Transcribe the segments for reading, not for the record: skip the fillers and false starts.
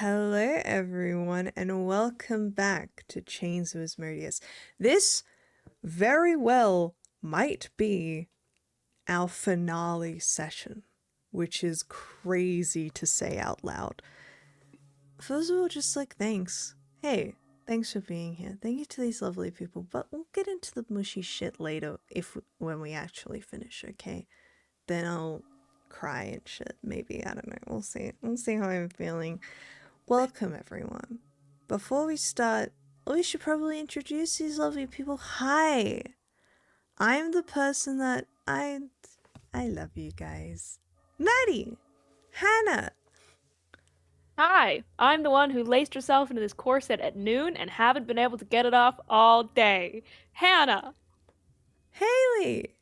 Hello, everyone, and welcome back to Chains of Asmodeus. This very well might be our finale session, which is crazy to say out loud. First of all, just thanks. Hey, thanks for being here. Thank you to these lovely people, but we'll get into the mushy shit later when we actually finish, okay? Then I'll cry and shit, maybe. I don't know. We'll see. We'll see how I'm feeling. Welcome, everyone. Before we start, we should probably introduce these lovely people. Hi! I'm the person that I love you guys. Maddie! Hannah! Hi, I'm the one who laced herself into this corset at noon and haven't been able to get it off all day. Hannah! Haley!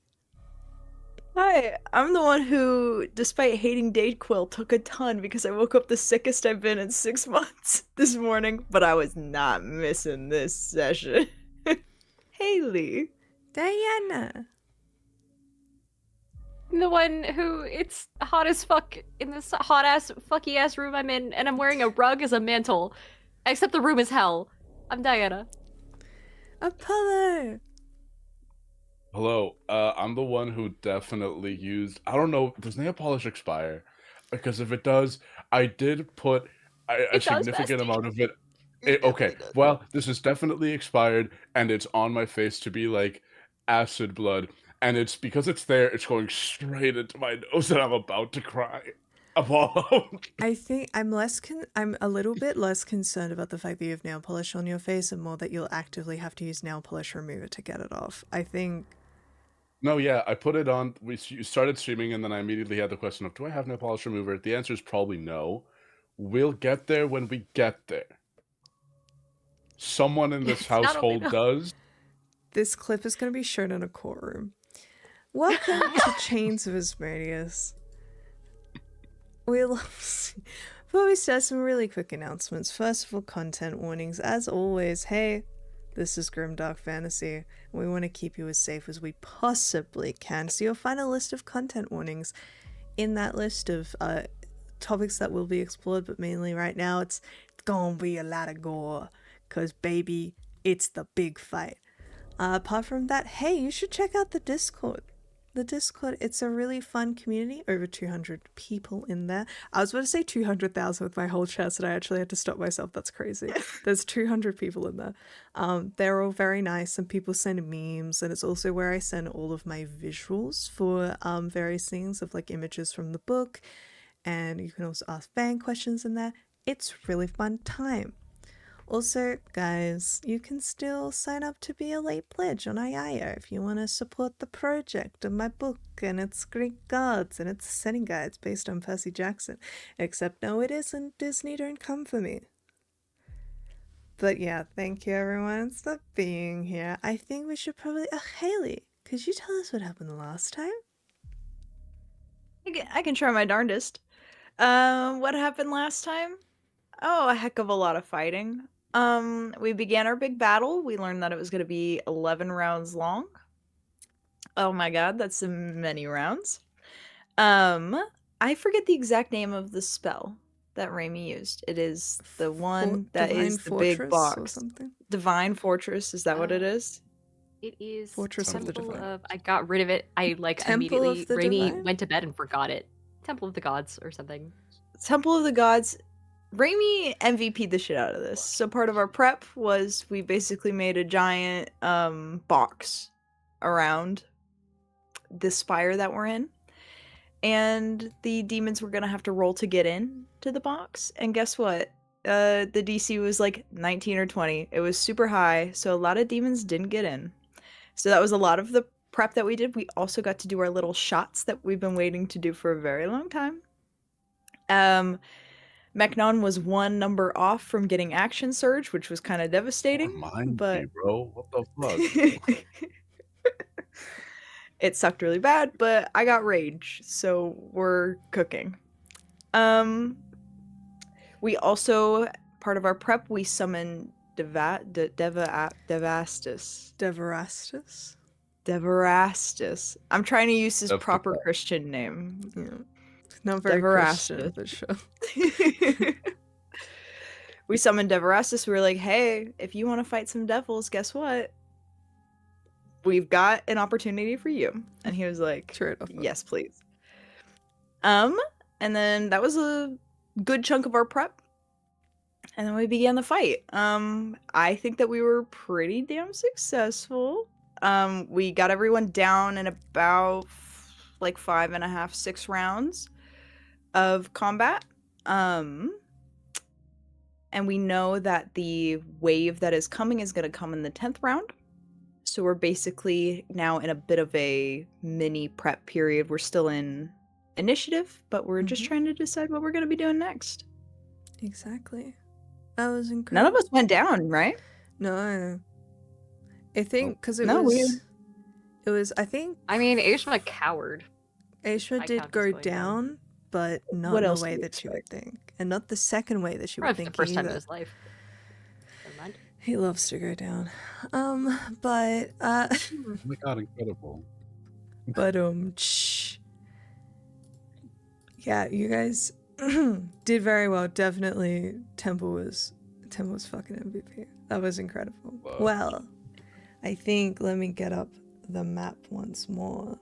Hi, I'm the one who, despite hating Dayquil, took a ton because I woke up the sickest I've been in 6 months this morning, but I was not missing this session. Haley. Diana! I'm the one who it's hot as fuck in this hot ass fucky ass room I'm in, and I'm wearing a rug as a mantle. Except the room is hell. I'm Diana. Apollo! Hello, I'm the one who definitely used, I don't know, does nail polish expire? Because if it does, I did put a It does, significant bestie. amount of it. It Okay, definitely does. well, this is definitely expired, and it's on my face to be like acid blood, and it's because it's there, it's going straight into my nose, and I'm about to cry. Apollo. I think I'm a little bit less concerned about the fact that you have nail polish on your face and more that you'll actively have to use nail polish remover to get it off. I think No, yeah, I put it on. You started streaming, and then I immediately had the question of, do I have nail polish remover? The answer is probably no. We'll get there when we get there. Someone in this It's not only household no. does. this clip is going to be shown in a courtroom. Welcome to Chains of Asmodeus. Before we start, some really quick announcements. First of all, content warnings. As always, hey, this is Grimdark Fantasy. We want to keep you as safe as we possibly can. So you'll find a list of content warnings in that list of topics that will be explored, but mainly right now it's gonna be a lot of gore, because baby, it's the big fight. Apart from that, hey, you should check out the Discord. The Discord, it's a really fun community. Over 200 people in there. I was about to say 200,000 with my whole chest, and I actually had to stop myself. That's crazy. There's 200 people in there. They're all very nice, and people send memes, and it's also where I send all of my visuals for various things of like images from the book, and you can also ask fan questions in there. It's really fun time. Also, guys, you can still sign up to be a late pledge on Aeaea if you want to support the project of my book and its Greek gods and its setting guides based on Percy Jackson. Except, no, it isn't. Disney, don't come for me. But yeah, thank you everyone for being here. I think we should probably... Haley, could you tell us what happened last time? I can try my darndest. What happened last time? Oh, a heck of a lot of fighting. We began our big battle. We learned that it was going to be 11 rounds long. Oh my god, that's many rounds. I forget the exact name of the spell that Raimi used. It is the one that Divine is the Fortress big or box. something? Divine Fortress, is that what it is? It is Fortress of the Temple Divine. of... I got rid of it. I Temple immediately... of the Raimi Divine? went to bed and forgot it. Temple of the Gods or something. Temple of the Gods. Raimi MVP'd the shit out of this. So part of our prep was we basically made a giant box around the spire that we're in. And the demons were gonna have to roll to get in to the box. And guess what? The DC was like 19 or 20. It was super high, so a lot of demons didn't get in. So that was a lot of the prep that we did. We also got to do our little shots that we've been waiting to do for a very long time. Mechnon was one number off from getting Action Surge, which was kind of devastating. Mind but me, bro. What the fuck? It sucked really bad, but I got Rage, so we're cooking. We also, part of our prep, we summoned Devastus. Devarastus? I'm trying to use his That's proper okay. Christian name. Yeah. Not very Christian, Devarastus. but sure. we summoned Devorastus. We were like, hey, if you want to fight some devils, guess what? We've got an opportunity for you. And he was like, Trade offer. yes, please. And then that was a good chunk of our prep. And then we began the fight. I think that we were pretty damn successful. We got everyone down in about like 5.5, 6 rounds of combat. And we know that the wave that is coming is going to come in the 10th round. So we're basically now in a bit of a mini prep period. We're still in initiative, but we're just trying to decide what we're going to be doing next. Exactly. That was incredible. None of us went down, right? No. I think because it No, was. It was. I think I mean, Aeaea a coward. Aeaea I did count go as going down, down. but not What in the else way do you that you would expect? think, and not the second way that you would Probably think the first time either. in his life. Never mind. He loves to go down. But Oh my god, incredible. but yeah, you guys did very well. Definitely, Temple was fucking MVP. That was incredible. Wow. Well, I think let me get up the map once more.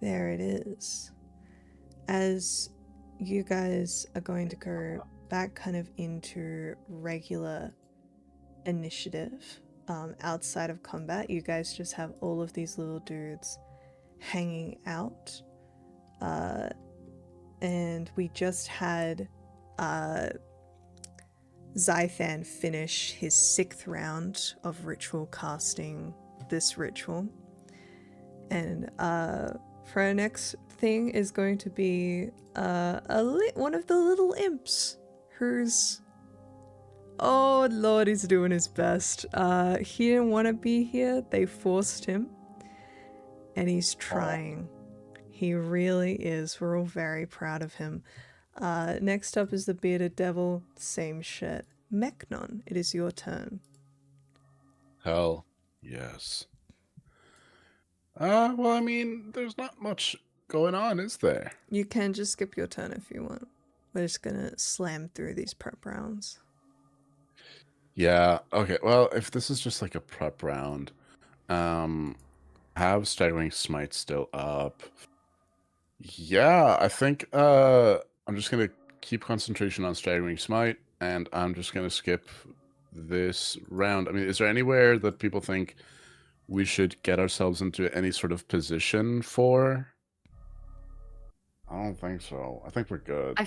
There it is. As you guys are going to go back kind of into regular initiative, outside of combat, you guys just have all of these little dudes hanging out. And we just had Zythan finish his 6th round of ritual casting this ritual. And for our next thing is going to be one of the little imps who's, oh lord, he's doing his best. He didn't want to be here. They forced him. And he's trying. He really is. We're all very proud of him. Next up is the bearded devil. Same shit. Mechnon, it is your turn. Hell yes. Well, I mean, there's not much going on, is there? You can just skip your turn if you want. We're just gonna slam through these prep rounds. Yeah, okay. Well, if this is just like a prep round, have Staggering Smite still up. Yeah, I think I'm just gonna keep concentration on Staggering Smite, and I'm just gonna skip this round. I mean, is there anywhere that people think we should get ourselves into any sort of position for? I don't think so. I think we're good.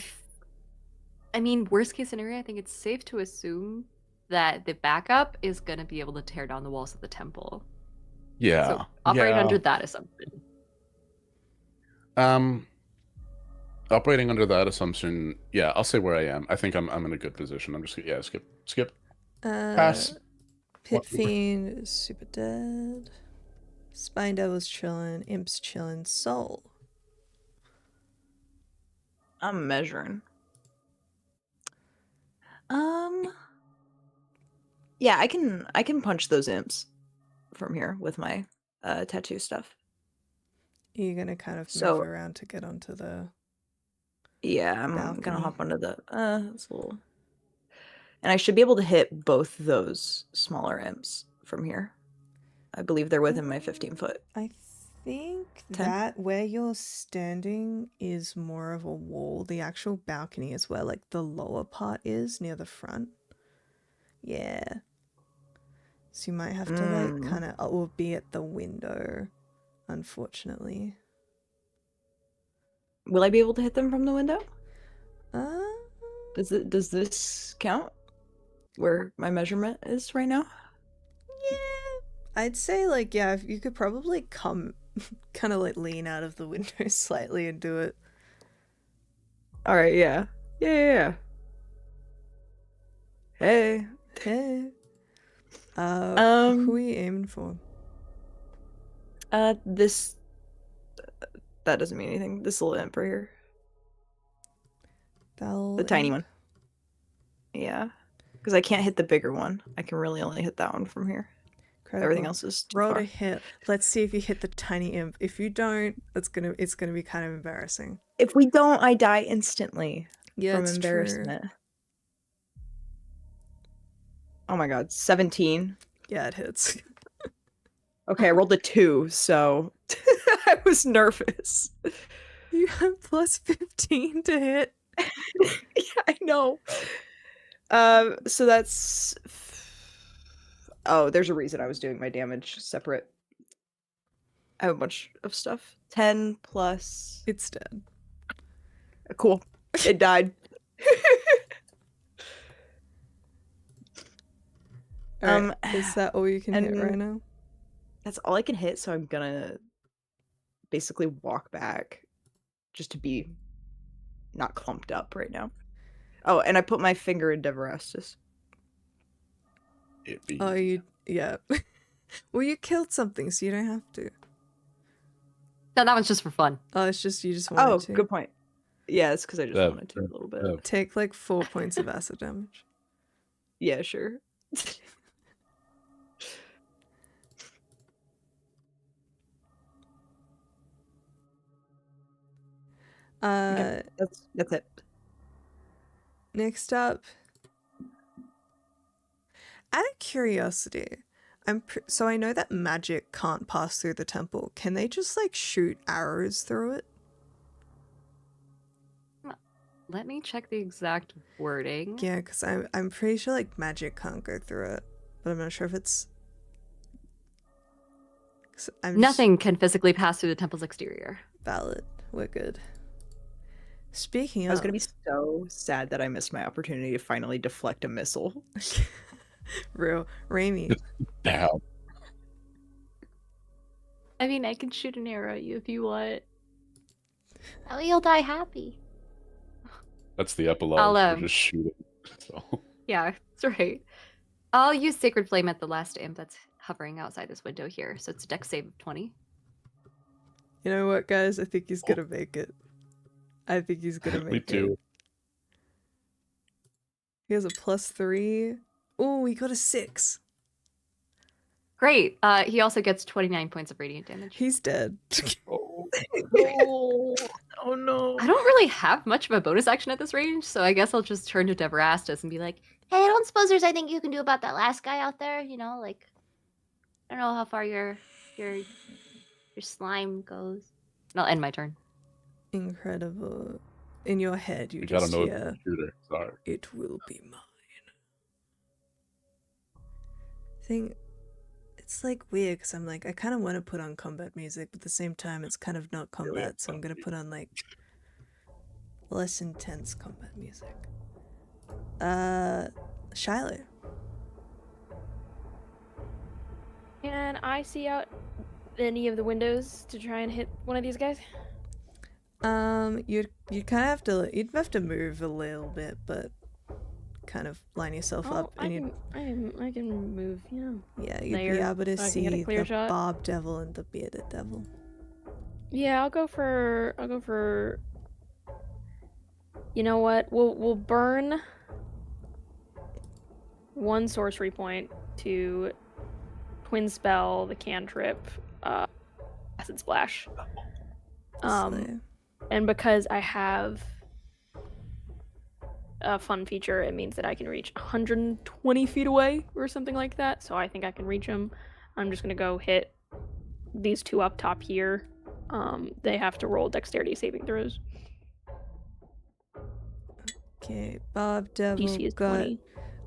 I mean, worst case scenario, I think it's safe to assume that the backup is going to be able to tear down the walls of the temple. Yeah. So operate under that assumption. Operating under that assumption, yeah, I'll say where I am. I think I'm in a good position. I'm just skip. Pass. Pit Fiend is super dead. Spine Devil's chillin'. Imp's chillin'. Soul. I'm measuring. Yeah, I can punch those imps from here with my tattoo stuff. You're gonna kind of So- move around to get onto the. Yeah, I'm Balcony. gonna hop onto the it's a little, and I should be able to hit both those smaller imps from here. I believe they're within my 15-foot. I think 10? that where you're standing is more of a wall. The actual balcony is where like the lower part is near the front. Yeah. So you might have to like kind of, or be at the window, unfortunately. Will I be able to hit them from the window? Uh, Does this count? Where my measurement is right now? yeah. I'd say like, yeah, if you could probably come, kind of like lean out of the window slightly and do it. All right, yeah. Yeah. Hey. Hey. Who are you aiming for? This that doesn't mean anything. This little imp right here. The tiny one. Yeah. Because I can't hit the bigger one. I can really only hit that one from here. Incredible. Everything else is too Roll far. to hit. Let's see if you hit the tiny imp. If you don't, it's gonna be kind of embarrassing. If we don't, I die instantly. Yeah, from it's embarrassment. true. Oh my god, 17. Yeah, it hits. Okay, I rolled a 2, so I was nervous. You have plus 15 to hit. Yeah, I know. So that's. Oh, there's a reason I was doing my damage separate. I have a bunch of stuff. 10 plus. It's dead. Cool. It died. Alright, is that all you can hit right and- now? That's all I can hit, so I'm gonna basically walk back just to be not clumped up right now. Oh, and I put my finger in Deverastus. It be. Oh, yeah. Well, you killed something, so you don't have to. No, that one's just for fun. Oh, it's just you just wanted Oh, to. good point. Yeah, it's because I just Yeah, wanted to a little bit. yeah. Take like 4 points of acid damage. Yeah, sure. Okay, that's it. Next up, out of curiosity, so I know that magic can't pass through the temple. Can they just like shoot arrows through it? Let me check the exact wording. Yeah, because I'm pretty sure like magic can't go through it, but I'm not sure if it's. Nothing can physically pass through the temple's exterior. Valid. We're good. Speaking of, I was gonna be so sad that I missed my opportunity to finally deflect a missile. real Raimi. Down. I mean, I can shoot an arrow at you if you want. That way you'll die happy. That's the epilogue. I'll, We're just shooting. So. Yeah, that's right. I'll use Sacred Flame at the last imp that's hovering outside this window here. So it's a dex save of 20. You know what, guys? I think he's gonna make it. I think he's gonna make Me too. it. He has a +3. Oh, he got a 6. Great. He also gets 29 points of radiant damage. He's dead. Oh. Oh no. I don't really have much of a bonus action at this range, so I guess I'll just turn to Deverastus and be like, "Hey, I don't suppose there's anything you can do about that last guy out there? You know, like, I don't know how far your slime goes." And I'll end my turn. Incredible. In your head, you You gotta just know hear, the shooter. Sorry. "It will be mine." Thing, it's like weird because I'm like, I kind of want to put on combat music, but at the same time, it's kind of not combat, so I'm gonna put on like less intense combat music. Shiloh. Can I see out any of the windows to try and hit one of these guys? You'd kind of have to, you'd have to move a little bit, but kind of line yourself up, I and I can move, you know. yeah, you'd layer be able to so I can see get a clear the shot. Barb Devil and the Bearded Devil. Yeah, I'll go for you know what? We'll burn one sorcery point to twin spell the cantrip acid splash. Slay. And because I have a fun feature, it means that I can reach 120 feet away or something like that. So I think I can reach them. I'm just gonna go hit these two up top here. They have to roll dexterity saving throws. Okay, Barb Devil DC is got 20.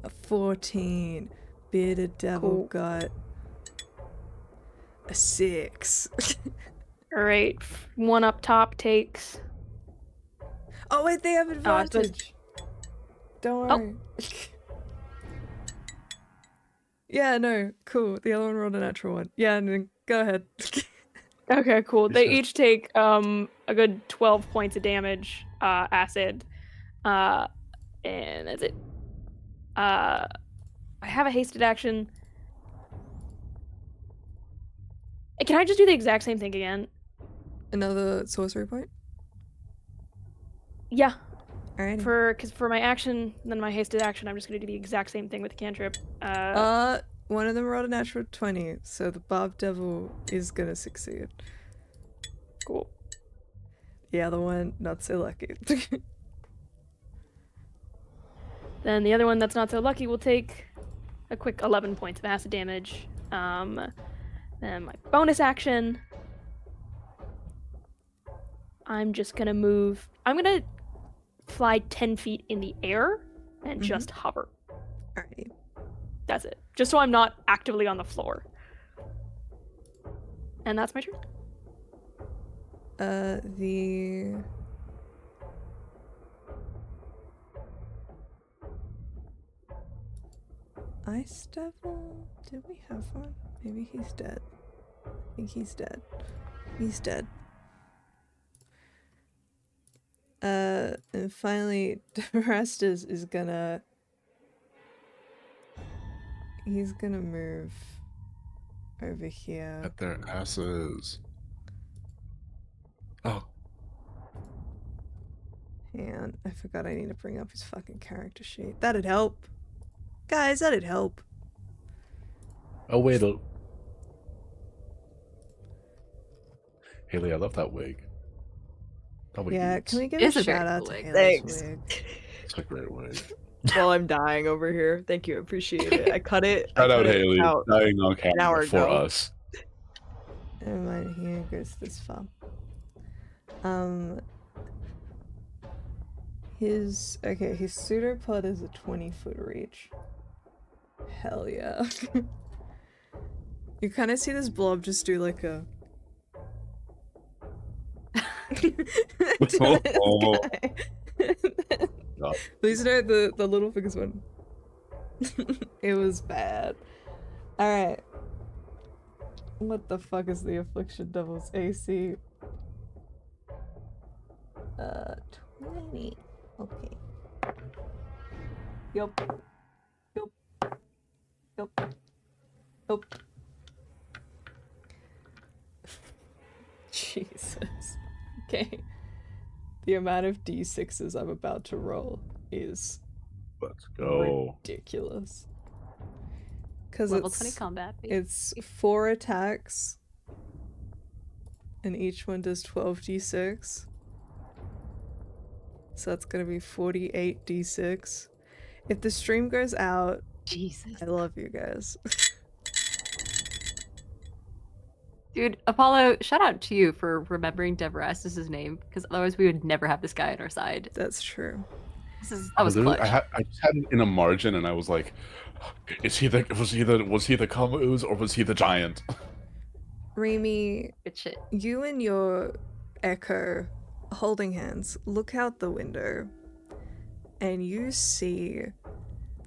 a 14. Bearded Devil Cool. got a 6. All right, one up top takes. Oh wait, they have it's advantage. Don't Oh. worry. Yeah, no, cool. The other one rolled a natural one. Yeah, no, go ahead. Okay, cool. They Yes. each take a good 12 points of damage, acid, and that's it. I have a hasted action. Can I just do the exact same thing again? Another sorcery point. Yeah, Alright. because for my action, then my hasted action, I'm just gonna do the exact same thing with the cantrip. One of them rolled a natural 20, so the Barb Devil is gonna succeed. Cool. The other one, not so lucky. Then the other one that's not so lucky will take a quick 11 points of acid damage. Then my bonus action, I'm just gonna move. I'm gonna fly 10 feet in the air and just hover. Alrighty. That's it. Just so I'm not actively on the floor. And that's my turn. The Ice Devil? Did we have one? Maybe he's dead. I think he's dead. He's dead. And finally, Demarastus is gonna... He's gonna move over here. At their asses. Oh. And I forgot I need to bring up his fucking character sheet. That'd help. Guys, that'd help. Oh, wait. Haley, I love that wig. That wig Yeah, eats. can we give It's a a very shout out cool to wig. Haley's Thanks. wig? It's a great wig. While I'm dying over here. Thank you, appreciate it. I cut it. Shout I out cut it Haley, out. dying on hour camera for ago. us. Never mind, here goes this far. His pseudopod is a 20-foot reach. Hell yeah. You kind of see this blob just do like a to this Oh. guy. God. Please note the little fingers one. It was bad. Alright. What the fuck is the Affliction Devil's AC? 20. Okay. Yup. Yup. Yup. Yup. Jesus. Okay. The amount of d6s I'm about to roll is Let's go. ridiculous. Because Level 20 combat. baby. it's 4 attacks, and each one does 12d6. So that's gonna be 48d6. If the stream goes out, Jesus. I love you guys. Dude, Apollo, shout out to you for remembering Demarastus' name, because otherwise we would never have this guy on our side. That's true. That was Literally, clutch. I just had it in a margin, and I was like, was he the common ooze or was he the giant? Remy, Good shit. you and your Echo holding hands look out the window, and you see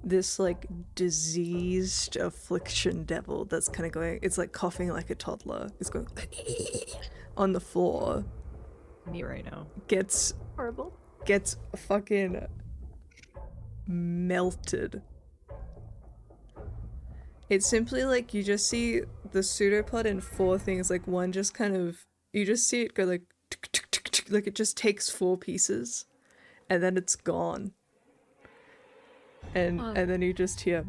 this like diseased affliction devil that's kind of going, it's like coughing like a toddler. It's going on the floor. Me right now. Gets Horrible. fucking melted. It's simply like you just see the pseudopod in 4 things, like one just kind of, you just see it go like tick, tick, tick, tick, like it just takes 4 pieces and then it's gone. And then you just hear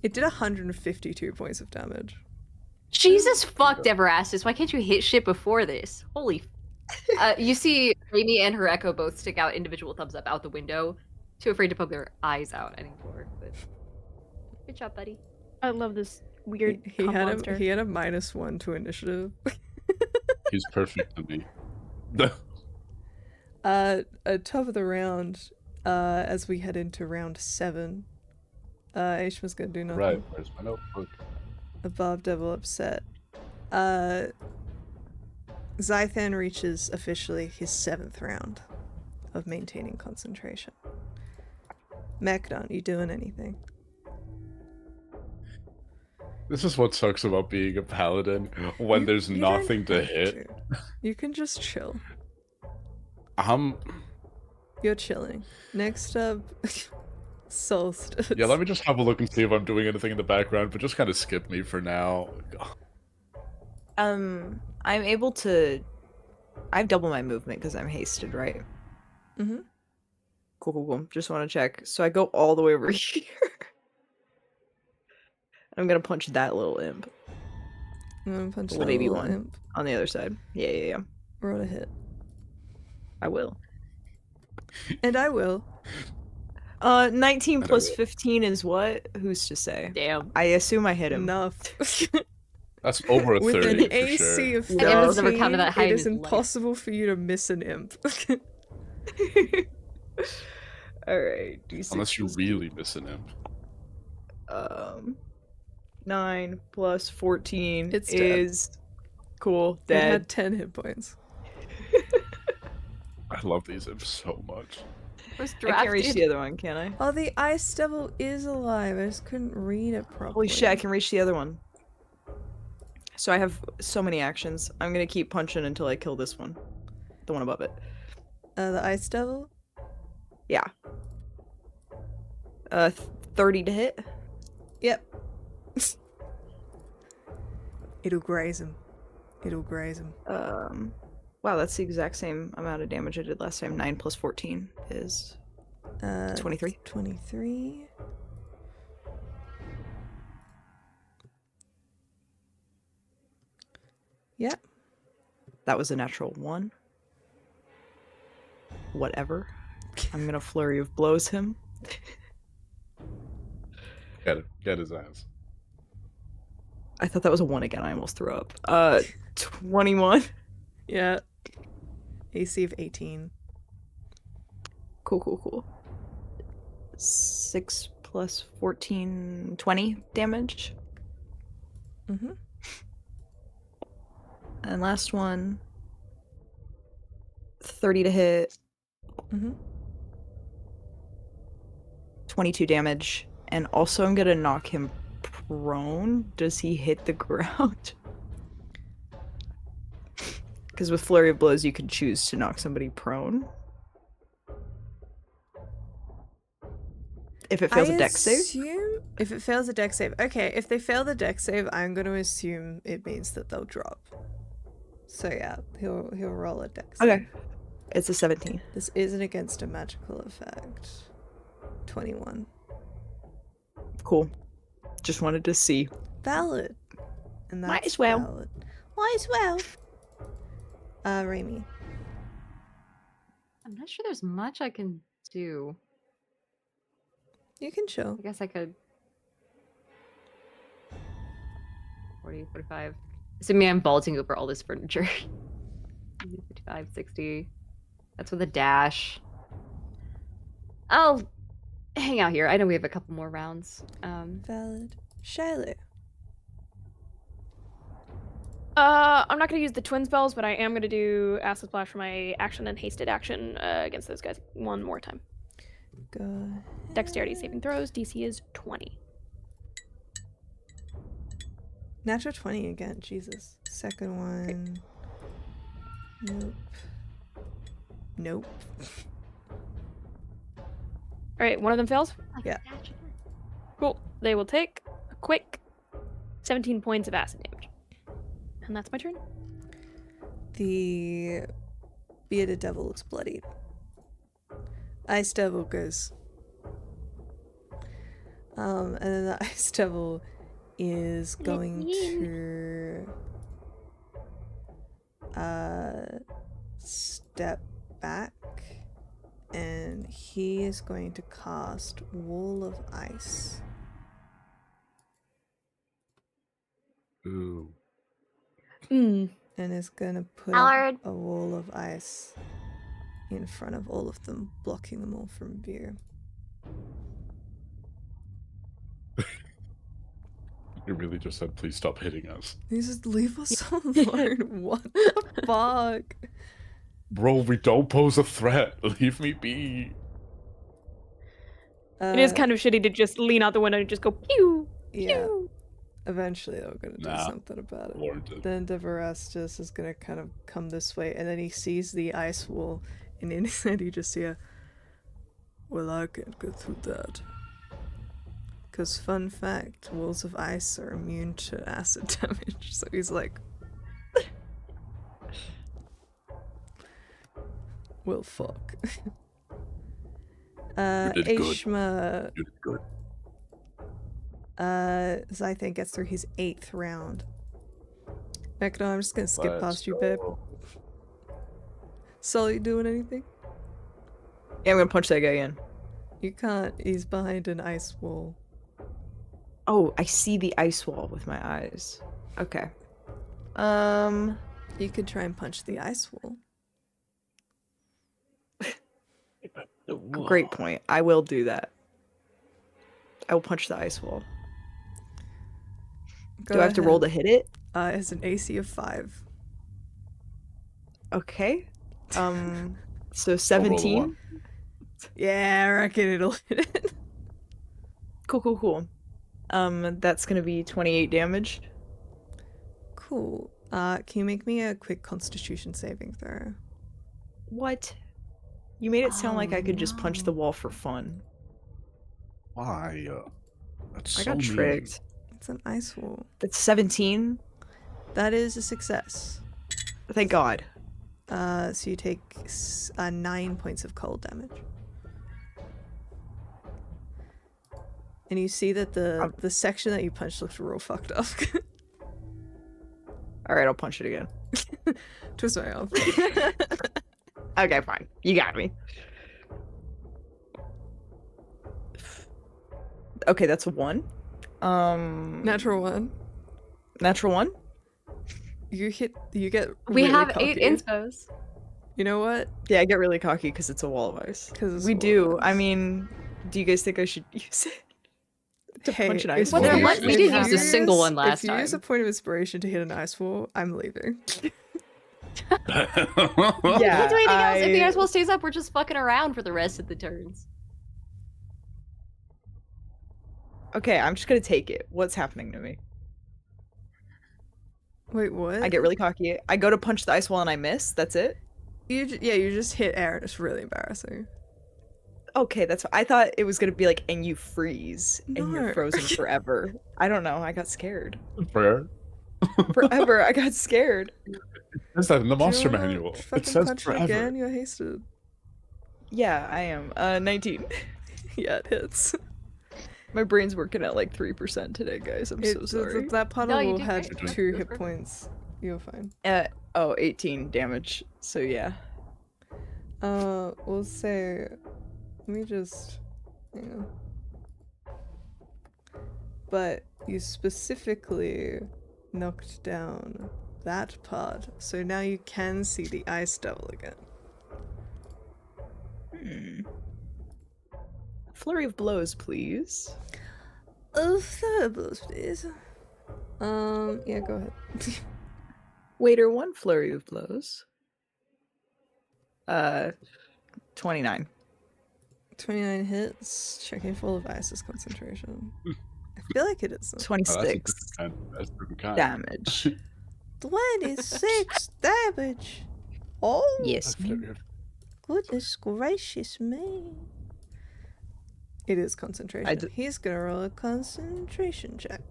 It did 152 points of damage. Jesus fuck, Demarastus. Why can't you hit shit before this? Holy. You see Amy and her Echo both stick out individual thumbs up out the window. Too afraid to poke their eyes out anymore. But good job, buddy. I love this weird He comp had monster. he had a -1 to initiative. He's perfect to me. At top of the round, as we head into round 7, Aishma's gonna do nothing. Right, where's my notebook? Above Devil Upset. Zythan reaches officially his 7th round of maintaining concentration. Mekdon, you doing anything? This is what sucks about being a paladin when there's You don't nothing to have hit. to. You can just chill. Yeah, You're chilling. Next up, Solstice. let me just have a look and see if I'm doing anything in the background, but just kind of skip me for now. I'm able to. I've double my movement because I'm hasted, right? Mhm. Cool. Just want to check. So I go all the way over here. I'm gonna punch that little imp I'm gonna punch Little that baby little one. imp. on the other side. Yeah. Roll a hit. I will. And I will. 19 I plus will. 15 is what? Who's to say? Damn. I assume I hit him. Enough. That's over a With 30 an for AC sure. of And Emma's never 13, counted that high it in is his life. impossible for you to miss an imp. Alright, d6 Unless you plus really miss an imp. 9 plus 14 It's dead. is cool, It dead. had 10 hit points. I love these imps so much. Was I can't reach drafted. the other one, can I? Oh, the ice devil is alive. I just couldn't read it properly. Holy shit, I can reach the other one. So I have so many actions. I'm gonna keep punching until I kill this one. The one above it. The ice devil? Yeah. 30 to hit. Yep. It'll graze him. It'll graze him. Wow, that's the exact same amount of damage I did last time. 9 plus 14 is 23. 23. Yep. That was a natural 1. Whatever. I'm gonna flurry of blows him. Get his ass. I thought that was a 1 again. I almost threw up. 21. Yeah. AC of 18. Cool. 6 plus 14, 20 damage. Mm-hmm. And last one, 30 to hit, Mm-hmm. 22 damage. And also I'm gonna knock him prone. Does he hit the ground? Because with Flurry of Blows, you can choose to knock somebody prone. If it fails a dex save. Assume if it fails a dex save. Okay, if they fail the dex save, I'm going to assume it means that they'll drop. So yeah, he'll roll a dex save. Okay. It's a 17. This isn't against a magical effect. 21. Cool. Just wanted to see. Valid. And that's Might as well. valid. Might as well. Raimi. I'm not sure there's much I can do. You can chill. I guess I could. 40, 45. Assuming I'm vaulting over all this furniture. 55, 60. That's with a dash. I'll hang out here. I know we have a couple more rounds. Valid. Shiloh. I'm not gonna use the twin spells, but I am gonna do Acid Splash for my action and hasted action against those guys one more time. Go ahead. Dexterity saving throws. DC is 20. Natural 20 again. Jesus. Second one. Nope. Nope. All right, one of them fails. Yeah. Cool. They will take a quick 17 points of acid damage. And that's my turn. The bearded devil looks bloodied. Ice devil goes. And then the ice devil is going to step back, and he is going to cast Wall of Ice. Ooh. Mm. And is gonna put Allard. up a wall of ice in front of all of them, blocking them all from view. You really just said, please stop hitting us. He says, leave us alone. What the fuck? Bro, we don't pose a threat. Leave me be. It is kind of shitty to just lean out the window and just go pew. Yeah. Pew. Eventually they're gonna do Nah. something about it. Warranted. Then Devorastus is gonna kind of come this way, and then he sees the ice wall, and in his head you just hear, well, I can't go through that. Because, fun fact, walls of ice are immune to acid damage, so he's like, well, fuck. You did good. Aeaea, You did good. Zythane gets through his 8th round. Mechano, I'm just gonna skip Let's past you, babe. go. Sully doing anything? Yeah, I'm gonna punch that guy again. You can't. He's behind an ice wall. Oh, I see the ice wall with my eyes. Okay. You could try and punch the ice wall. Great point. I will do that. I will punch the ice wall. Go Do I have to roll to ahead. hit it? It's an AC of 5. Okay. So I'll roll a 17. one. Yeah, I reckon it'll hit it. Cool. That's gonna be 28 damage. Cool. Can you make me a quick Constitution saving throw? What? You made it sound like Oh, I could just punch the no. wall for fun. Why? That's I so got mean. tricked. It's an ice wall. That's 17. That is a success. Thank God. So you take 9 points of cold damage. And you see that the section that you punched looks real fucked up. All right, I'll punch it again. Twist my arm. Okay, fine. You got me. Okay, that's a 1. Natural 1. Natural 1. You get We really have cocky. 8 inspos. You know what? Yeah, I get really cocky because it's a wall of ice. 'Cause it's We a wall do. of I ice. mean, do you guys think I should use it? To punch an ice if Well, wall? there you- might- we if didn't you use a single one last If you use a time. point of inspiration to hit an ice wall, I'm leaving. Yeah, We can't do anything else. If the I- ice wall stays up, we're just fucking around for the rest of the turns. Okay, I'm just gonna take it. What's happening to me? Wait, what? I get really cocky. I go to punch the ice wall and I miss. That's it. You just hit air and it's really embarrassing. Okay, that's. I thought it was gonna be like, and you freeze and No. you're frozen forever. I don't know. I got scared. Fair. Forever. I got scared. It says that in the Do you monster wanna manual. fucking It says punch it forever. again? You're hasted. Yeah, I am. 19. Yeah, it hits. My brain's working at like 3% today, guys. I'm so sorry. That part No, of you wall did had great. 2 That's hit perfect. points. You're fine. 18 damage. So yeah. We'll say, let me just, but you specifically knocked down that part, so now you can see the ice devil again. Flurry of blows, please. Oh, thunderbolts, please. Yeah, go ahead. Waiter, 1 flurry of blows. 29. 29 hits. Checking full of ice's concentration. I feel like it is. 26 That's pretty kind. damage. 26 damage. Oh, Yes. goodness gracious me. It is concentration. He's gonna roll a concentration check.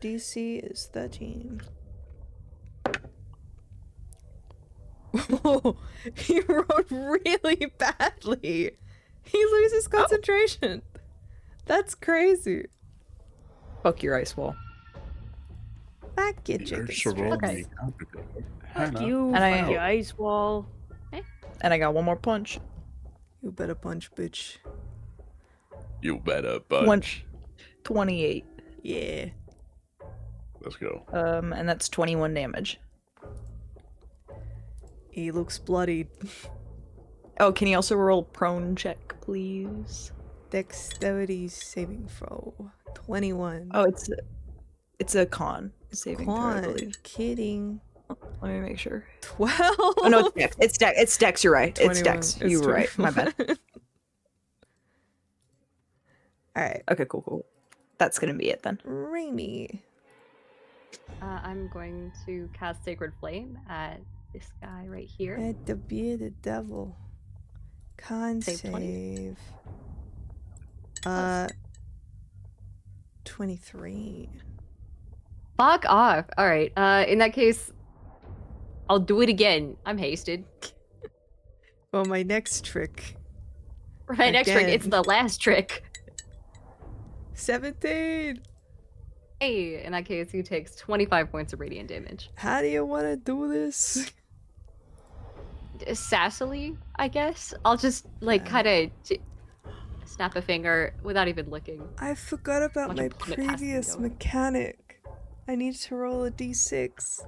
DC is 13. Oh, he rolled really badly. He loses concentration. That's crazy. Fuck your ice wall. Back your You're chicken so strips. Okay. Fuck you, And I- fuck your ice wall. And I got 1 more punch. You better punch, bitch. You better One- bunch. 28. Yeah. Let's go. And that's 21 damage. He looks bloodied. Oh, can you also roll prone check, please? Dexterity saving throw. 21. Oh, it's a con saving throw, I Con. believe. Kidding. Let me make sure. 12. Oh no, it's Dex. It's Dex. It's Dex. You're right. It's 21. Dex. It's You were right. My bad. 21. Alright. Okay, cool. That's gonna be it then. Raimi. I'm going to cast Sacred Flame at this guy right here. At the bearded devil. Con Save 20. save. 23. Fuck off. All right. In that case, I'll do it again. I'm hasted. Well, my next trick. My next trick. It's Again. the last trick. 17. Hey, in that case, he takes 25 points of radiant damage. How do you want to do this? sassily, I guess. I'll just like Yeah. kind of snap a finger without even looking. I forgot about Watch my him plummet past the previous window. mechanic. I need to roll a d6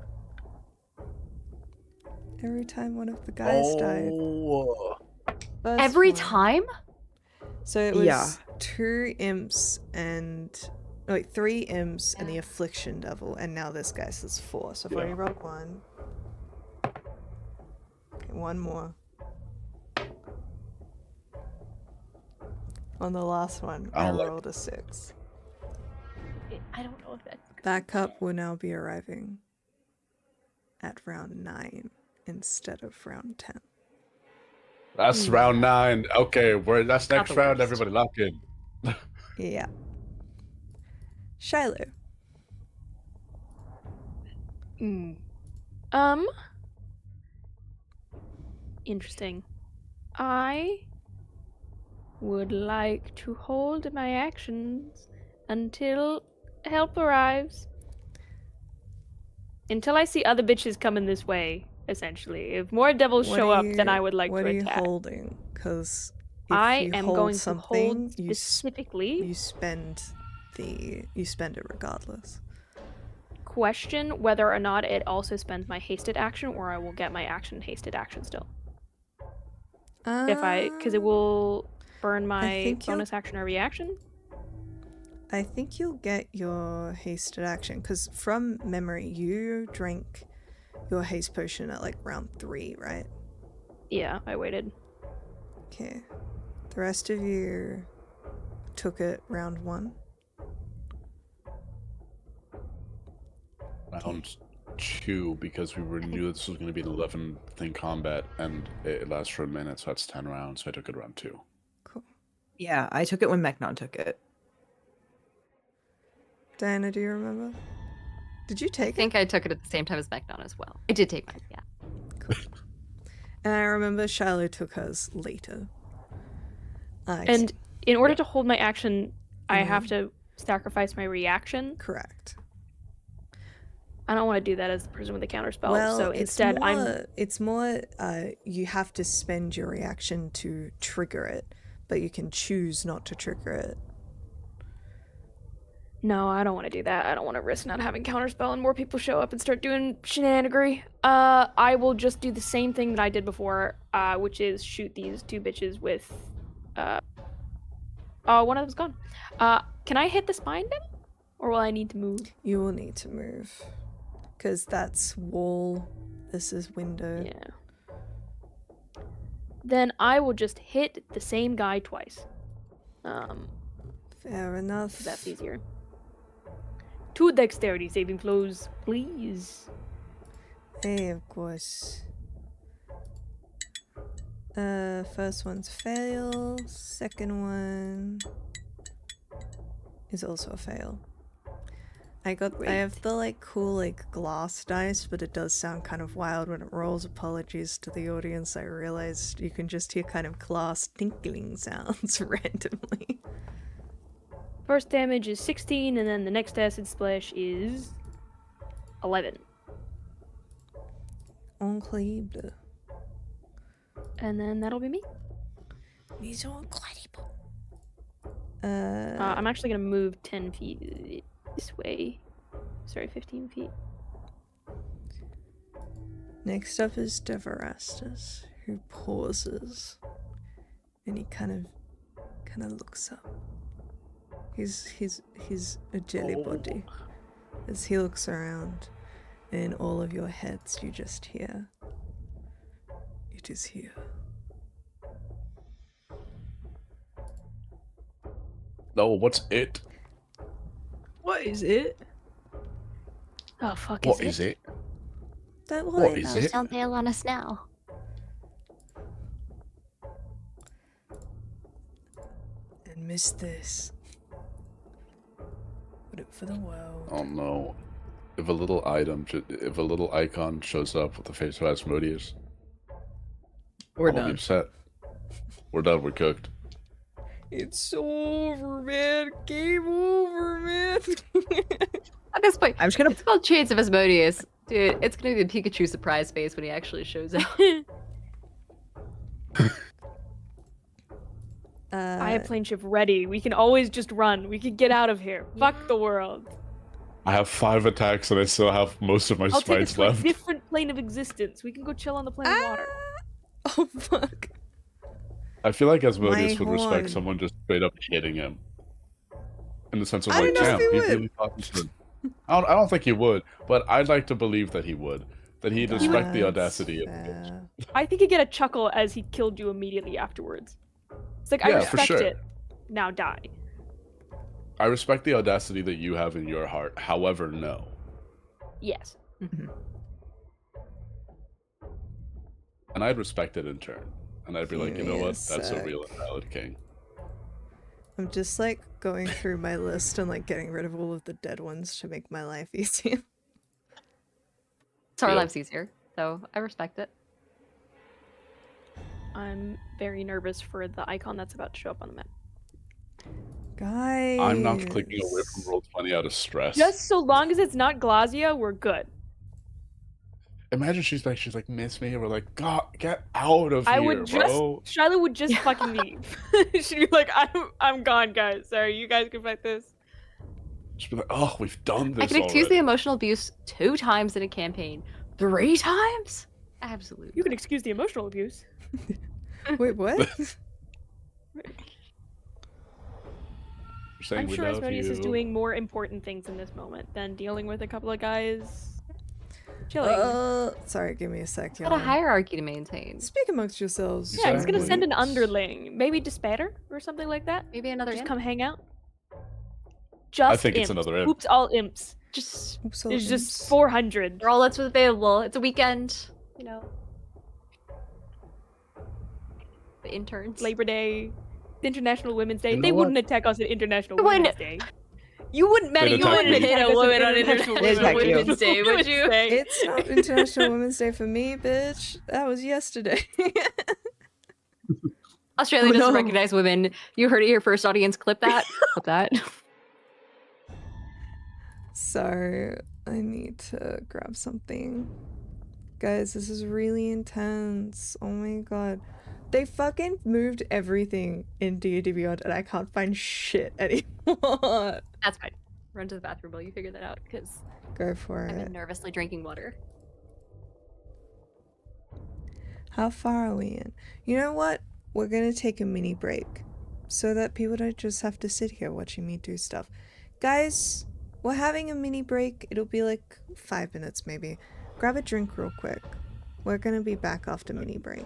every time one of the guys died. Oh, First Every one. time? So it was Yeah. 2 imps and 3 imps and the affliction devil, and now this guy says 4. So if I Yeah. roll 1, okay, 1 more. On the last one, I I don't like- rolled a 6. I don't know if that's. Backup will now be arriving at round 9 instead of round 10. that's round 9. Okay, that's Not next the round. worst. Everybody lock in. Yeah. Shiloh. Interesting. I would like to hold my actions until help arrives. Until I see other bitches coming this way, essentially. If more devils What show are up, then you- I would like what to are you attack. holding? Because if I you am hold going to something, hold specifically. you spend it regardless. Question whether or not it also spends my hasted action, or I will get my action hasted action still. Because it will burn my think you'll- bonus action or reaction. I think you'll get your hasted action because from memory, you drank your haste potion at like round 3, right? Yeah, I waited. Okay. The rest of you took it round 1. Round 2, because we knew this was going to be an 11 thing combat, and it lasts for a minute, so that's 10 rounds. So I took it round 2. Cool. Yeah, I took it when Mechnon took it. Diana, do you remember? Did you I take it? think I took it at the same time as Mecnon as well. I did take mine, yeah. And I remember Shiloh took hers later. And in order to hold my action, I Mhm. have to sacrifice my reaction. Correct. I don't want to do that as the person with the counterspell. Well, so instead, it's more you have to spend your reaction to trigger it, but you can choose not to trigger it. No, I don't want to do that. I don't want to risk not having counterspell and more people show up and start doing shenanigans. I will just do the same thing that I did before, which is shoot these 2 bitches with. One of them's gone. Can I hit the spine then, or will I need to move? You will need to move, because that's wall. This is window. Yeah. Then I will just hit the same guy twice. Fair enough. That's easier. 2 dexterity saving throws, please. Hey, of course. First one's fail. Second one is also a fail. I have the like cool like glass dice, but it does sound kind of wild when it rolls. Apologies to the audience. I realized you can just hear kind of glass tinkling sounds randomly. First damage is 16, and then the next acid splash is 11. Incroyable. And then that'll be me. These are incredible. I'm actually gonna move 10 feet this way. Sorry, 15 feet. Next up is Devarastus, who pauses, and he kind of looks up. He's a jellybody. As he looks around, and in all of your heads you just hear, "It is here." No, what's it? What is it? Oh, fuck, What is it? Don't What worry is about it? Don't bail on us now. And miss this. Wouldn't for the world. Oh no. If a little icon shows up with the face of Asmodeus, We're I'm gonna be done. upset. We're done, we're cooked. It's over, man. Game over, man. At this point, I'm just gonna. it's called Shades of Asmodeus. Dude, it's gonna be the Pikachu surprise face when he actually shows up. I have plane shift ready. We can always just run. We can get out of here. Fuck the world. I have 5 attacks and I still have most of my I'll take smites us to a left. different plane of existence. We can go chill on the plane of water. Oh fuck. I feel like Asmodeus My would respect horn. someone just straight up hitting him. In the sense of I like, don't know if damn, he he would. really thought he could. I don't think he would, but I'd like to believe that he would. That he'd respect the That's audacity of it. fair. I think he'd get a chuckle as he killed you immediately afterwards. It's like, I Yeah, for respect sure. it. Now die. I respect the audacity that you have in your heart. However, no. Yes. And I'd respect it in turn. And I'd be like, you know what? That's a Sec. real and valid king. I'm just like going through my list and like getting rid of all of the dead ones to make my life easier. So our Yeah. lives easier. So I respect it. I'm very nervous for the icon that's about to show up on the map. Guys. I'm not clicking away from Roll20 out of stress. Just so long as it's not Glazia, we're good. Imagine she's like, miss me. And we're like, God, get out of I here, would just, bro. Shiloh would just fucking leave. She'd be like, I'm gone, guys. Sorry, you guys can fight this. She'd be like, oh, we've done this I can excuse already. the emotional abuse 2 times in a campaign. 3 times? Absolutely. You can excuse the emotional abuse. Wait, what? You're saying I'm we sure love Asmodeus is you. doing more important things in this moment than dealing with a couple of guys chilling. Sorry, give me a sec, Got a y'all. hierarchy to maintain. Speak amongst yourselves. Yeah, he's gonna Exactly. send an underling, maybe Despair or something like that. Maybe another Just imp. come hang out. Just think it's imps. another imp. Oops, all imps. Just Oops, all There's just imps. 400. they're all that's available. It's a weekend. You know. The interns. Labor Day, International Women's Day. You know They what? wouldn't attack us at International They wouldn't- Women's Day. You wouldn't, Maddie, They'd you attack wouldn't me. hit a woman on International They'd attack you. Women's Day, would you? It's not International Women's Day for me, bitch. That was yesterday. Australia Oh, doesn't no. recognize women. You heard it here first, audience. Clip that. Clip that. Sorry, I need to grab something. Guys, this is really intense. Oh my god. They fucking moved everything in D&D Beyond and I can't find shit anymore. That's fine. Run to the bathroom while you figure that out, because Go for I've it. been nervously drinking water. How far are we in? You know what? We're gonna take a mini break so that people don't just have to sit here watching me do stuff. Guys, we're having a mini break. It'll be like 5 minutes maybe. Grab a drink real quick. We're gonna be back after mini break.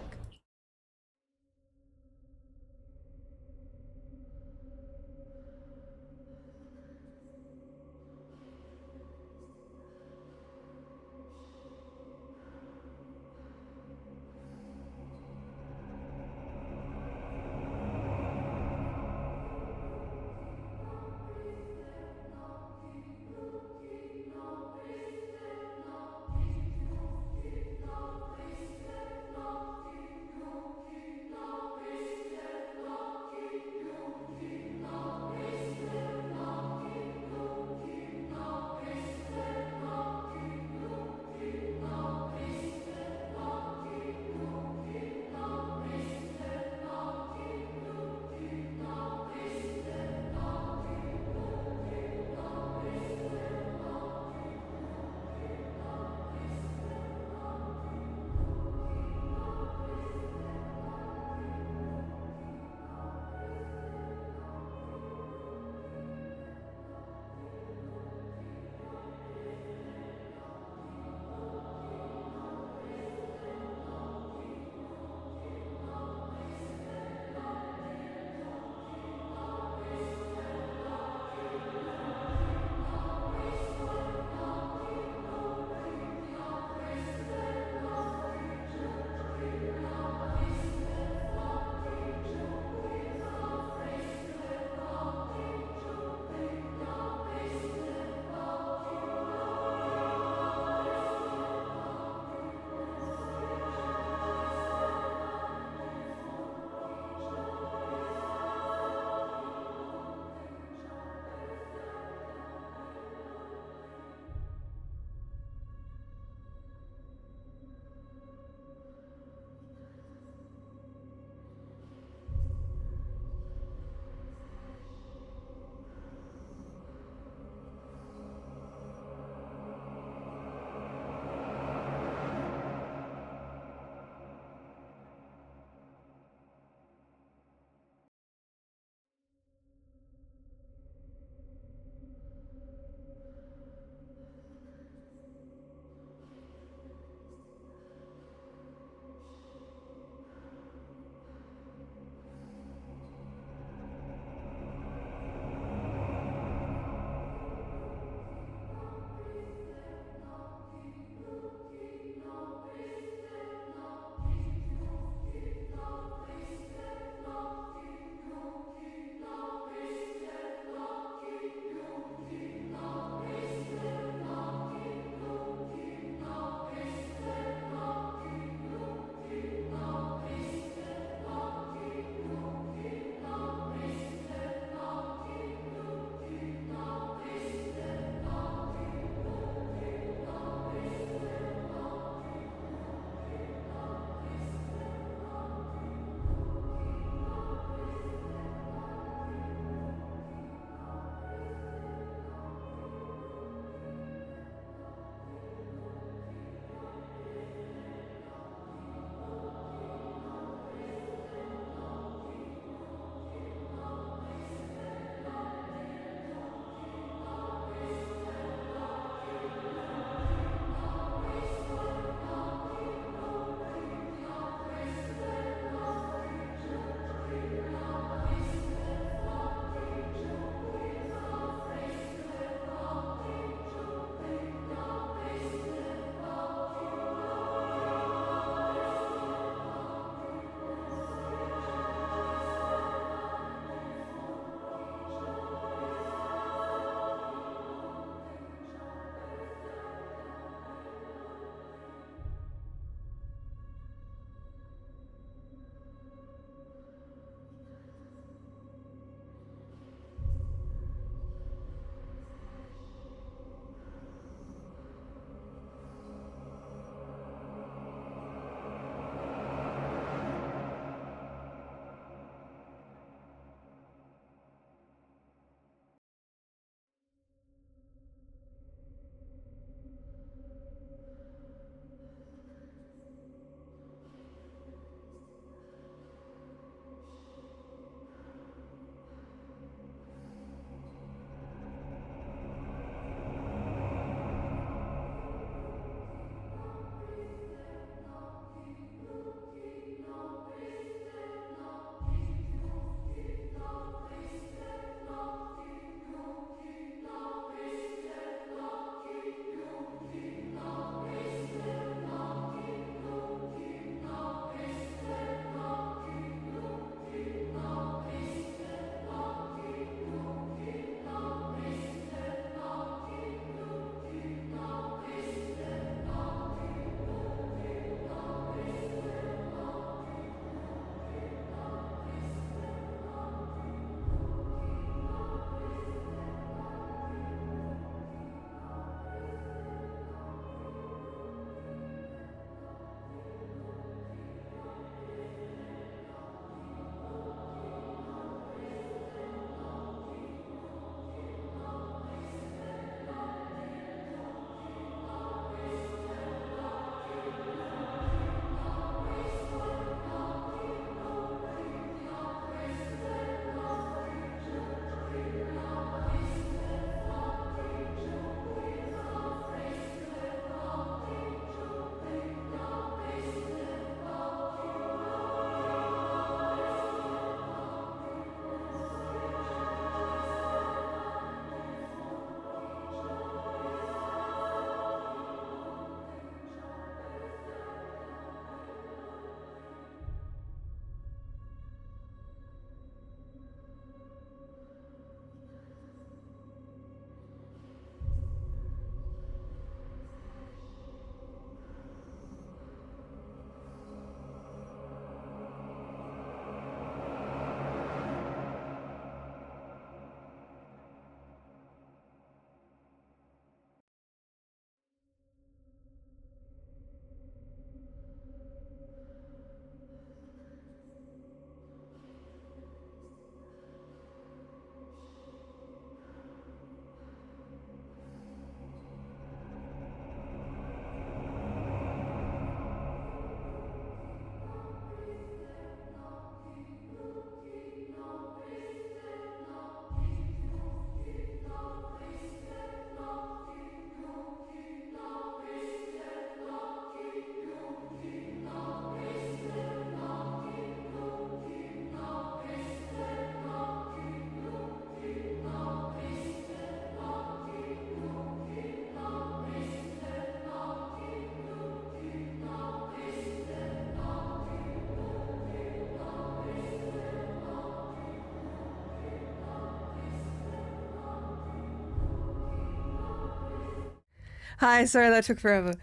Hi, sorry that took forever.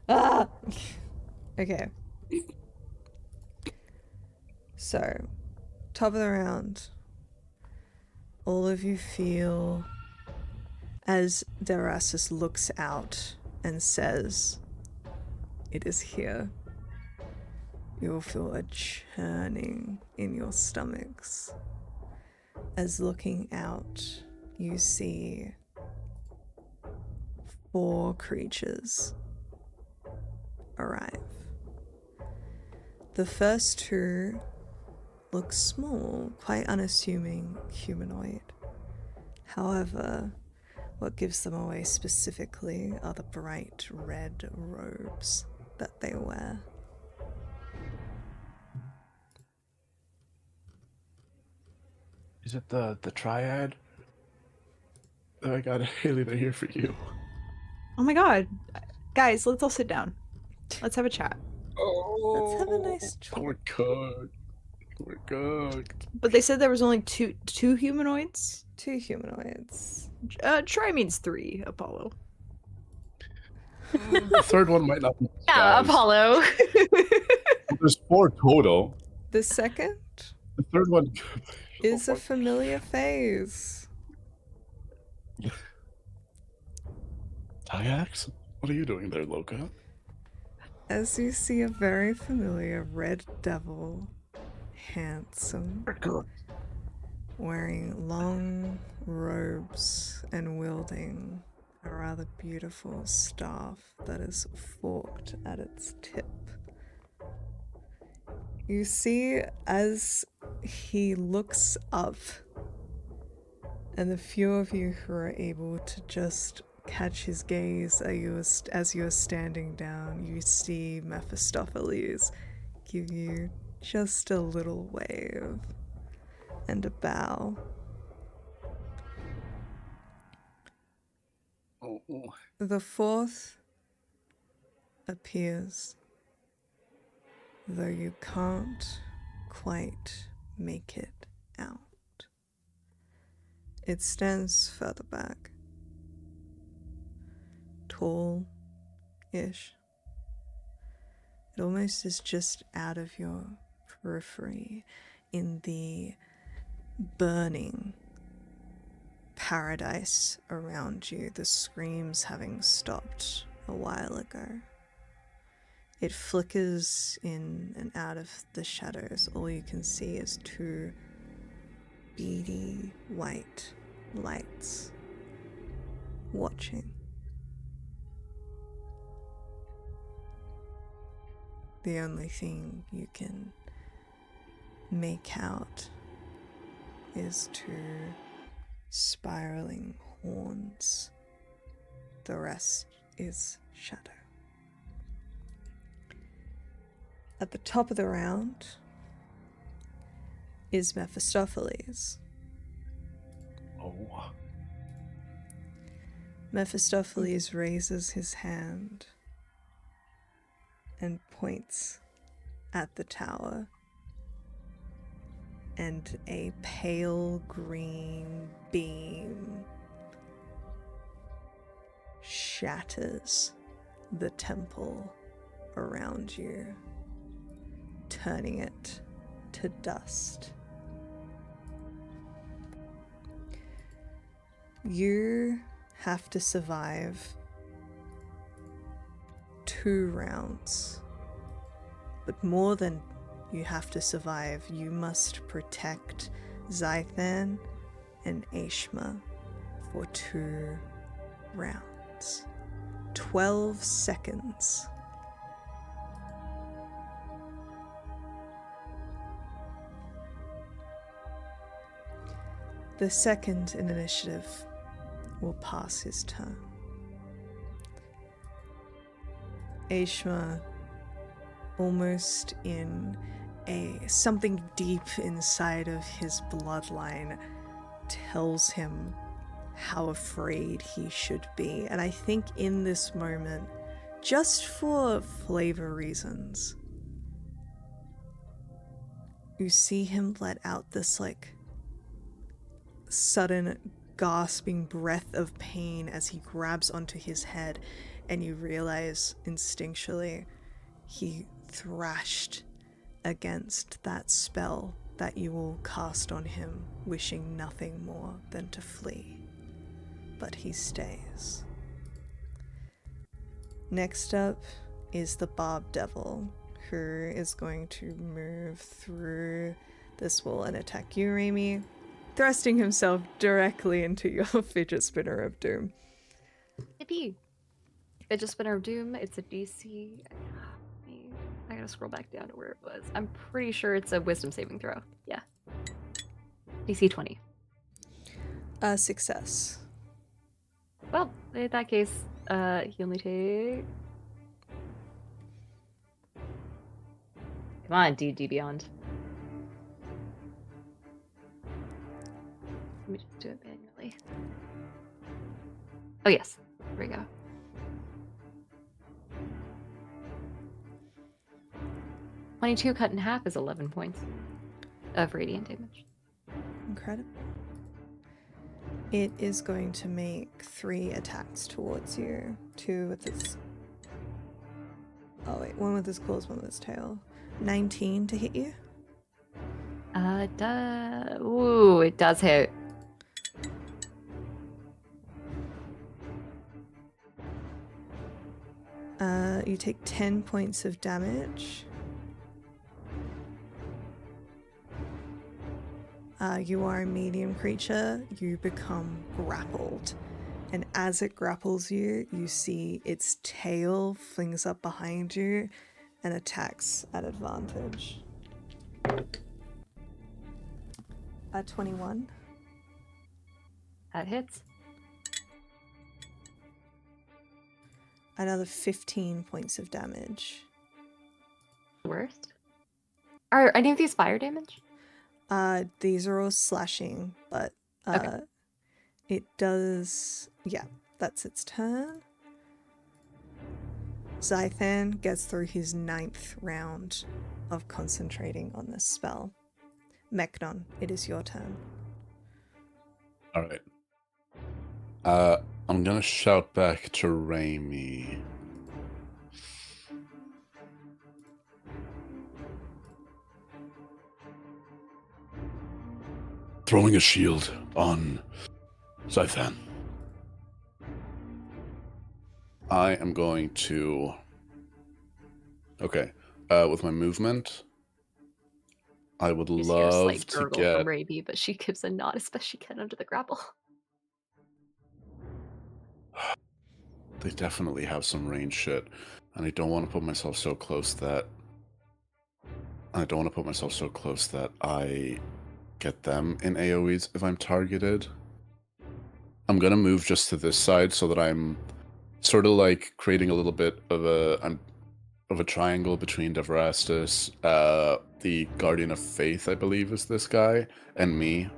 Ah! Okay. So, top of the round. All of you feel as Derasis looks out and says, "It is here." You'll feel a churning in your stomachs. As looking out, you see 4 creatures arrive. The first 2 look small, quite unassuming humanoid. However, what gives them away specifically are the bright red robes that they wear. Is it the triad? Oh, I got Haley, they're here for you. Oh my god. Guys, let's all sit down. Let's have a chat. Let's have a nice Oh, we're cooked. We're cooked. But they said there was only two humanoids? 2 humanoids. Try means 3, Apollo. The third one might not be. Yeah, disguised. Apollo. There's 4 total. The second The third one is a familiar face. Tyax? What are you doing there, Loka? As you see a very familiar red devil, handsome, wearing long robes and wielding a rather beautiful staff that is forked at its tip. You see as he looks up, and the few of you who are able to just catch his gaze as you are standing down, you see Mephistopheles give you just a little wave and a bow. Oh, The 4th appears, though you can't quite make it out. It stands further back. Tall-ish. It almost is just out of your periphery in the burning paradise around you, the screams having stopped a while ago. It flickers in and out of the shadows. All you can see is 2 beady white lights watching. The only thing you can make out is 2 spiraling horns. The rest is shadow. At the top of the round is Mephistopheles. oh. Mephistopheles raises his hand and points at the tower, and a pale green beam shatters the temple around you, turning it to dust. You have to survive 2 rounds, but more than you have to survive, you must protect Zythan and Aeaea for 2 rounds. 12 seconds. The second in initiative will pass his turn. Aeaea, almost in something deep inside of his bloodline, tells him how afraid he should be. And I think in this moment, just for flavor reasons, you see him let out this sudden gasping breath of pain as he grabs onto his head and you realize instinctually he thrashed against that spell that you all cast on him, wishing nothing more than to flee. But he stays. Next up is the Barb Devil, who is going to move through this wall and attack you, Raimi, thrusting himself directly into your fidget spinner of doom. Yippee! Fidget Spinner of Doom, it's a DC. I gotta scroll back down to where it was. I'm pretty sure it's a wisdom saving throw. Yeah. DC 20. Success. Well, in that case, he only take. Come on, D&D Beyond. Let me just do it manually. Oh yes, there we go. $22 cut in half is 11 points of radiant damage. Incredible. It is going to make 3 attacks towards you. 2 with its... Oh wait, 1 with its claws, 1 with its tail. 19 to hit you. Ooh, it does hit. You take 10 points of damage. You are a medium creature. You become grappled. And as it grapples you, you see its tail flings up behind you and attacks at advantage. 21. That hits. Another 15 points of damage. Worst. Are any of these fire damage? These are all slashing, but Okay. it does... Yeah, that's its turn. Zythan gets through his 9th round of concentrating on this spell. Meknon, it is your turn. All right. I'm gonna shout back to Raimi. Throwing a shield on Zythan. I am going to... Okay. With my movement, I would You just hear a love slight to gurgle get... from Raby, but she gives a nod as best she can under the grapple. They definitely have some range shit, and I don't want to put myself so close that... I don't want to put myself so close that I get them in AoEs if I'm targeted. I'm gonna move just to this side so that I'm sort of like creating a little bit of a triangle between Devrastus, the Guardian of Faith, I believe is this guy, and me.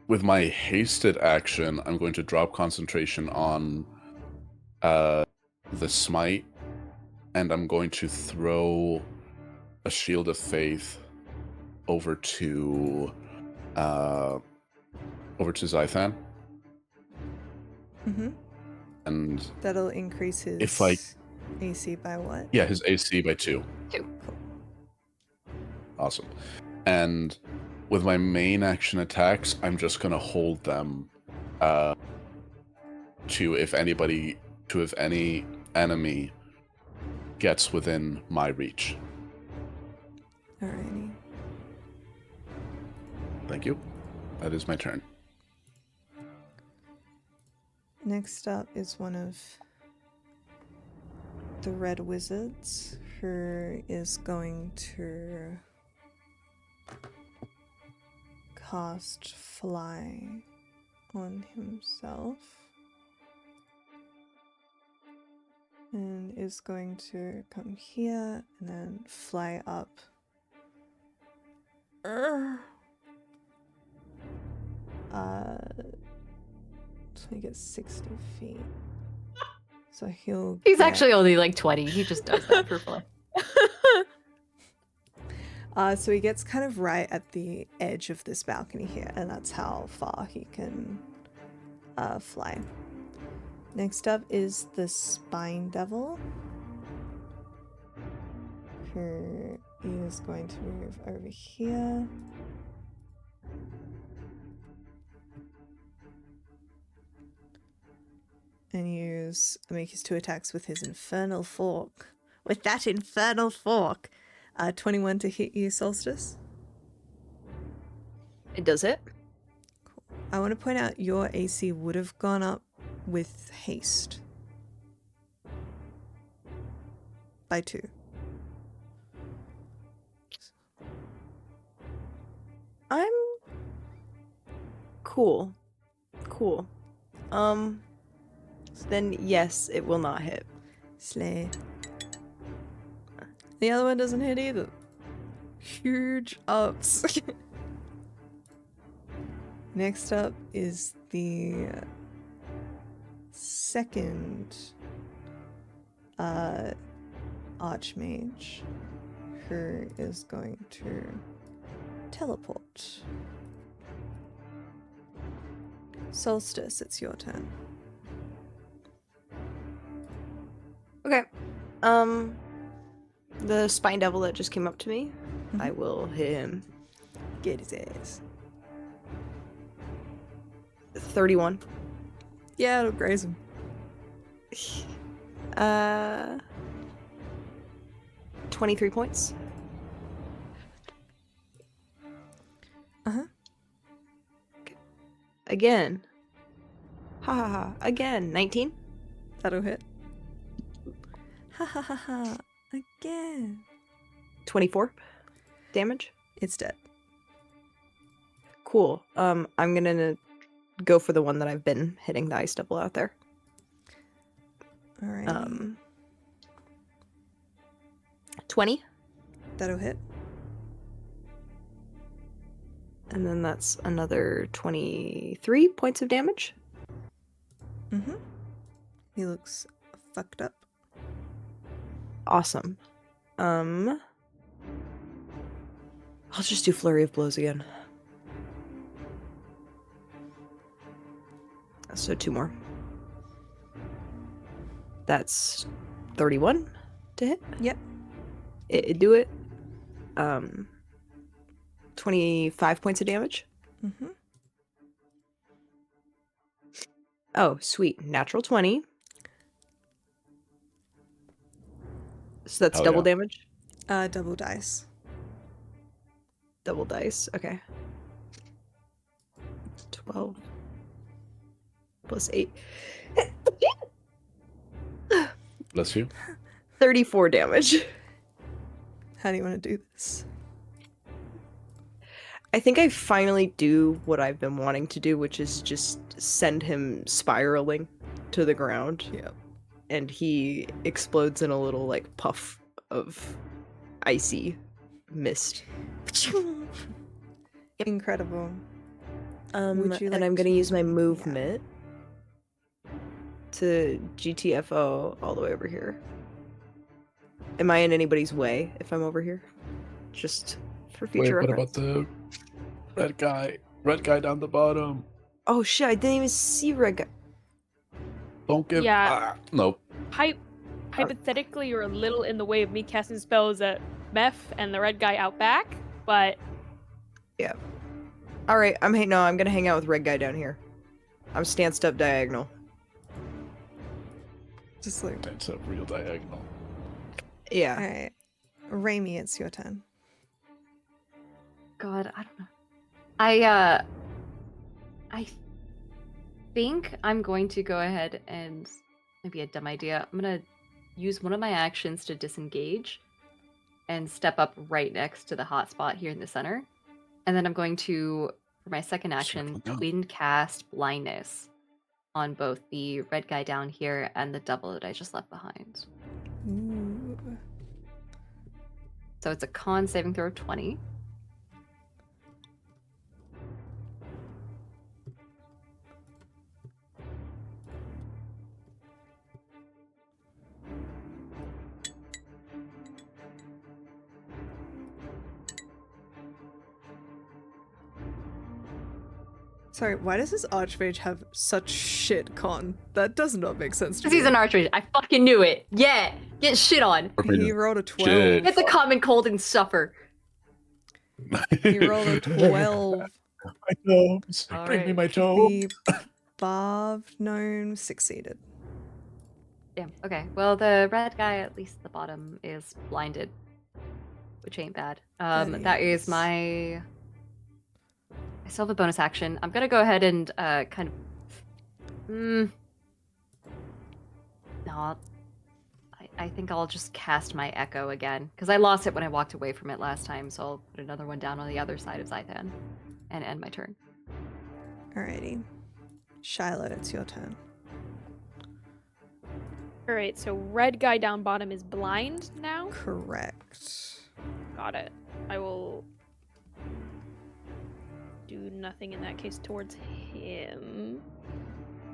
With my hasted action, I'm going to drop concentration on the smite, and I'm going to throw a shield of faith over to Zythan. Mm-hmm. And That'll increase his if I... AC by what? Yeah, his AC by 2. 2. Awesome. And with my main action attacks, I'm just gonna hold them to if any enemy gets within my reach. Alrighty. Thank you. That is my turn. Next up is one of the red wizards who is going to cast fly on himself and is going to come here and then fly up. So he gets 60 feet. So he'll He's get... actually only like 20. He just does that for fun. So he gets kind of right at the edge of this balcony here, and that's how far he can fly. Next up is the Spine Devil, who is going to move over here. And make his 2 attacks with his Infernal Fork. With that Infernal Fork! 21 to hit you, Solstice. It does hit. I want to point out your AC would have gone up with haste. By 2. I'm cool. Then yes, it will not hit. Slay. The other one doesn't hit either. Huge ups. Next up is the second Archmage, who is going to teleport. Solstice, it's your turn. Okay. The Spine Devil that just came up to me, I will hit him. Get his ass. 31. Yeah, it'll graze him. 23 points. Uh-huh. Again. Ha ha ha. Again. 19. That'll hit. Ha ha ha ha. Again. 24 damage. It's dead. Cool. I'm gonna go for the one that I've been hitting the Ice Devil out there. Alright. 20. That'll hit. And then that's another 23 points of damage. Mm-hmm. He looks fucked up. Awesome. I'll just do Flurry of Blows again. So 2 more. That's 31 to hit. Yep. It do it. 25 points of damage. Mm-hmm. Oh, sweet. Natural 20. So that's Hell double yeah. damage? Double dice. Double dice. Okay. 12 plus 8. Bless you. 34 damage. How do you want to do this? I think I finally do what I've been wanting to do, which is just send him spiraling to the ground. Yep. And he explodes in a little, like, puff of icy mist. Incredible. And Would you like I'm gonna to- use my movement to GTFO all the way over here. Am I in anybody's way if I'm over here? Just for Wait, future what reference. about the red guy? Red guy down the bottom. Oh shit, I didn't even see Red Guy. Don't give. Yeah. Nope. Hypothetically, you're a little in the way of me casting spells at Meph and the red guy out back, but Alright, I'm gonna hang out with Red Guy down here. I'm stanced up diagonal. Just like, That's a real diagonal. Yeah. alright. Raimi, it's your turn. God, I don't know. I think I'm going to go ahead and maybe a dumb idea. I'm gonna use one of my actions to disengage and step up right next to the hotspot here in the center. And then I'm going to, for my second action, Circling up. twin cast blindness on both the red guy down here and the double that I just left behind. Ooh. So it's a con saving throw of 20. Sorry, why does this Archmage have such shit con? That does not make sense to Because me. he's an archmage. I fucking knew it. Yeah, get shit on. He rolled a 12. Shit. Get the common cold and suffer. He rolled a 12. My tomes. All Bring me right. my tomes. The Barbed Gnome succeeded. Damn. Okay. Well, the red guy, at least the bottom, is blinded, which ain't bad. That is my. I still have a bonus action. I'm gonna go ahead and kind of. No. I think I'll just cast my echo again because I lost it when I walked away from it last time. So I'll put another one down on the other side of Zythan, and end my turn. Alrighty. Shiloh, it's your turn. Alright, so red guy down bottom is blind now? Correct. Got it. I will do nothing in that case towards him.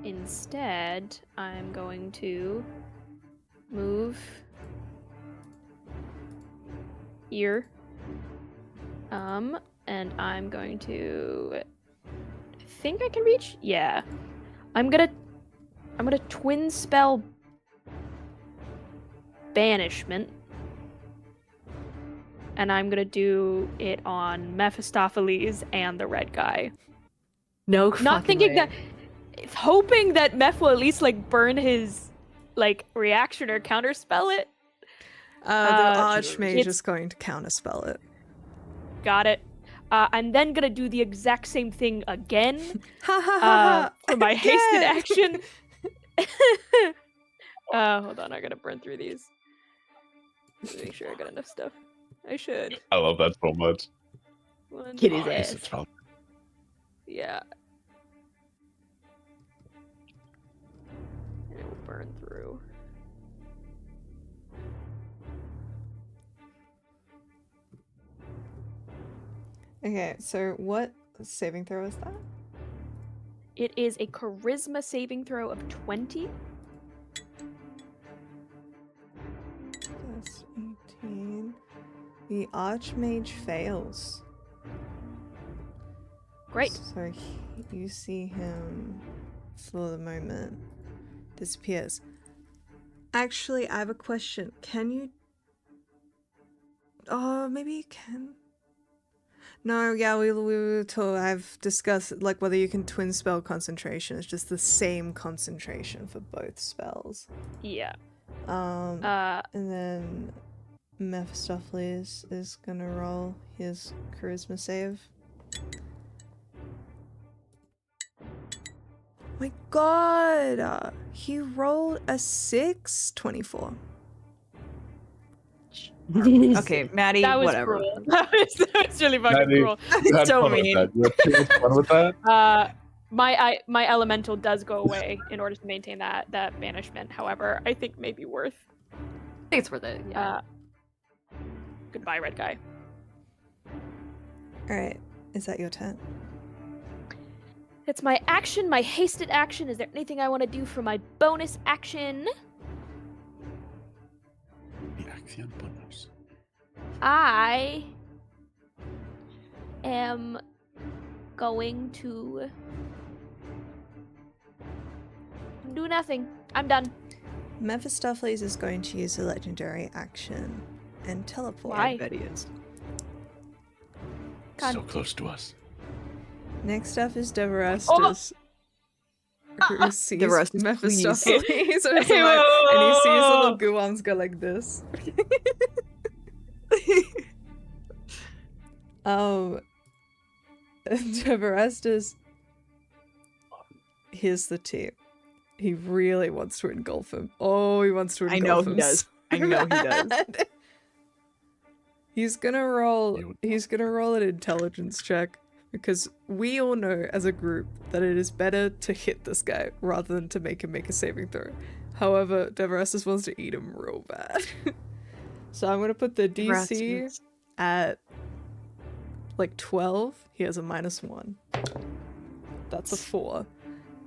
Instead, I'm going to move here. And I'm going to I think I can reach? Yeah. I'm gonna twin spell banishment. And I'm gonna do it on Mephistopheles and the red guy. No, Not fucking thinking way. that, hoping that Meph will at least like burn his like reaction or counterspell it. The Archmage it's- is going to counterspell it. Got it. I'm then gonna do the exact same thing again Ha ha ha! for my hasted Again! action. Hold on, I gotta burn through these. Make sure I got enough stuff. I should. I love that so much. One, Get his Nice, ass. it's fun. Yeah. And it will burn through. Okay, so what saving throw is that? It is a charisma saving throw of 20. Plus 18. The Archmage fails. Great. So you see him for the moment disappears. Actually, I have a question. Can you? Oh, maybe you can. No, yeah, we were told. I've discussed like whether you can twin spell concentration. It's just the same concentration for both spells. Yeah. And then Mephistopheles is gonna roll his charisma save. My god! He rolled a 6, 24. Okay, Maddie, That was whatever. cruel. That was really fucking Maddie. cruel. You had So fun with mean. that. You had too much fun with that. My elemental does go away in order to maintain that banishment. However, I think maybe worth. I think it's worth it. Yeah. Goodbye, red guy. Alright, is that your turn? It's my action, my hasted action. Is there anything I want to do for my bonus action? The action bonus. I am going to do nothing. I'm done. Mephistopheles is going to use a legendary action and teleport. Why? I bet he is. God. So close to us. Next up is Deverastus. Who sees Deverastus, Mephistopheles please. and he sees a little goo arms go like this. Deverastus, here's the tip. He really wants to engulf him. Oh, he wants to I engulf him. know he does. I know he does. bad. He's gonna roll. You- He's gonna roll an intelligence check because we all know as a group that it is better to hit this guy rather than to make him make a saving throw. However, Deverastus wants to eat him real bad. So I'm gonna put the DC Deverastus. at like 12. He has a -1. That's a 4.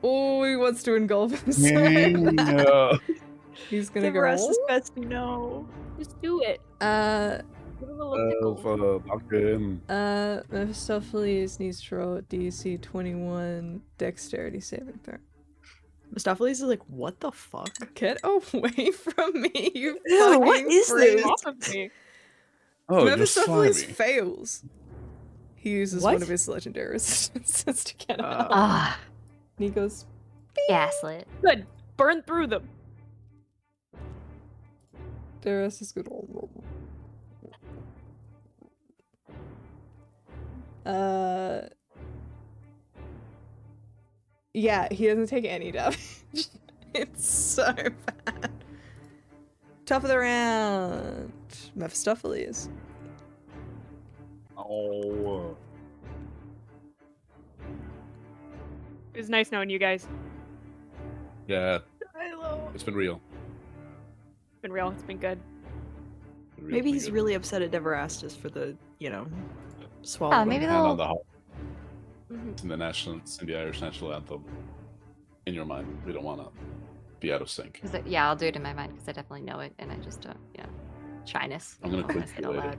Oh, he wants to engulf him. So No. he's gonna go. Deverastus bestie, no. Just do it. Give him a little tickle. Lock in. Mephistopheles needs to roll a DC 21 dexterity saving throw. Mistopheles is like, what the fuck? Get away from me, you Ew, what fucking is freak. this? Off of me. Oh, you're Mephistopheles slimy. fails. He uses What? one of his legendary resistances to get out. Ah, And he goes, gaslit. Good. Burn through them. Darius is good. Yeah, he doesn't take any damage. It's so bad. Top of the round, Mephistopheles. Oh. It was nice knowing you guys. Yeah, Shiloh. it's been real. It's been real. It's been good. Been real, Maybe been he's good. really upset at Deverastus for the, swallow. Oh, maybe Hand on they'll. the heart. Mhm. It's in the national, it's in the Irish national anthem. In your mind, we don't want to be out of sync. Yeah, I'll do it in my mind because I definitely know it, and I just shyness. I'm gonna I don't wanna quiz say it you out later. loud.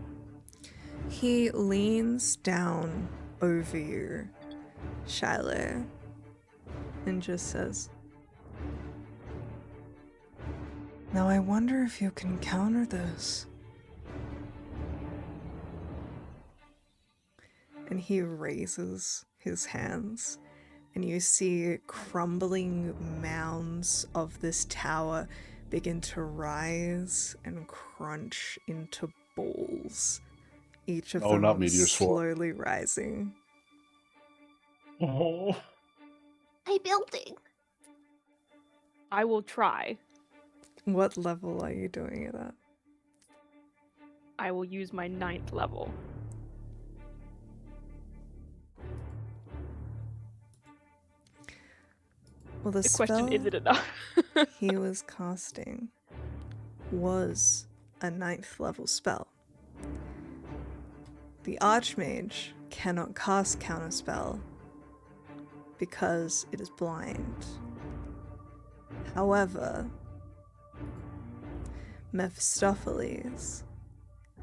He leans down over you, Shiloh, and just says, "Now I wonder if you can counter this." And he raises his hands, and you see crumbling mounds of this tower begin to rise and crunch into balls, each of Oh, them not meteor swarm. slowly rising. Oh. Hey, building. I will try. What level are you doing it at? I will use my 9th level. Well, the The spell question is it enough? he was casting was a 9th level spell. The Archmage cannot cast Counterspell because it is blind. However, Mephistopheles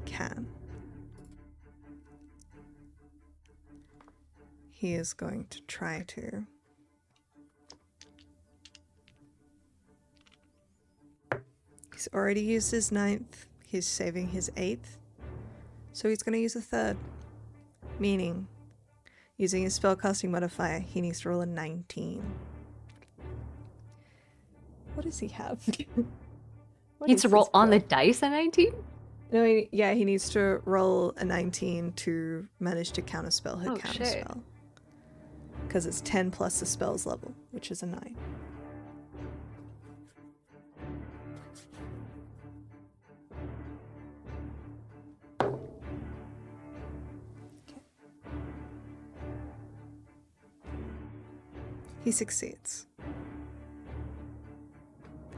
can. He is going to try to. He's already used his 9th. He's saving his 8th. So he's going to use a 3rd. Meaning, using his spellcasting modifier, he needs to roll a 19. What does he have? What Needs is to roll his on the spell? dice at 19? No, he needs to roll a 19 to manage to counterspell her Oh, shit. counterspell. Because it's 10 plus the spell's level, which is a 9. He succeeds.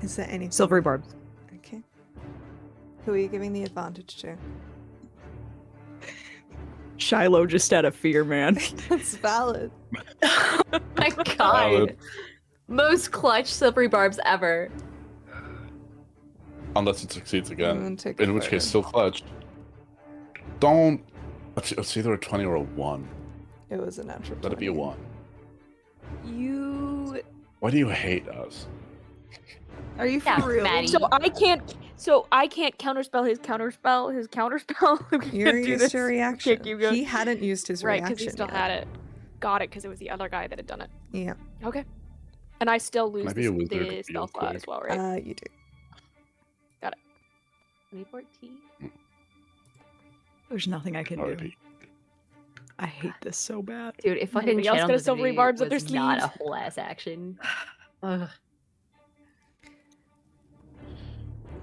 Is there anything? Silvery barbs. Okay. Who are you giving the advantage to? Shiloh just out of fear, man. That's valid. My God. Valid. Most clutch silvery barbs ever. Unless it succeeds I'm again. gonna take a In which case, photo. still clutch. Don't. It's either a 20 or a 1. It was a natural. Let it be a 20. 1. You Why do you hate us? are you for Yeah, real? Maddie. So I can't counterspell his counterspell. We can't You're do used this. to a We reaction. can't keep going. He hadn't used his Right, reaction. because he still yet. had it. Got it, because it was the other guy that had done it. Yeah. Okay. And I still lose I be a the wizard spell real slot quick? as well, right? You do. 2014. There's nothing I can do. R.I.P. I hate this so bad. Dude, if fucking Anybody else channel got a silvery divinity barbs up was their not a sleeves? whole ass action. Ugh.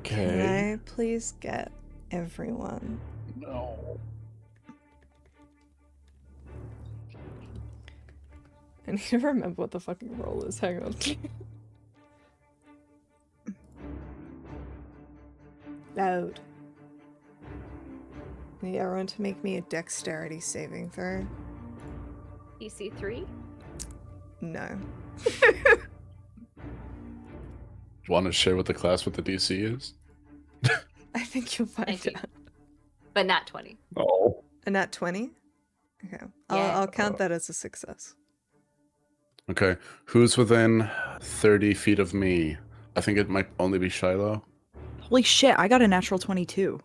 Can Okay. I please get everyone? No. I need to remember what the fucking roll is. Hang on. Loud. Need everyone to make me a dexterity saving throw. DC 3? No. Want to share with the class what the DC is? I think you'll find Thank you. out. but not 20. Oh. A nat 20? Okay. Yeah. I'll count that as a success. Okay. Who's within 30 feet of me? I think it might only be Shiloh. Holy shit, I got a natural 22.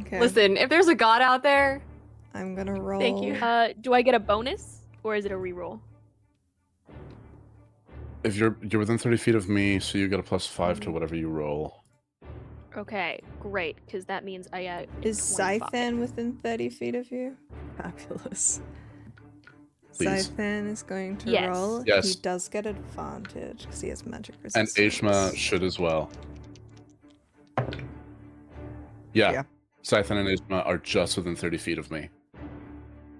Okay. Listen, if there's a god out there, I'm gonna roll. Thank you. Do I get a bonus or is it a reroll? If you're within 30 feet of me, so you get a +5 to whatever you roll. Okay, great, because that means I get Is 25. Zythan within 30 feet of you? Fabulous. Please. Zythan is going to Yes. roll. Yes. He does get advantage because he has magic And resistance. Aeaea should as well. Yeah. Yeah. Scythen and Aeaea are just within 30 feet of me.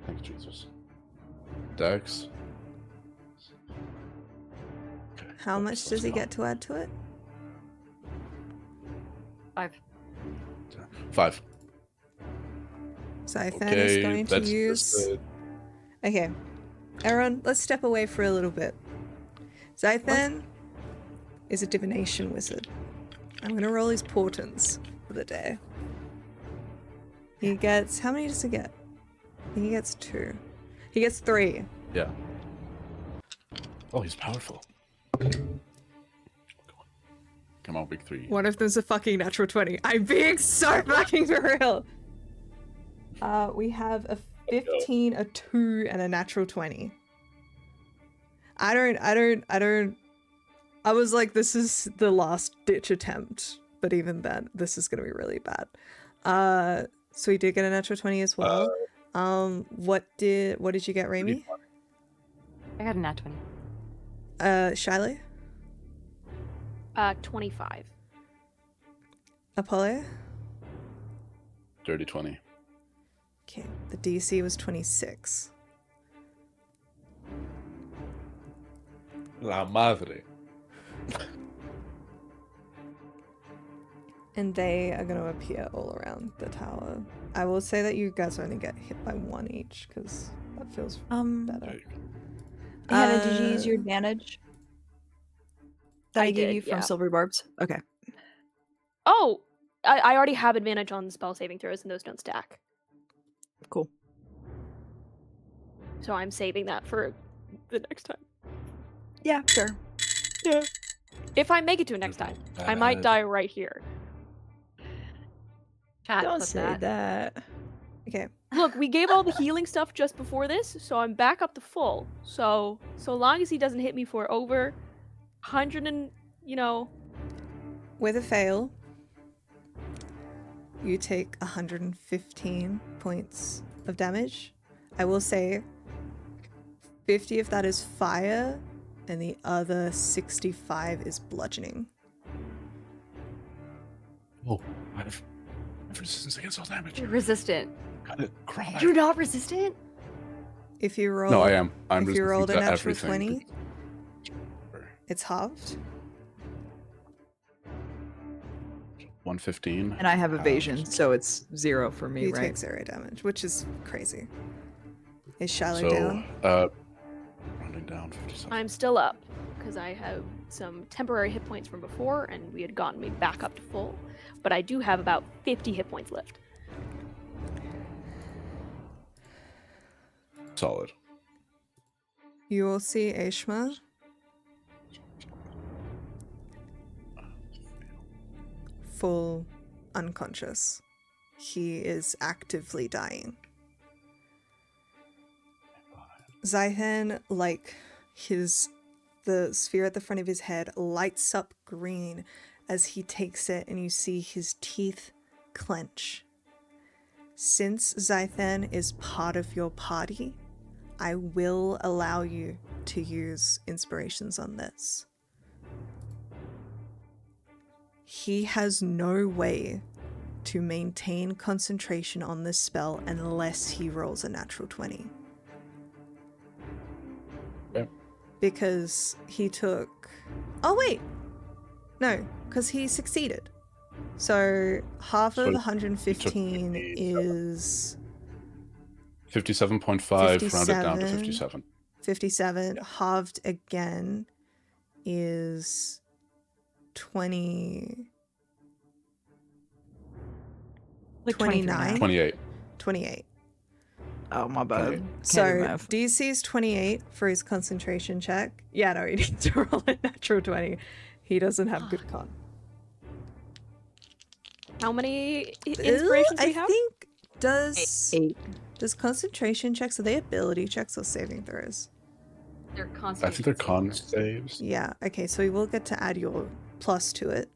Thank you, Jesus. Dex. Okay. How much does he get to add to it? 5. 5. Zythan Okay, is going to that's use. good. Okay. Aaron, let's step away for a little bit. Zythan is a divination wizard. I'm gonna roll his portents for the day. He gets. How many does he get? I think he gets 2. He gets 3. Yeah. Oh, he's powerful. Come on, big 3. One of them's a fucking natural 20. I'm being so fucking for real. We have a 15, a 2, and a natural 20. I was like, this is the last ditch attempt, but even then, this is gonna be really bad. So we did get a natural 20 as well. What did you get, Raimi? I got a nat 20. Shiloh? 25. Apollo? Dirty 20. Okay, the DC was 26. La madre. And they are going to appear all around the tower. I will say that you guys only get hit by 1 each, because that feels better. Hannah, did you use your Uh, advantage that I gave did, you from yeah. Silver Barbs? Okay. Oh, I already have advantage on spell saving throws and those don't stack. Cool. So I'm saving that for the next time. Yeah, sure. Yeah. If I make it to it next time, I might die right here. Chat, Don't clip say that. Okay. Look, we gave all the healing stuff just before this, so I'm back up to full. So long as he doesn't hit me for over 100 and, With a fail, you take 115 points of damage. I will say 50 of that is fire, and the other 65 is bludgeoning. Oh, I have resistance against all damage. You're resistant. Gotta cry. You're not resistant? If you roll, No, I am. I'm if you rolled a resistant to natural everything. 20, it's halved. 115. And I have evasion, so it's 0 for me, You right? take 0 damage, which is crazy. Is Shiloh So, down? rounding down 57. I'm still up because I have some temporary hit points from before and we had gotten me back up to full. But I do have about 50 hit points left. Solid. You will see Aeaea full unconscious. He is actively dying. Zythan, like the sphere at the front of his head lights up green as he takes it, and you see his teeth clench. Since Zythan is part of your party, I will allow you to use inspirations on this. He has no way to maintain concentration on this spell unless he rolls a natural 20. Yep. Because he took... Oh, wait! No, because he succeeded. So half So of he 115 took is 57.5 rounded down to 57. 57. 57. Halved again is 20... Like 23 now. 29? 28. 28. Oh, my bad. 28. Can't do So math. DC's 28 for his concentration check. Yeah, no, he needs to roll a natural 20. He doesn't have good con. How many inspirations do I we have? think does 8. concentration checks, are they ability checks or saving throws? They're I constant. think they're con saves. Yeah, okay, so we will get to add your plus to it.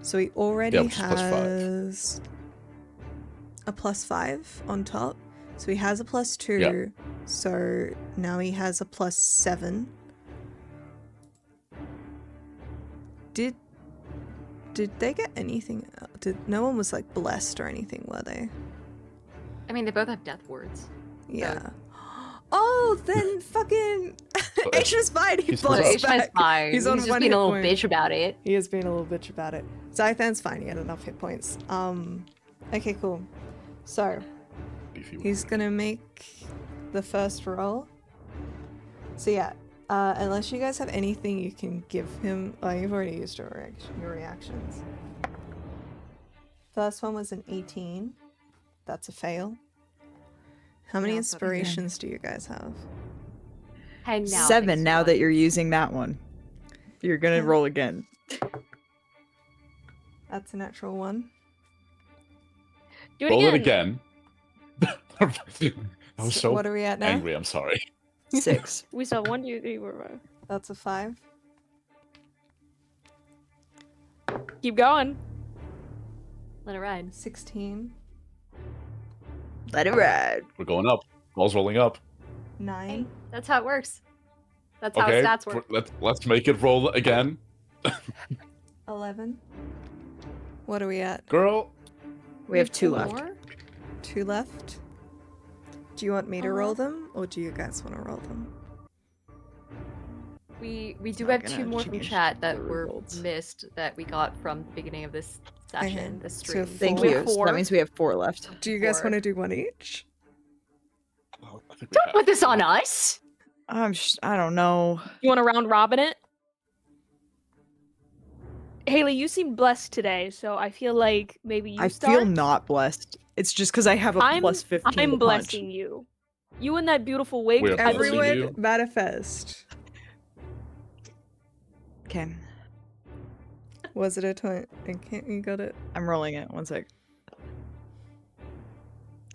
So he already which is plus 5. has a +5 on top. So he has a +2. Yeah. So now he has a +7. Did they get anything? No one was like blessed or anything, were they? I mean, they both have death words. Yeah. Oh, then fucking Aisha's fine. He He's So Well, bounced Aisha's back. fine. He's on just one being hit a little point. bitch about it. He is being a little bitch about it. Zythan's fine. He had enough hit points. Okay, cool. So he's gonna make the first roll. So yeah, unless you guys have anything you can give him. Oh, you've already used your reactions. First one was an 18. That's a fail. How many Yeah, that's okay. inspirations do you guys have? And now 7 thanks now God. that you're using that one. You're gonna Okay. roll again. That's a natural 1. Do it Roll again. it again. I was so What are we at now? angry. I'm sorry. 6. We saw 1, 2, 3, 4, 5. That's a 5. Keep going. Let it ride. 16. Let it ride. We're going up. Ball's rolling up. 9. That's how it works. That's how Okay. stats work. Let's make it roll again. 11. What are we at? Girl. We have 2 left. More? 2 left. Do you want me to roll them, or do you guys want to roll them? We do not have 2 gonna more from change chat that the were results. missed that we got from the beginning of this session, Okay, this so stream. Thank Four. you. So Four. that means we have 4 left. Do you guys 4. want to do one each? Oh, I think we Don't have put this to. on us! I don't know. You want to round robin it? Haley, you seem blessed today, so I feel like maybe you I start. feel not blessed. It's just because I have a plus 15 I'm to punch. blessing you. You and that beautiful wig. We are I blessing believe- you. Everyone manifest. Okay, Was it a 20? Okay, you got it. I'm rolling it. 1 sec.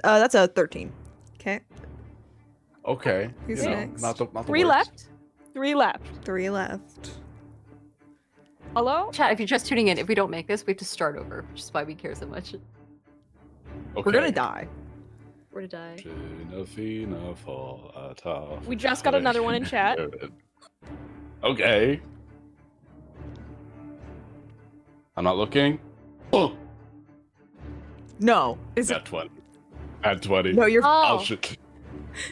That's a 13. Okay, Okay. Who's you know, next? Not the 3 worst. left. 3 left. 3 left. Hello? Chat, if you're just tuning in, if we don't make this, we have to start over, which is why we care so much. Okay. We're gonna die. We're to die. We just got another one in chat. Okay. I'm not looking. Oh, No. Is at 20. At 20. No, you're. Oh, I'll shit.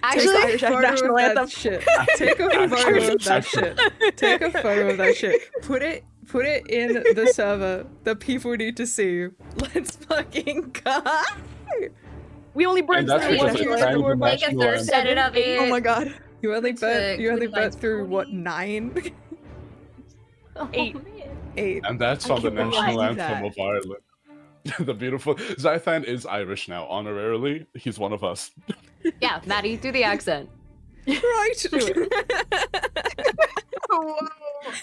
actually, Irish photo national of that anthem. shit. Take a photo of that shit. Take a photo of that shit. Put it in the server. The people need to see. Let's fucking go. We only burned And that's through because one it's more. sang the We're like national at anthem. Set it up, Oh my god. You only burnt. You only Good burnt through what, 20. 9? Oh, 8. man. 8. And that's I on the can't believe national that. anthem of Ireland. The beautiful Zythan is Irish now, honorarily. He's one of us. Yeah, Maddie, do the accent. Right.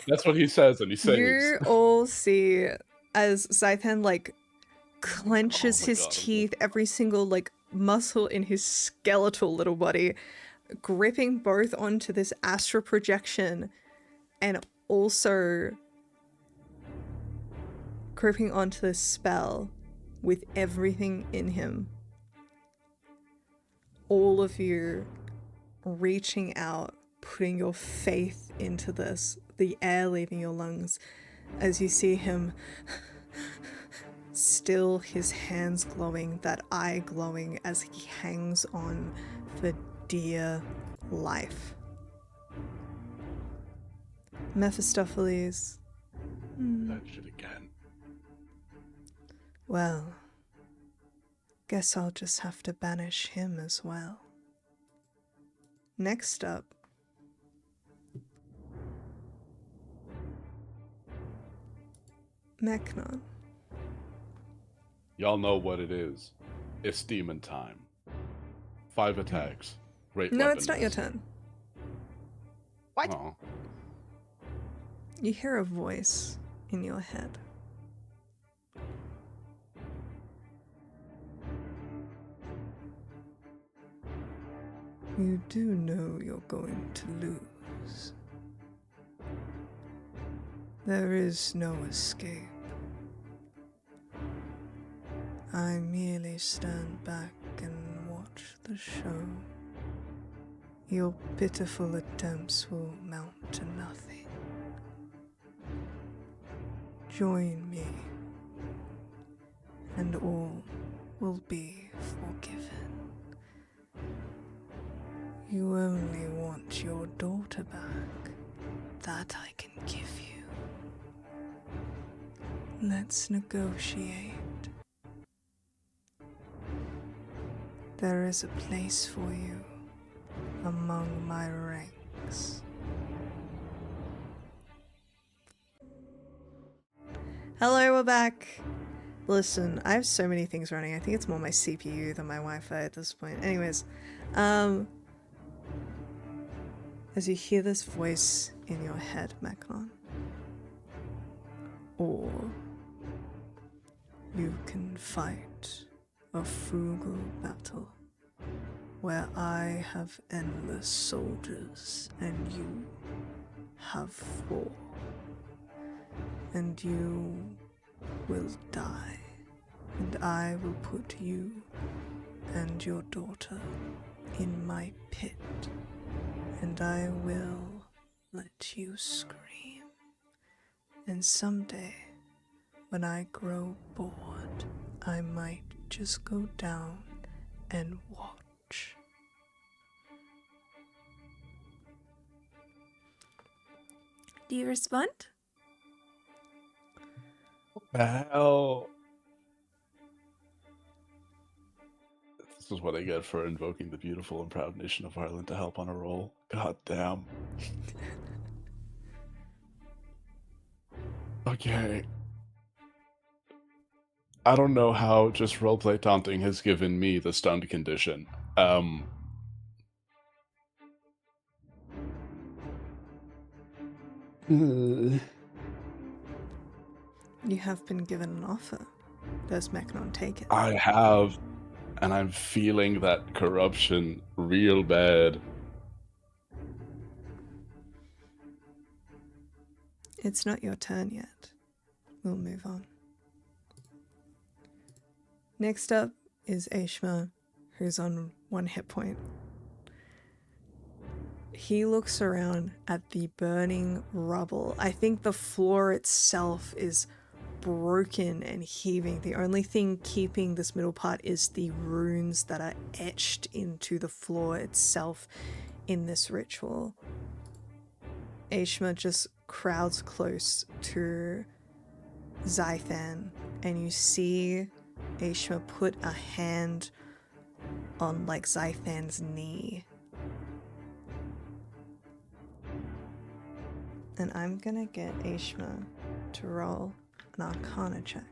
That's what he says, and he says. You all see as Zythan like clenches Oh my his God, I'm teeth, every single like muscle in his skeletal little body, gripping both onto this astral projection and also gripping onto this spell with everything in him. All of you reaching out, putting your faith into this, the air leaving your lungs as you see him, still his hands glowing, that eye glowing as he hangs on for dear life. Mephistopheles, That shit again. well, guess I'll just have to banish him as well. Next up, Mechnon. Y'all know what it is. It's demon time. 5 attacks. Great No, weapon it's not your miss. turn. What? Oh. You hear a voice in your head. You do know you're going to lose. There is no escape. I merely stand back and watch the show. Your pitiful attempts will mount to nothing. Join me, and all will be forgiven. You only want your daughter back. That I can give you. Let's negotiate. There is a place for you among my ranks. Hello, we're back. Listen, I have so many things running. I think it's more my CPU than my Wi-Fi at this point. Anyways, as you hear this voice in your head, Macron, or you can fight a frugal battle where I have endless soldiers and you have 4, and you will die, and I will put you and your daughter in my pit, and I will let you scream. And someday, when I grow bored, I might just go down and watch. Do you respond? The hell? This is what I get for invoking the beautiful and proud nation of Ireland to help on a roll. God damn. Okay. I don't know how just roleplay taunting has given me the stunned condition. You have been given an offer. Does Macron take it? I have, and I'm feeling that corruption real bad. It's not your turn yet. We'll move on. Next up is Aeaea, who's on 1 hit point. He looks around at the burning rubble. I think the floor itself is broken and heaving. The only thing keeping this middle part is the runes that are etched into the floor itself in this ritual. Aeaea just crowds close to Zythan, and you see Aeaea put a hand on like Zythan's knee. And I'm gonna get Aeaea to roll an Arcana check.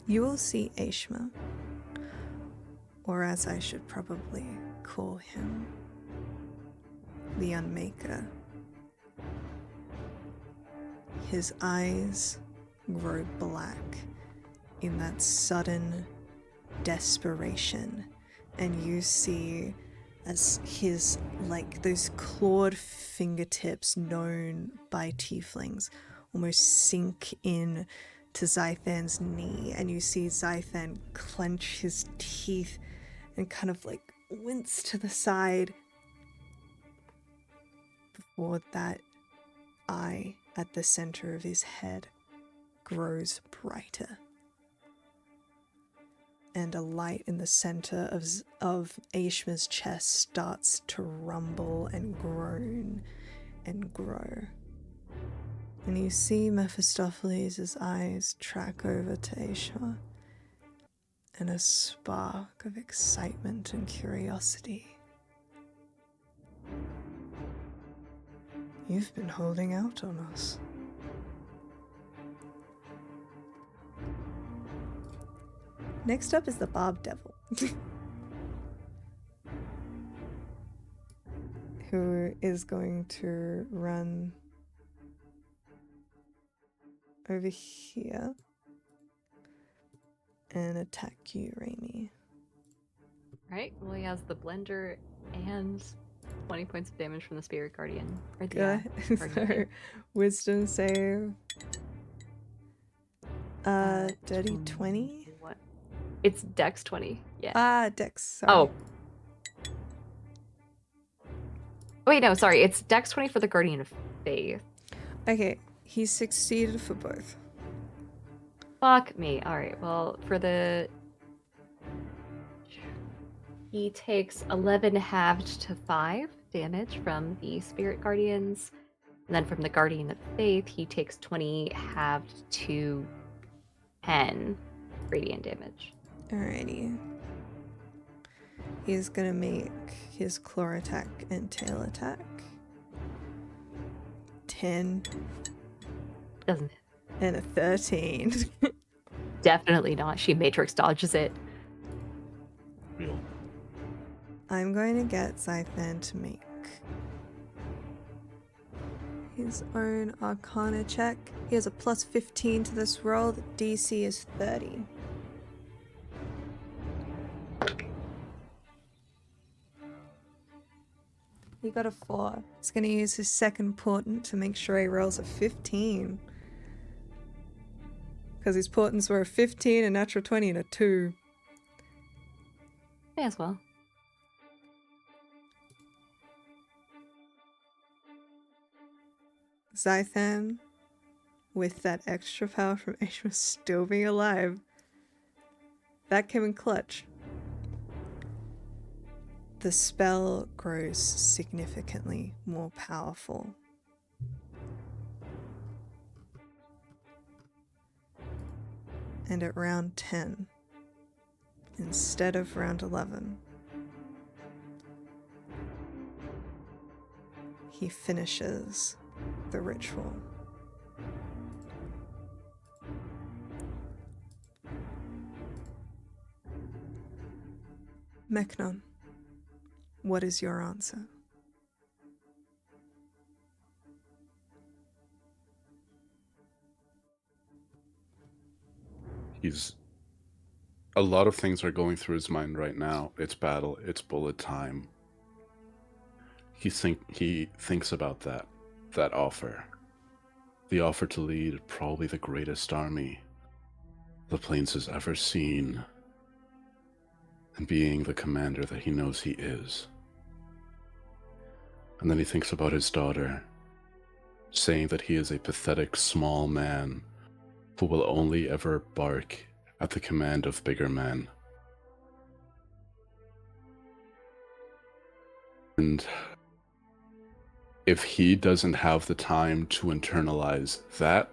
You will see Aeaea, or as I should probably call him, the Unmaker. His eyes grow black in that sudden desperation, and you see as his, like, those clawed fingertips known by tieflings almost sink in to Zythan's knee, and you see Zythan clench his teeth and kind of like wince to the side before that eye at the center of his head grows brighter, and a light in the center of Aeaea's chest starts to rumble and groan and grow. And you see Mephistopheles' eyes track over to Aeaea, and a spark of excitement and curiosity. You've been holding out on us. Next up is the Barb Devil, who is going to run over here and attack you, Raimi. Right. Well, he has the blender and 20 points of damage from the Spirit Guardian. Or the, Yeah. Guardian So, wisdom save. Dirty 20? What? It's Dex 20. Yeah. Ah, Dex. Sorry. Oh. Wait, no, sorry. It's Dex 20 for the Guardian of Faith. Okay, he succeeded for both. Fuck me. Alright, well, for the... He takes 11 halved to 5 damage from the Spirit Guardians. And then from the Guardian of Faith, he takes 20 halved to 10 radiant damage. Alrighty. He's gonna make his claw attack and tail attack. 10 Doesn't it? and a 13. Definitely not. She Matrix dodges it. Real. I'm going to get Zythan to make his own Arcana check. He has a plus 15 to this roll. The DC is 30. He got a 4. He's going to use his second portent to make sure he rolls a 15. Because his portents were a 15, a natural 20, and a 2. May as well. Zythan, with that extra power from Asia still being alive, that came in clutch. The spell grows significantly more powerful. And at round 10, instead of round 11, he finishes the ritual. Meknon, what is your answer? A lot of things are going through his mind right now. It's battle, it's bullet time. He thinks about that offer. The offer to lead probably the greatest army the Plains has ever seen. And being the commander that he knows he is. And then he thinks about his daughter, saying that he is a pathetic small man who will only ever bark at the command of bigger men. And if he doesn't have the time to internalize that,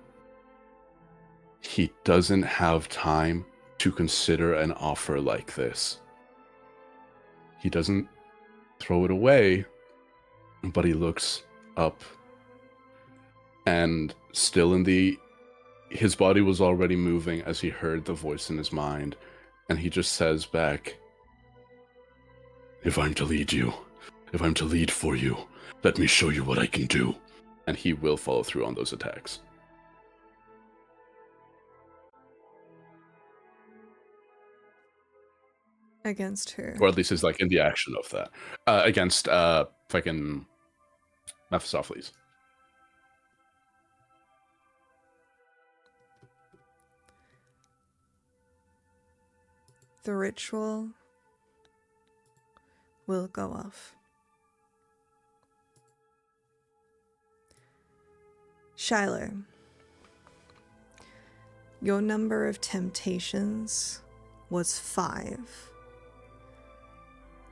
he doesn't have time to consider an offer like this. He doesn't throw it away, but he looks up, and still his body was already moving as he heard the voice in his mind, and he just says back, "If I'm to lead you, if I'm to lead for you, let me show you what I can do." And he will follow through on those attacks. Against who? Or at least is like in the action of that. Against fucking Mephistopheles. The ritual will go off. Shiloh, your number of temptations was 5.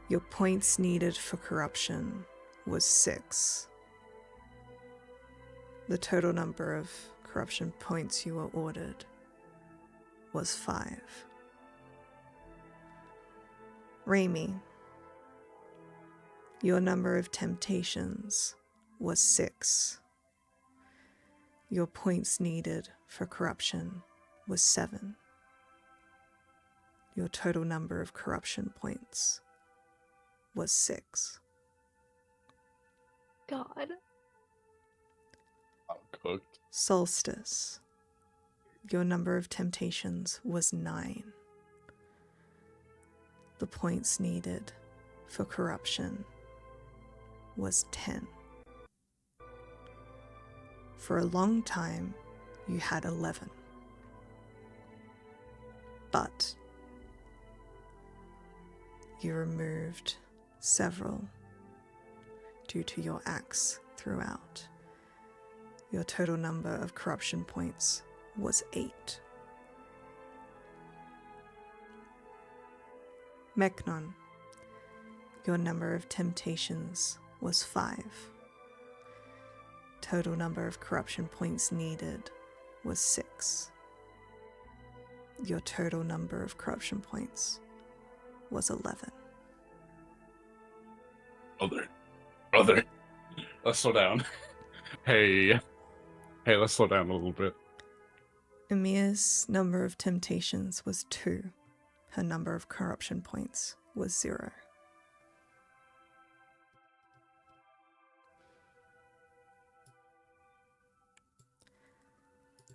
Your points needed for corruption was 6. The total number of corruption points you were ordered was 5. Raimi, your number of temptations was 6. Your points needed for corruption was 7. Your total number of corruption points was 6. God. I'm cooked. Solstice, your number of temptations was 9. The points needed for corruption was 10. For a long time, you had 11. But you removed several due to your acts throughout. Your total number of corruption points was 8. Meknon, your number of temptations was 5. Total number of corruption points needed was 6. Your total number of corruption points was 11. Brother, let's slow down. Hey, let's slow down a little bit. Aeaea's number of temptations was 2. Her number of corruption points was 0.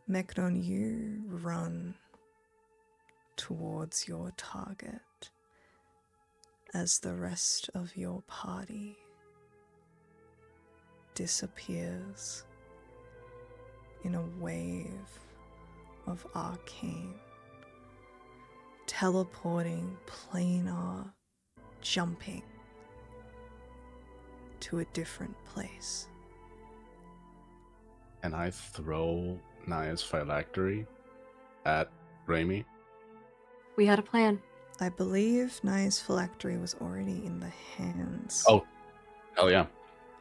Meknon, you run towards your target as the rest of your party disappears in a wave of arcane, teleporting, planar, jumping to a different place. And I throw Naya's phylactery at Raimi. We had a plan. I believe Naya's phylactery was already in the hands Oh, hell yeah.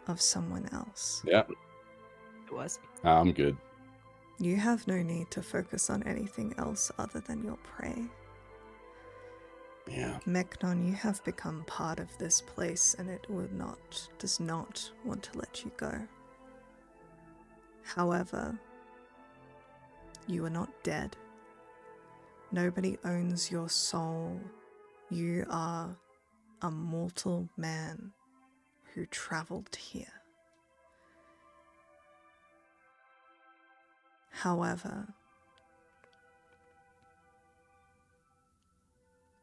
of someone else. Yeah, It was. I'm good. You have no need to focus on anything else other than your prey. Yeah. Meknon, you have become part of this place and it does not want to let you go. However, you are not dead. Nobody owns your soul. You are a mortal man who traveled here. However,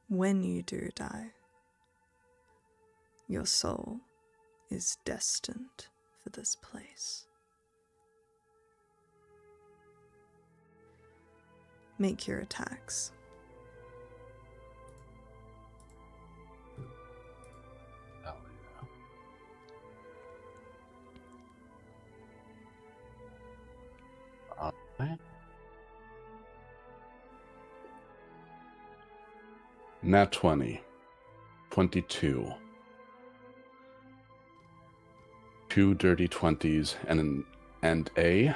when you do die, your soul is destined for this place. Make your attacks. Hell yeah. Alright. Nat 20. 22. 2 dirty 20s and a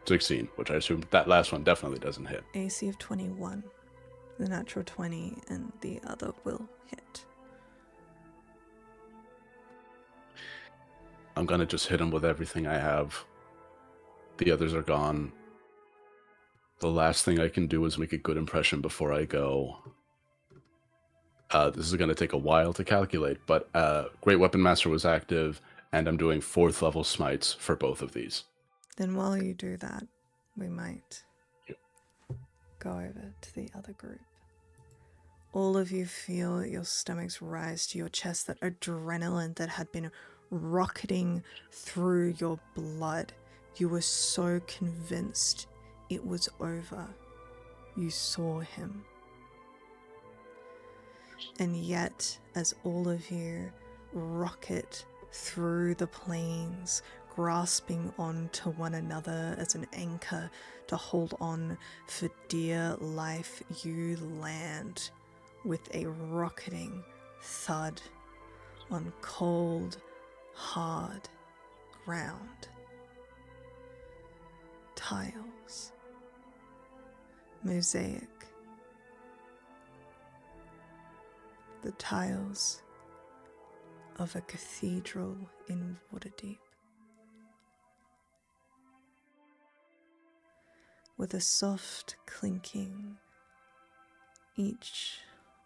16, which I assume that last one definitely doesn't hit. AC of 21. The natural 20 and the other will hit. I'm gonna just hit him with everything I have. The others are gone. The last thing I can do is make a good impression before I go. This is gonna take a while to calculate, but Great Weapon Master was active, and I'm doing 4th level smites for both of these. Then while you do that, we might go over to the other group. All of you feel your stomachs rise to your chest, that adrenaline that had been rocketing through your blood. You were so convinced it was over. You saw him. And yet, as all of you rocket through the plains, grasping on to one another as an anchor to hold on for dear life, you land with a rocketing thud on cold, hard ground. Tiles. Mosaic. the tiles of a cathedral in Waterdeep, with a soft clinking. Each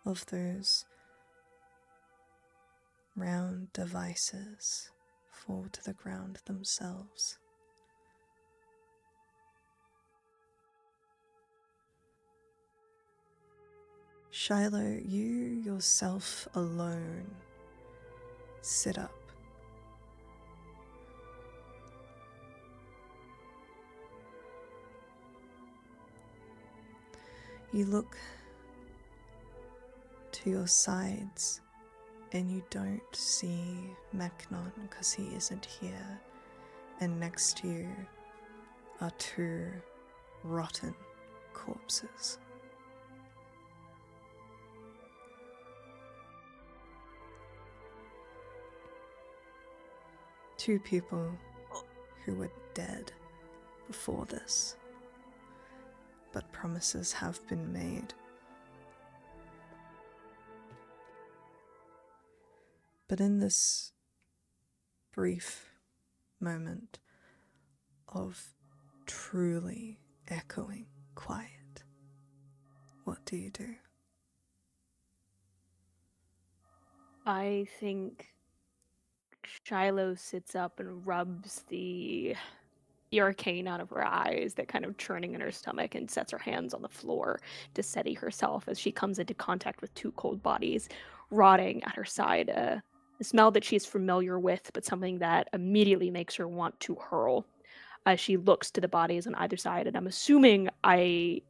of those round devices fall to the ground themselves. Shiloh, you yourself alone sit up. You look to your sides and you don't see Mechnon because he isn't here, and next to you are two rotten corpses. Two people who were dead before this, but promises have been made. But in this brief moment of truly echoing quiet, what do you do? I think Shiloh sits up and rubs the arcane out of her eyes, that kind of churning in her stomach, and sets her hands on the floor to steady herself as she comes into contact with two cold bodies rotting at her side. A smell that she's familiar with, but something that immediately makes her want to hurl as she looks to the bodies on either side. And I'm assuming I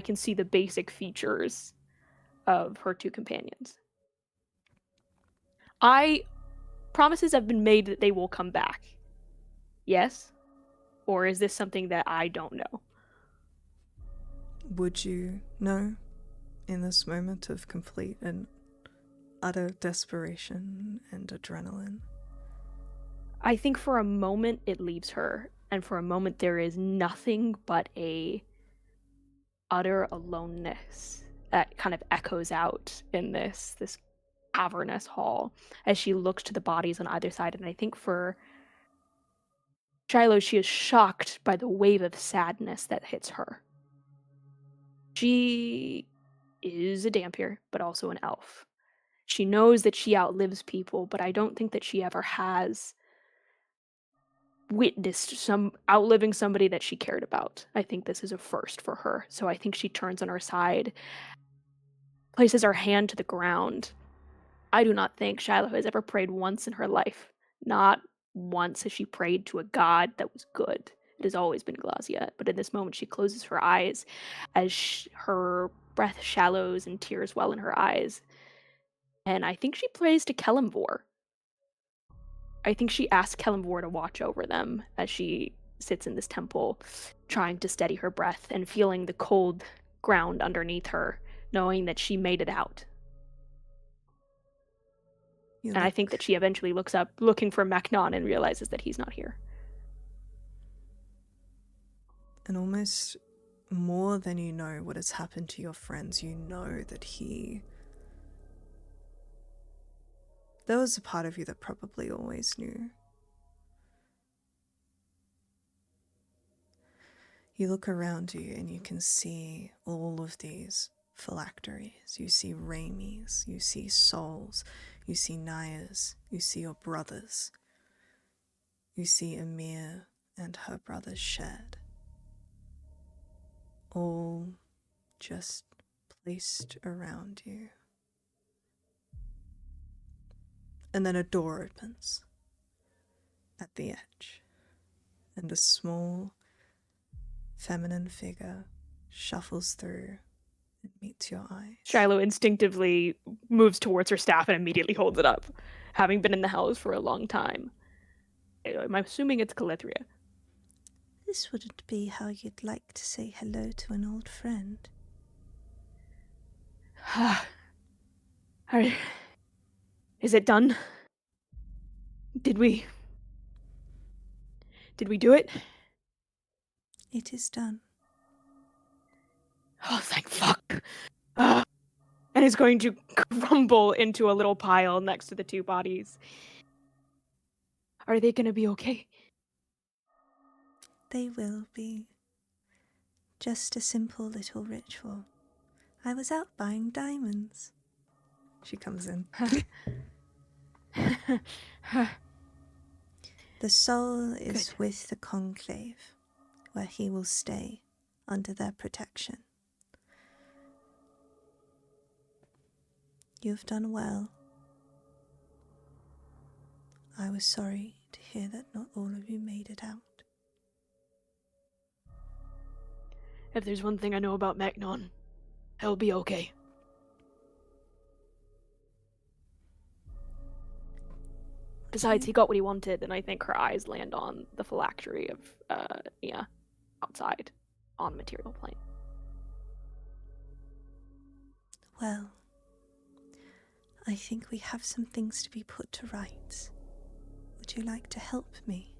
can see the basic features of her two companions. Promises have been made that they will come back. Yes? Or is this something that I don't know? Would you know in this moment of complete and utter desperation and adrenaline? I think for a moment it leaves her, and for a moment there is nothing but a utter aloneness that kind of echoes out in this cavernous hall as she looks to the bodies on either side. And I think for Shiloh, she is shocked by the wave of sadness that hits her. She is a Dhampir, but also an elf. She knows that she outlives people, but I don't think that she ever has witnessed outliving somebody that she cared about. I think this is a first for her. So I think she turns on her side, places her hand to the ground. I do not think Shiloh has ever prayed once in her life. Not once has she prayed to a god that was good. It has always been Glazia. But in this moment, she closes her eyes as her breath shallows and tears well in her eyes. And I think she prays to Kelimvor. I think she asks Kelimvor to watch over them as she sits in this temple, trying to steady her breath and feeling the cold ground underneath her, knowing that she made it out. And I think that she eventually looks up, looking for Mechnon, and realizes that he's not here. And almost more than you know what has happened to your friends, you know that there was a part of you that probably always knew. You look around you and you can see all of these phylacteries. You see Raimis, you see souls, you see Nayas, you see your brothers. You see Aeaea and her brother Shed. All just placed around you. And then a door opens at the edge, and a small feminine figure shuffles through and meets your eyes. Shiloh instinctively moves towards her staff and immediately holds it up, having been in the house for a long time. I'm assuming it's Calithria. This wouldn't be how you'd like to say hello to an old friend. Is it done? Did we do it? It is done. Oh, thank fuck. And is going to rumble into a little pile next to the two bodies. Are they gonna be okay? They will be. Just a simple little ritual. I was out buying diamonds. She comes in. The soul is Good. with the conclave, where he will stay under their protection. You've done well. I was sorry to hear that not all of you made it out. If there's one thing I know about Magnon, he'll be okay. Besides, he got what he wanted, and I think her eyes land on the phylactery of Aeaea outside on the material plane. Well, I think we have some things to be put to rights. Would you like to help me?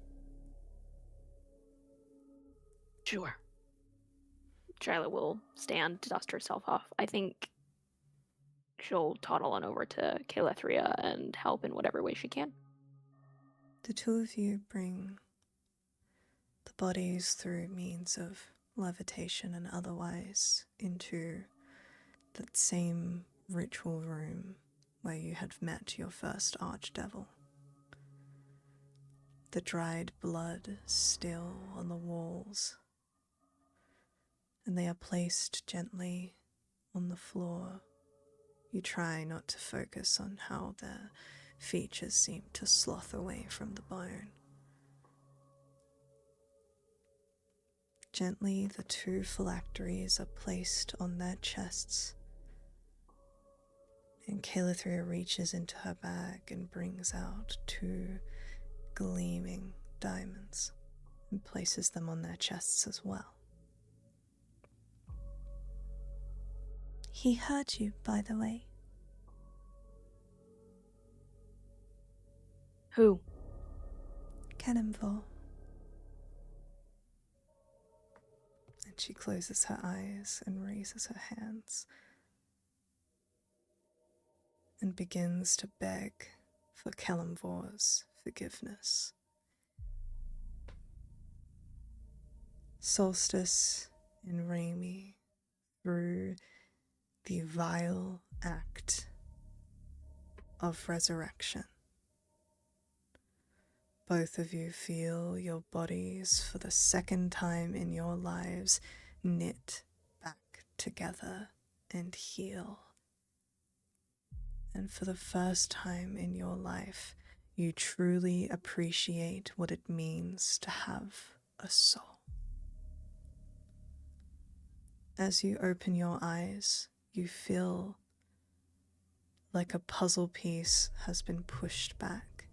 Sure. Shyla will stand to dust herself off. I think she'll toddle on over to Calethria and help in whatever way she can. The two of you bring the bodies through means of levitation and otherwise into that same ritual room where you had met your first archdevil. The dried blood still on the walls, and they are placed gently on the floor. You try not to focus on how their features seem to slough away from the bone. Gently, the two phylacteries are placed on their chests, and Calethria reaches into her bag and brings out two gleaming diamonds and places them on their chests as well. He heard you, by the way. Who? Cannonball. And she closes her eyes and raises her hands and begins to beg for Kellamvor's forgiveness. Solstice and Raimi, through the vile act of resurrection, both of you feel your bodies for the second time in your lives knit back together and heal. And for the first time in your life, you truly appreciate what it means to have a soul. As you open your eyes, you feel like a puzzle piece has been pushed back.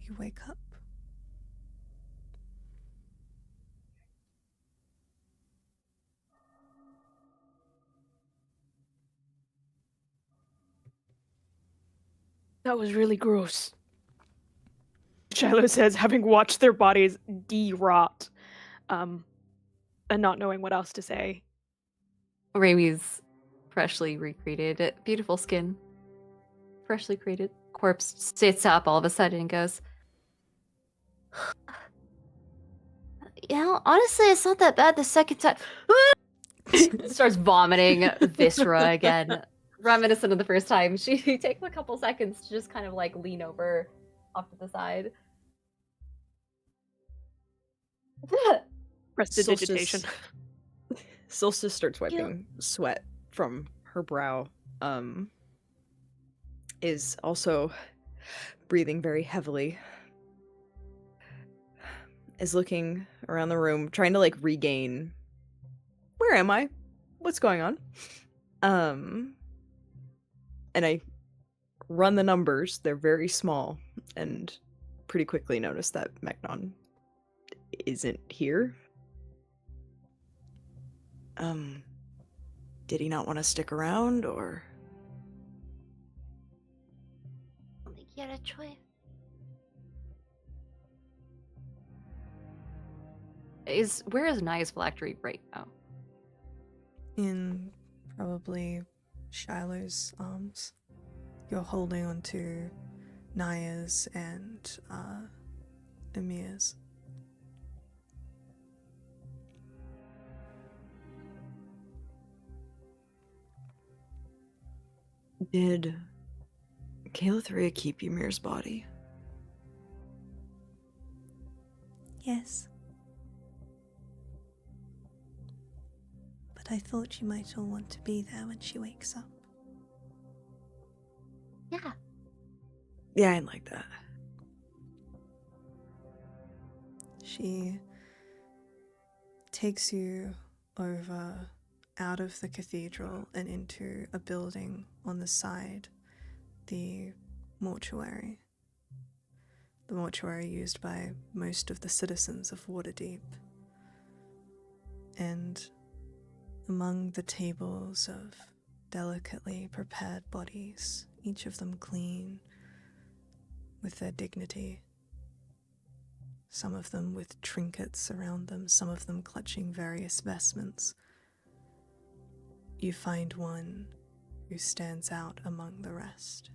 You wake up. That was really gross. Shiloh says, having watched their bodies de-rot, and not knowing what else to say. Raimi's freshly recreated, beautiful skin, freshly created corpse sits up all of a sudden and goes, honestly, it's not that bad the second time. Starts vomiting viscera again, reminiscent of the first time. She takes a couple seconds to just kind of like lean over off to the side. Prestidigitation. Solstice starts wiping sweat from her brow. Is also breathing very heavily. Is looking around the room, trying to like regain. Where am I? What's going on? And I run the numbers. They're very small, and pretty quickly notice that Magnon isn't here. Did he not want to stick around, or? I don't think he had a choice. Where is Naya's phylactery right now? In probably Shiloh's arms. You're holding onto Naya's and Aeaea's. Did E38 keep Ymir's body? Yes. But I thought you might all want to be there when she wakes up. Yeah. Yeah, I like that. She takes you over out of the cathedral and into a building on the side, the mortuary. The mortuary used by most of the citizens of Waterdeep. And among the tables of delicately prepared bodies, each of them clean, with their dignity, some of them with trinkets around them, some of them clutching various vestments, you find one who stands out among the rest,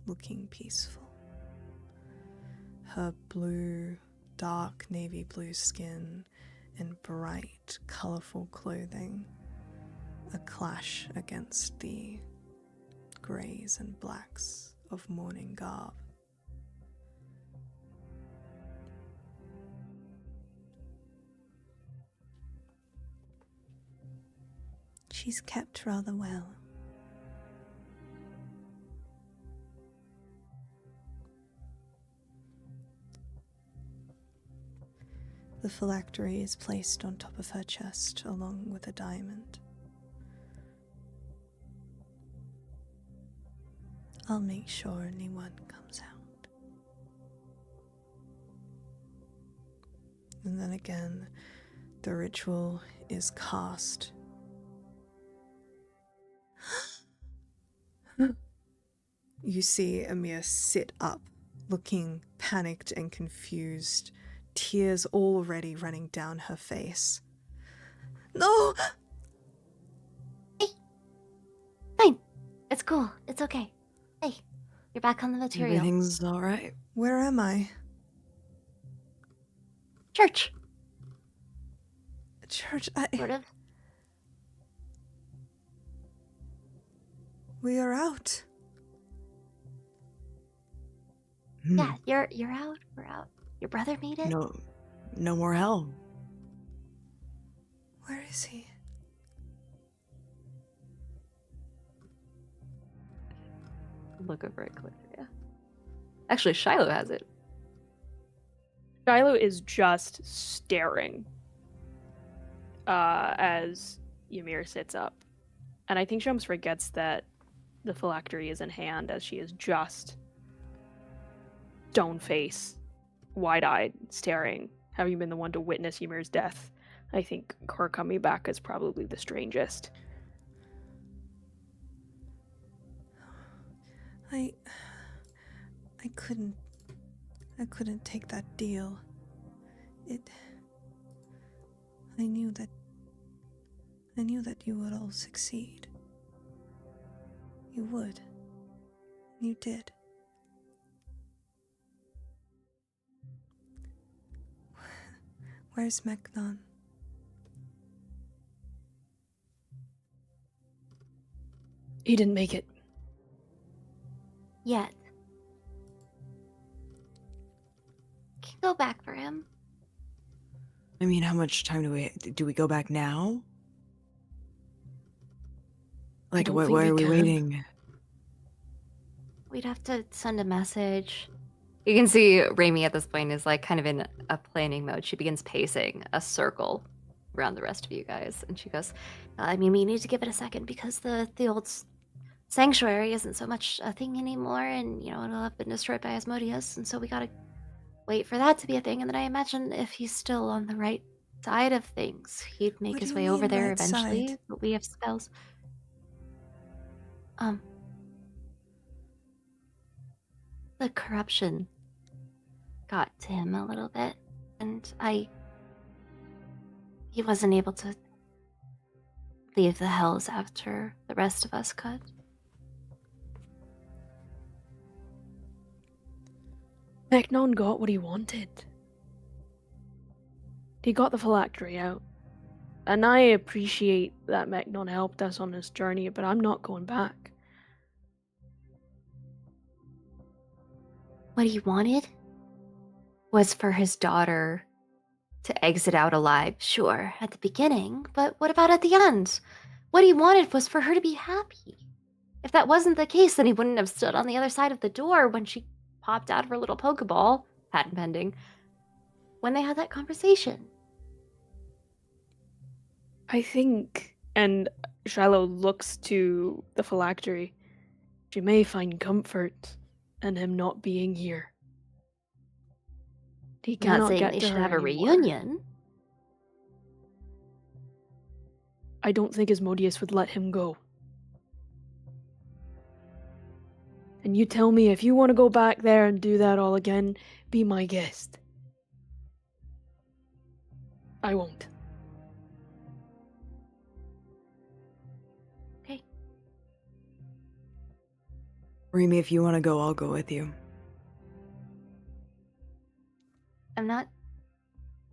looking peaceful. Her blue, dark navy blue skin and bright, colorful clothing, a clash against the greys and blacks of mourning garb. She's kept rather well. The phylactery is placed on top of her chest along with a diamond. I'll make sure only one comes out. And then again, the ritual is cast. You see Aeaea sit up, looking panicked and confused, tears already running down her face. No! Fine. It's cool. It's okay. Hey, you're back on the material. Everything's all right. Where am I? Church, Church, sort of. We are out. Yeah, you're out. We're out. Your brother made it. No more hell. Where is he? Look over at Cliffia. Actually, Shiloh has it. Shiloh is just staring as Ymir sits up. And I think she almost forgets that the phylactery is in hand as she is just stone face, wide-eyed, staring, having been the one to witness Ymir's death. I think her coming back is probably the strangest. I couldn't take that deal. I knew that you would all succeed. You would. You did. Where's Meknon? He didn't make it. Yet. Can go back for him. I mean, how much time do we go back now? Like, don't why think we are we can. waiting? We'd have to send a message. You can see Raimi at this point is like kind of in a planning mode. She begins pacing a circle around the rest of you guys, and she goes, I mean, we need to give it a second because the old sanctuary isn't so much a thing anymore, and it'll have been destroyed by Asmodeus, and so we gotta wait for that to be a thing. And then I imagine if he's still on the right side of things, he'd make What his do you way over mean, there right eventually. side? But we have spells. The corruption got to him a little bit, and I he wasn't able to leave the hells after the rest of us could. Mechnon got what he wanted. He got the phylactery out. And I appreciate that Mechnon helped us on this journey, but I'm not going back. What he wanted was for his daughter to exit out alive, sure, at the beginning, but what about at the end? What he wanted was for her to be happy. If that wasn't the case, then he wouldn't have stood on the other side of the door when she popped out of her little Pokeball, patent pending, when they had that conversation. I think, and Shiloh looks to the phylactery, she may find comfort in him not being here. He I'm cannot not saying get they to should her have a anymore. reunion. I don't think Asmodeus would let him go. And you tell me if you want to go back there and do that all again, be my guest. I won't. Okay. Remy, if you want to go, I'll go with you. I'm not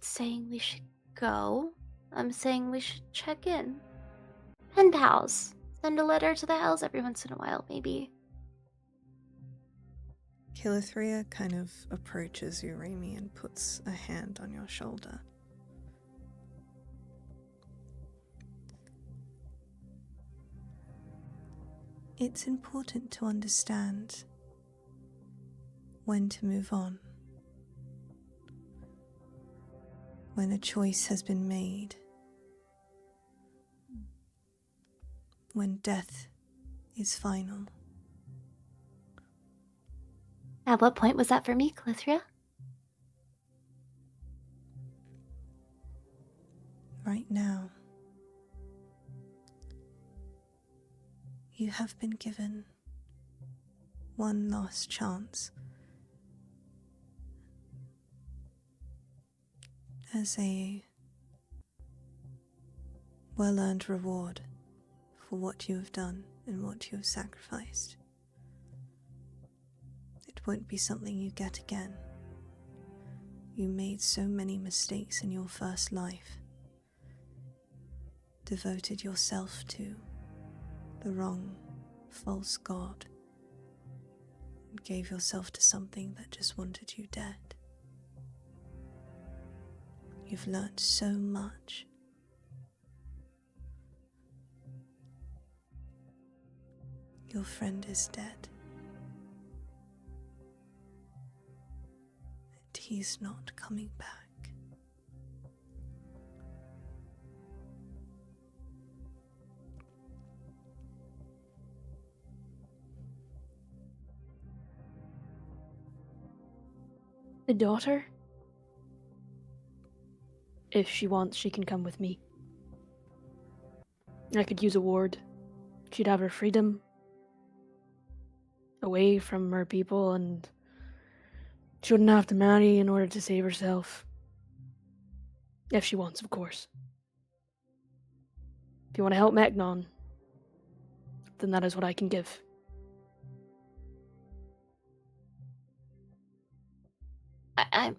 saying we should go. I'm saying we should check in. Pen pals. Send a letter to the hells every once in a while, maybe. Kilithria kind of approaches you, Remy, and puts a hand on your shoulder. It's important to understand when to move on. When a choice has been made. When death is final. At what point was that for me, Calithria? Right now. You have been given one last chance as a well-earned reward for what you have done and what you have sacrificed. It won't be something you get again. You made so many mistakes in your first life, devoted yourself to the wrong, false god, and gave yourself to something that just wanted you dead. You've learned so much. Your friend is dead. And he's not coming back. The daughter? If she wants, she can come with me. I could use a ward. She'd have her freedom. Away from her people, and she wouldn't have to marry in order to save herself. If she wants, of course. If you want to help Mechnon, then that is what I can give.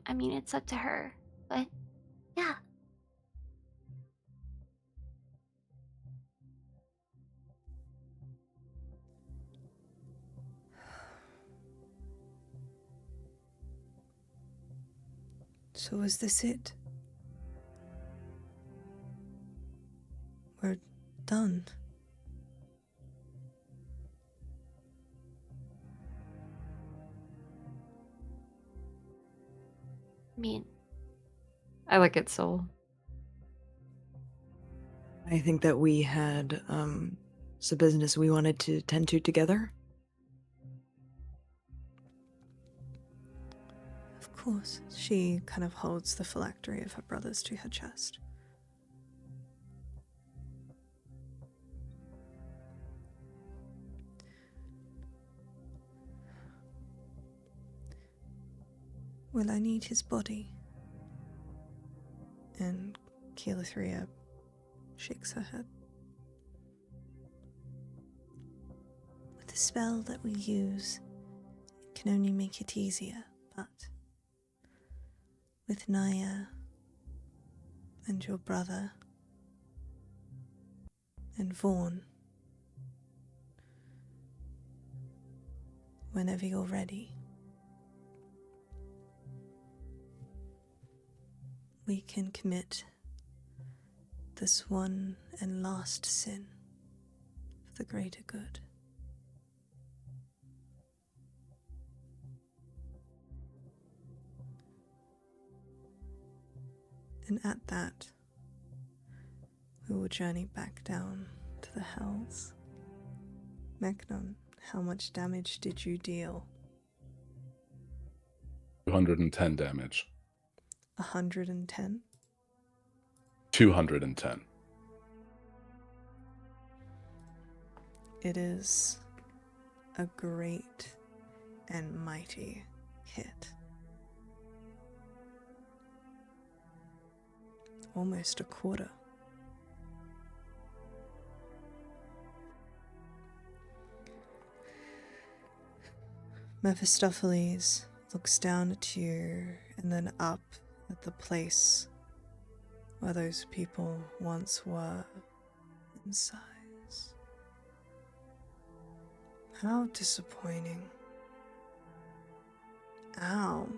I mean, it's up to her, but yeah. So is this it? We're done. I mean, I look at Soul. I think that we had some business we wanted to tend to together. Of course. She kind of holds the phylactery of her brother's to her chest. Well, I need his body. And E38 shakes her head. With the spell that we use, it can only make it easier, but with Naya and your brother and Vaughn, whenever you're ready, we can commit this one and last sin for the greater good. And at that, we will journey back down to the hells. Mechnon, how much damage did you deal? 210 damage. 110? 210. It is a great and mighty hit. Almost a quarter. Mephistopheles looks down at you and then up at the place where those people once were in size. How disappointing. Ow.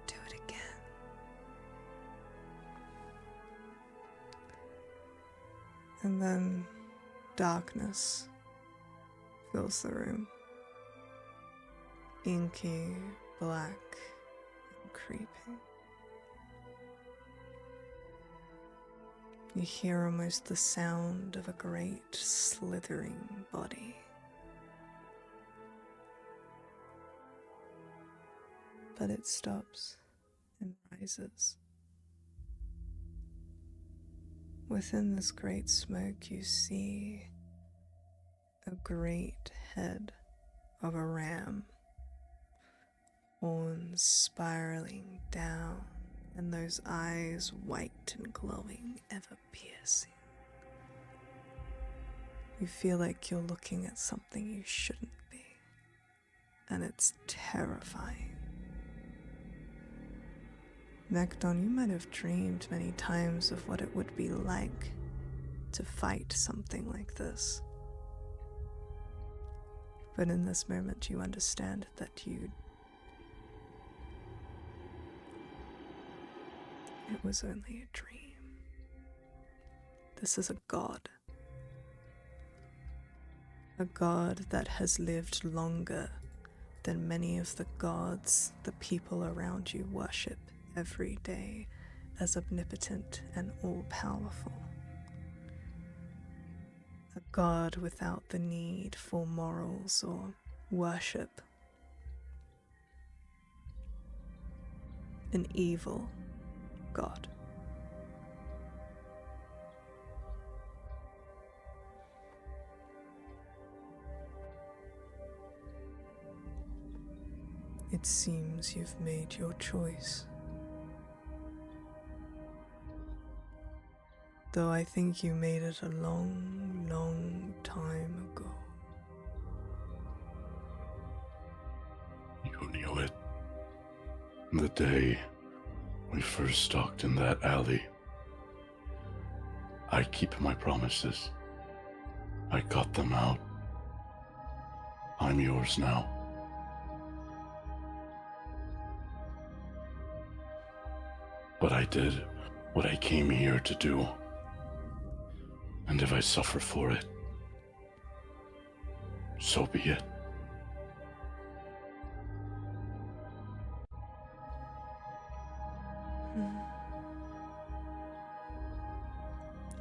Do it again. And then darkness fills the room. Inky, black, and creepy. You hear almost the sound of a great slithering body. But it stops and rises. Within this great smoke, you see a great head of a ram, horns spiraling down, and those eyes white and glowing, ever piercing. You feel like you're looking at something you shouldn't be, and it's terrifying. Mechnon, you might have dreamed many times of what it would be like to fight something like this. But in this moment you understand that it was only a dream. This is a god. A god that has lived longer than many of the gods the people around you worship every day as omnipotent and all-powerful. A god without the need for morals or worship. An evil god. It seems you've made your choice. Though I think you made it a long, long time ago. You knew it. The day we first stalked in that alley. I keep my promises. I got them out. I'm yours now. But I did what I came here to do. And if I suffer for it, so be it.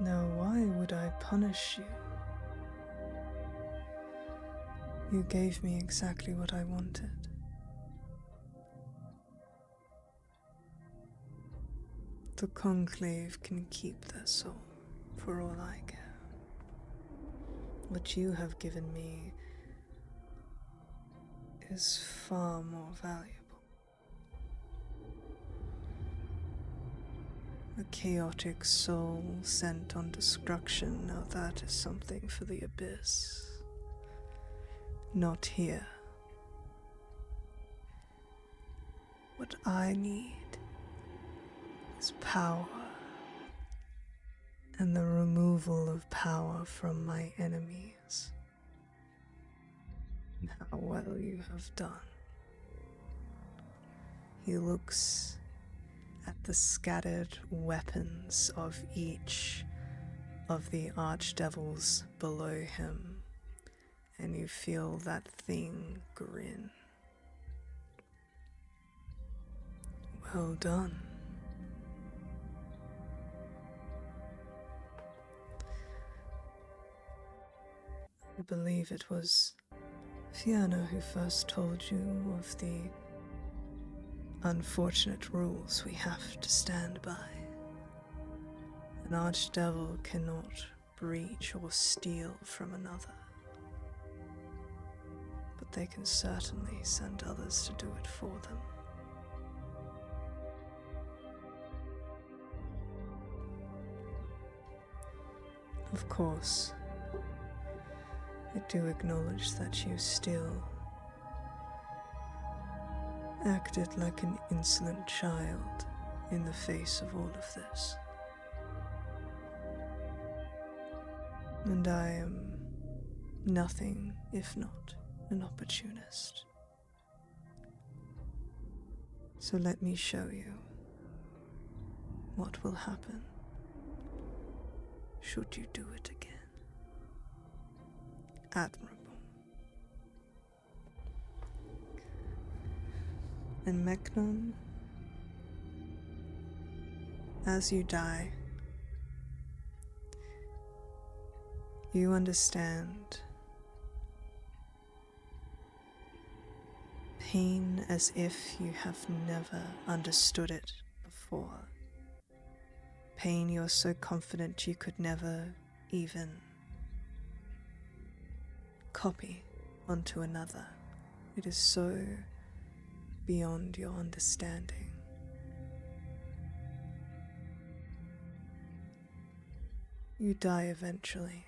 Now why would I punish you? You gave me exactly what I wanted. The Conclave can keep their soul, for all I care. What you have given me is far more valuable. A chaotic soul sent on destruction, now that is something for the abyss. Not here. What I need is power, and the removal of power from my enemies. How well you have done. He looks at the scattered weapons of each of the archdevils below him, and you feel that thing grin. Well done. I believe it was Fiona who first told you of the unfortunate rules we have to stand by. An archdevil cannot breach or steal from another, but they can certainly send others to do it for them. Of course, I do acknowledge that you still acted like an insolent child in the face of all of this. And I am nothing if not an opportunist. So let me show you what will happen should you do it again. Admirable. And Mechnon, as you die, you understand pain as if you have never understood it before. Pain you're so confident you could never even copy onto another. It is so beyond your understanding. You die eventually,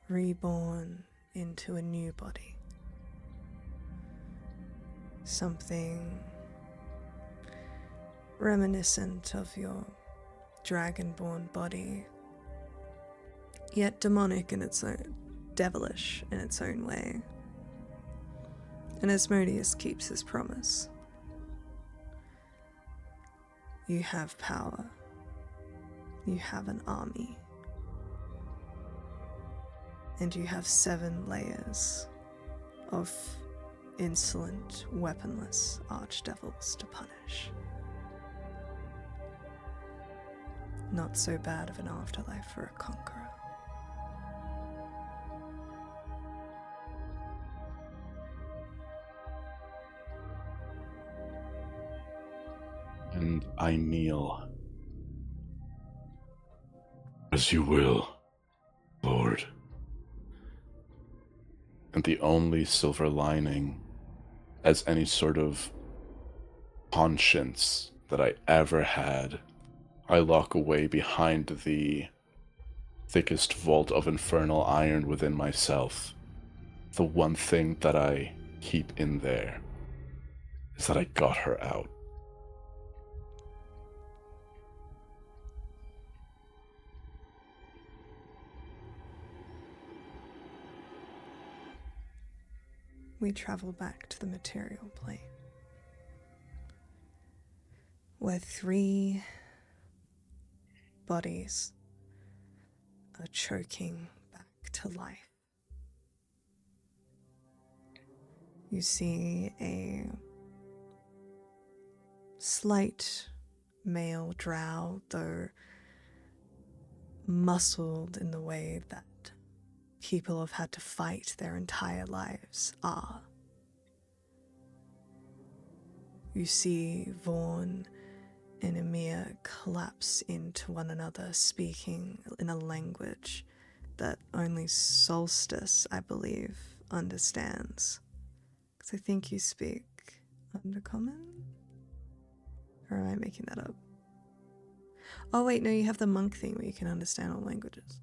reborn into a new body. Something reminiscent of your dragonborn body, yet demonic in its own, devilish in its own way. And Asmodeus keeps his promise. You have power. You have an army. And you have 7 layers of insolent, weaponless archdevils to punish. Not so bad of an afterlife for a conqueror. And I kneel. As you will, Lord. And the only silver lining as any sort of conscience that I ever had, I lock away behind the thickest vault of infernal iron within myself. The one thing that I keep in there is that I got her out. We travel back to the material plane, where 3 bodies are choking back to life. You see a slight male drow, though muscled in the way that people have had to fight their entire lives are. You see Vaughn and Aeaea collapse into one another, speaking in a language that only Solstice, I believe, understands. Because I think you speak Undercommon? Or am I making that up? Oh wait, no, you have the monk thing where you can understand all languages.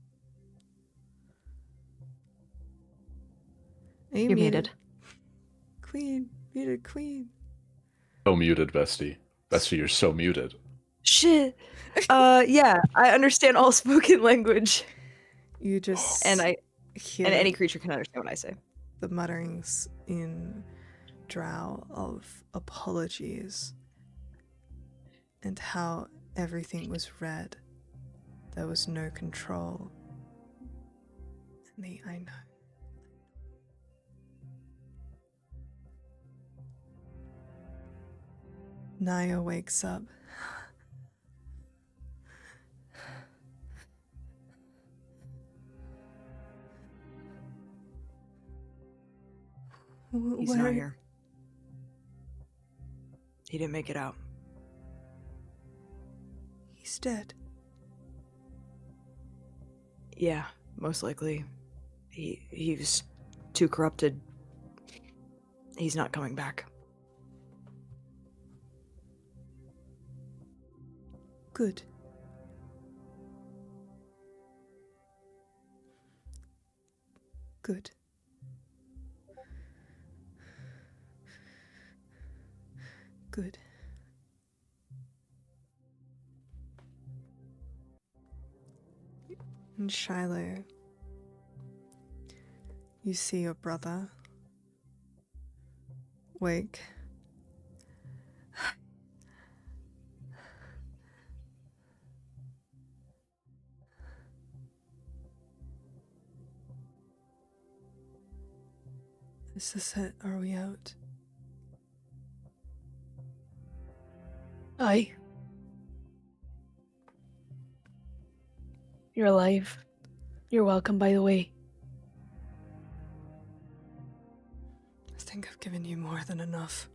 Are you You're muted. Queen, muted queen. So muted, Bestie. Bestie, you're so muted. Shit. Yeah, I understand all spoken language, You just and hear any creature can understand what I say. the mutterings in Drow of apologies and how everything was red. There was no control. And I know. Naya wakes up. He's not here. He didn't make it out. He's dead. Yeah, most likely. He was too corrupted. He's not coming back. Good. Good. Good. And Shiloh, you see your brother wake. Is this it? Are we out? Aye. You're alive. You're welcome, by the way. I think I've given you more than enough.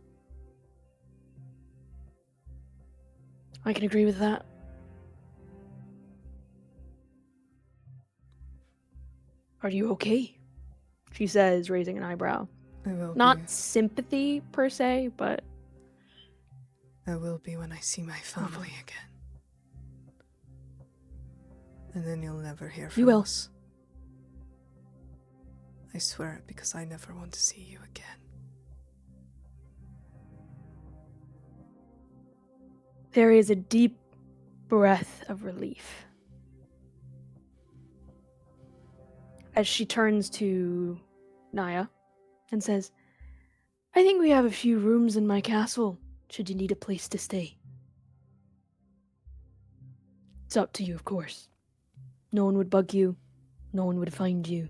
I can agree with that. Are you okay? She says, raising an eyebrow. I will Not be. sympathy, per se, but... I will be when I see my family again. And then you'll never hear from You will. us. I swear it because I never want to see you again. There is a deep breath of relief as she turns to Naya and says, I think we have a few rooms in my castle, should you need a place to stay. It's up to you, of course. No one would bug you. No one would find you.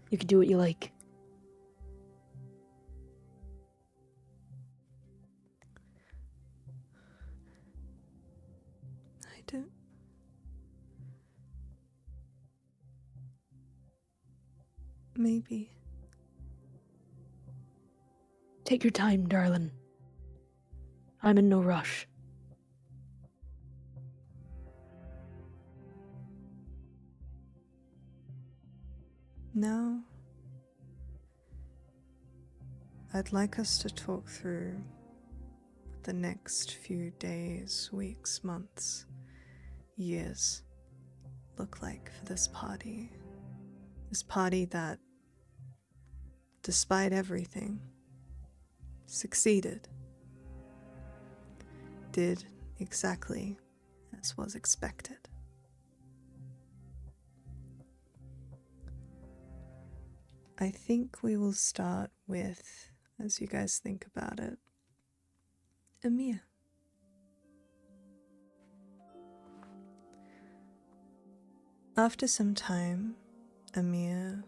You could do what you like. I don't. Maybe. Take your time, darling. I'm in no rush. Now, I'd like us to talk through what the next few days, weeks, months, years look like for this party. This party that, despite everything, succeeded. Did exactly as was expected. I think we will start with, as you guys think about it, Aeaea. After some time, Aeaea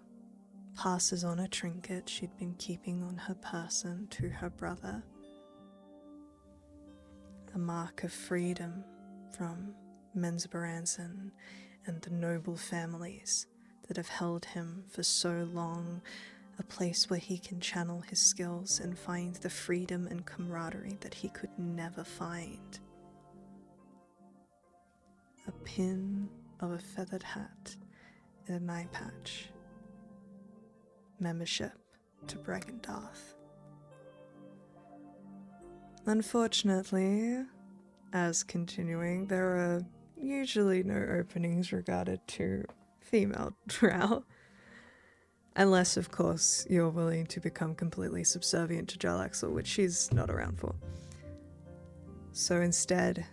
passes on a trinket she'd been keeping on her person to her brother. A mark of freedom from Menzoberranzan and the noble families that have held him for so long, a place where he can channel his skills and find the freedom and camaraderie that he could never find. A pin of a feathered hat and an eye patch. Membership to Bregendarth. Unfortunately, as continuing, there are usually no openings regarded to female drow. Unless, of course, you're willing to become completely subservient to Jarlaxle, which she's not around for. So instead,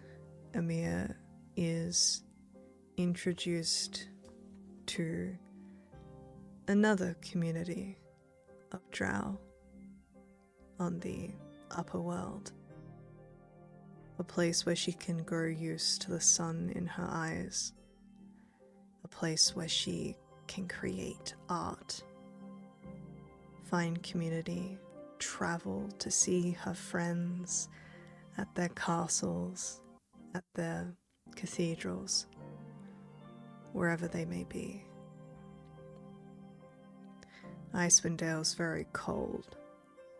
Aeaea is introduced to another community of drow on the upper world. A place where she can grow used to the sun in her eyes. A place where she can create art, find community, travel to see her friends at their castles, at their cathedrals, wherever they may be. Icewind Dale's very cold,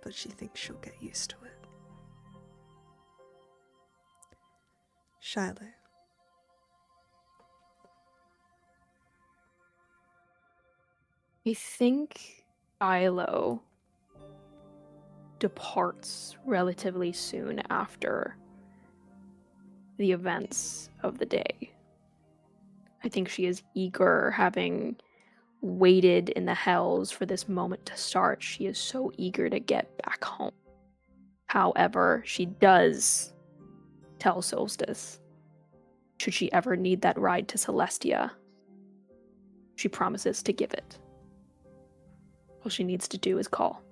but she thinks she'll get used to it. Shiloh. I think Shiloh departs relatively soon after the events of the day. I think she is eager, having waited in the hells for this moment to start. She is so eager to get back home. However, she does tell Solstice, should she ever need that ride to Celestia, she promises to give it. All she needs to do is call.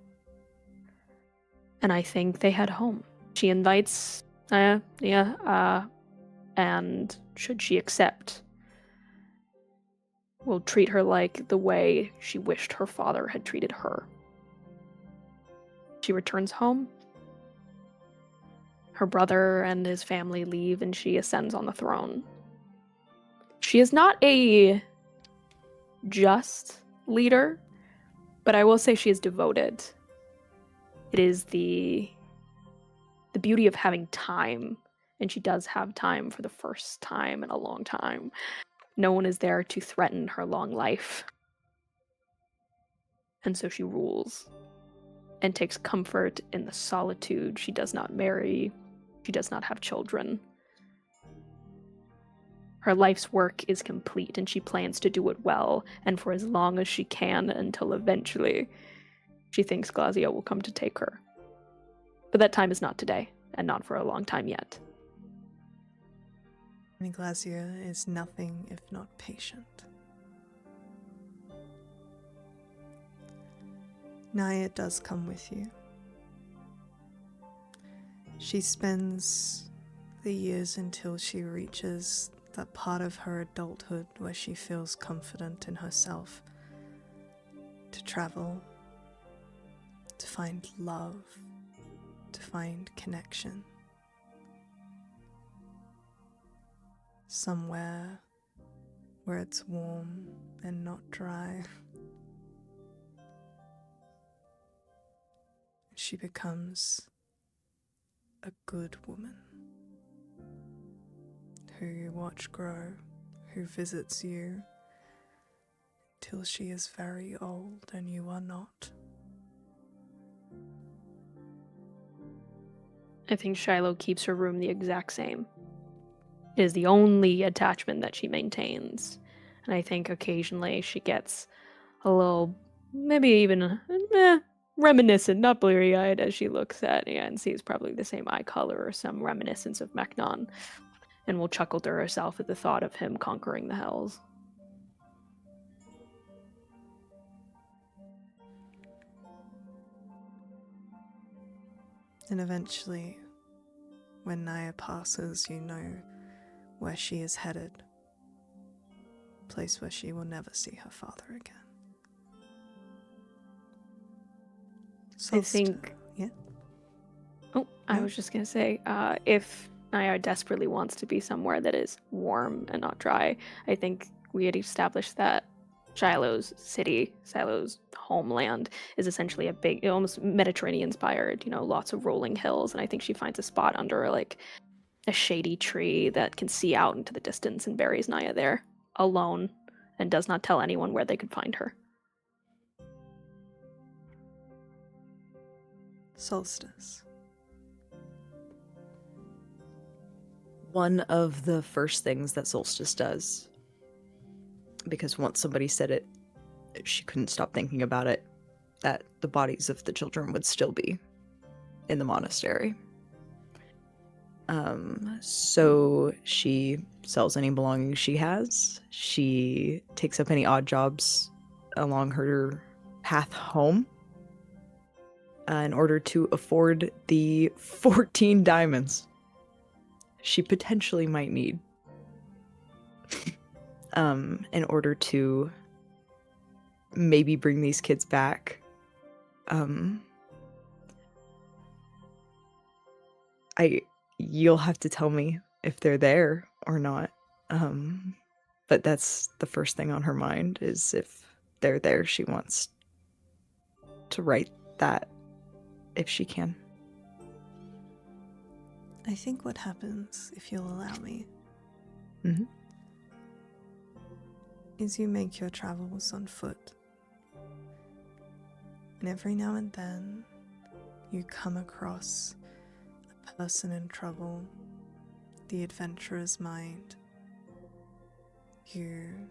And I think they head home. She invites Aeaea, and should she accept, will treat her like the way she wished her father had treated her. She returns home. Her brother and his family leave, and she ascends on the throne. She is not a just leader, but I will say she is devoted. It is the beauty of having time, and she does have time for the first time in a long time. No one is there to threaten her long life. And so she rules and takes comfort in the solitude. She does not marry. She does not have children. Her life's work is complete, and she plans to do it well, and for as long as she can, until eventually she thinks Glazia will come to take her. But that time is not today, and not for a long time yet. And Glazia is nothing if not patient. Naya does come with you. She spends the years until she reaches that part of her adulthood where she feels confident in herself to travel, to find love, to find connection. Somewhere where it's warm and not dry. She becomes a good woman who you watch grow, who visits you till she is very old and you are not. I think Shiloh keeps her room the exact same. It is the only attachment that she maintains. And I think occasionally she gets a little, maybe even reminiscent, not bleary-eyed, as she looks at Aeaea and sees probably the same eye color or some reminiscence of Meknon, and will chuckle to herself at the thought of him conquering the hells. And eventually, when Naya passes, you know where she is headed. A place where she will never see her father again. I think... Yeah? Oh, I No? was just going to say, if Naya desperately wants to be somewhere that is warm and not dry, I think we had established that Shiloh's city, Shiloh's homeland, is essentially a big, almost Mediterranean-inspired, lots of rolling hills, and I think she finds a spot under, like, a shady tree that can see out into the distance and buries Naya there, alone, and does not tell anyone where they could find her. Solstice. one of the first things that Solstice does, because once somebody said it, she couldn't stop thinking about it, that the bodies of the children would still be in the monastery. So she sells any belongings she has. She takes up any odd jobs along her path home in order to afford the 14 diamonds she potentially might need in order to maybe bring these kids back. You'll have to tell me if they're there or not. But that's the first thing on her mind, is if they're there, she wants to write that if she can. I think what happens, if you'll allow me, Mhm. is you make your travels on foot. And every now and then, you come across a person in trouble, the adventurer's mind. You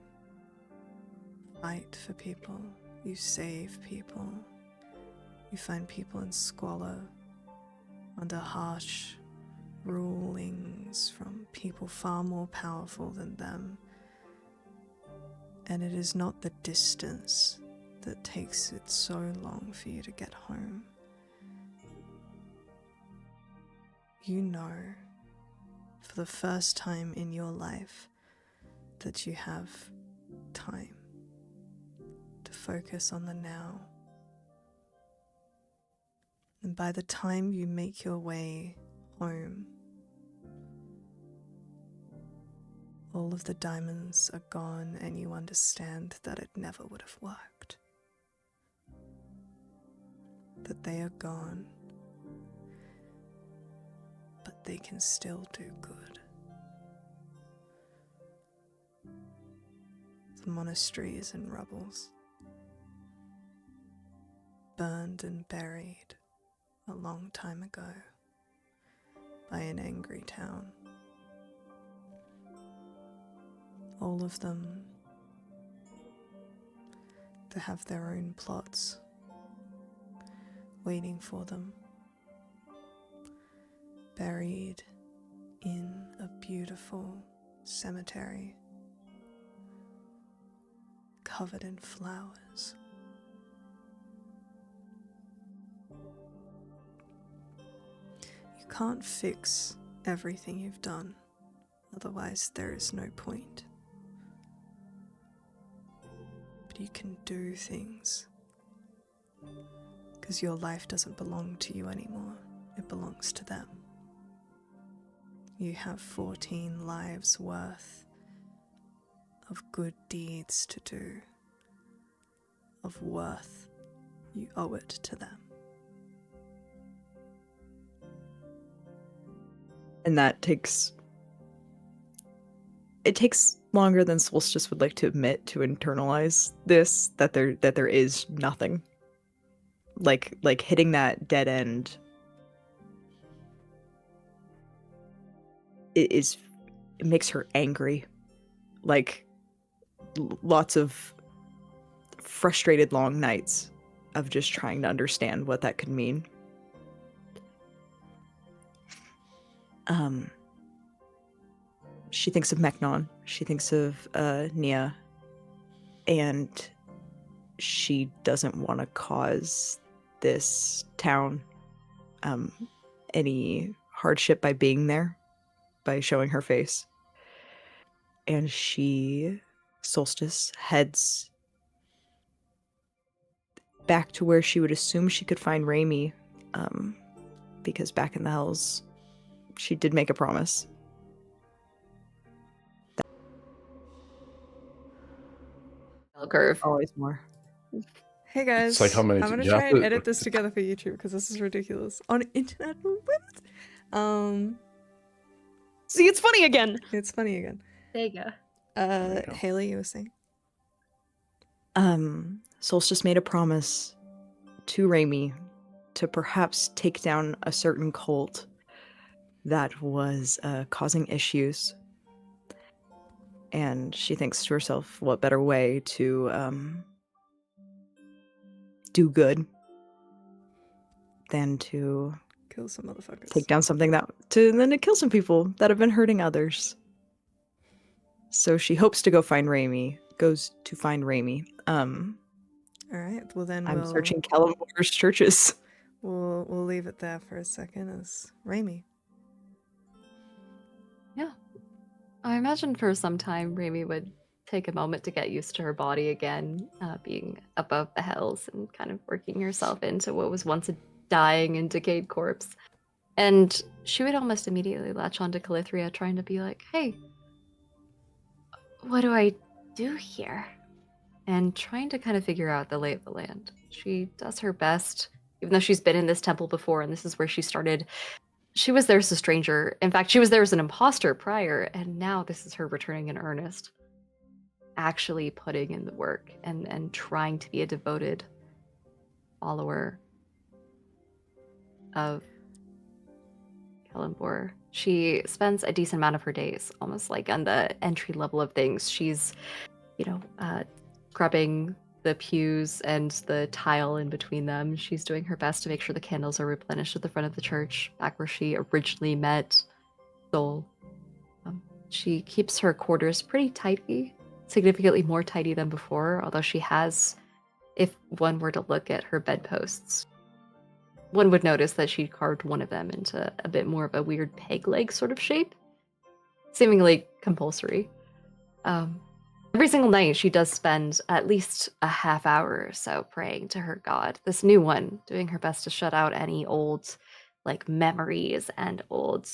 fight for people, you save people, you find people in squalor, under harsh rulings from people far more powerful than them. And it is not the distance that takes it so long for you to get home. You know, for the first time in your life, that you have time to focus on the now. And by the time you make your way home, all of the diamonds are gone and you understand that it never would have worked. That they are gone, but they can still do good. The monastery is in rubbles, burned and buried a long time ago by an angry town. All of them, they have their own plots waiting for them, buried in a beautiful cemetery covered in flowers. You can't fix everything you've done, otherwise there is no point. But you can do things, because your life doesn't belong to you anymore, it belongs to them. You have 14 lives worth of good deeds to do, of worth. You owe it to them. And that takes longer than Solstice would like to admit to internalize this, that there is nothing. Like hitting that dead end it makes her angry. Like lots of frustrated long nights of just trying to understand what that could mean. She thinks of Meknon. She thinks of Nia. And she doesn't want to cause this town any hardship by being there, by showing her face. And Solstice, heads back to where she would assume she could find Raimi, because back in the Hells, she did make a promise. Curve. Always more. Hey guys, It's like how many I'm gonna you try have and to- edit this together for YouTube because this is ridiculous. On internet, what? See, it's funny again. It's funny again. There you go. you go. Haley, you were saying? Solstice made a promise to Raimi to perhaps take down a certain cult that was causing issues. And she thinks to herself, what better way to do good than to Kill some motherfuckers. take down something to kill some people that have been hurting others. So she hopes to goes to find Raimi. Alright, well then I'm we'll searching Kalimvor's churches. we'll leave it there for a second as Raimi. Yeah. I imagine for some time Raimi would take a moment to get used to her body again, being above the hills and kind of working herself into what was once a dying and decayed corpse. And she would almost immediately latch onto Calithria, trying to be like, hey, what do I do here? And trying to kind of figure out the lay of the land. She does her best, even though she's been in this temple before, and this is where she started. She was there as a stranger. In fact, she was there as an imposter prior, and now this is her returning in earnest. Actually putting in the work and trying to be a devoted follower of Kalimvor. She spends a decent amount of her days almost like on the entry level of things. She's, scrubbing the pews and the tile in between them. She's doing her best to make sure the candles are replenished at the front of the church, back where she originally met Soul. She keeps her quarters pretty tidy, significantly more tidy than before, although she has, if one were to look at her bedposts, one would notice that she carved one of them into a bit more of a weird peg leg sort of shape, seemingly compulsory. Every single night, she does spend at least a half hour or so praying to her god, this new one, doing her best to shut out any old, memories and old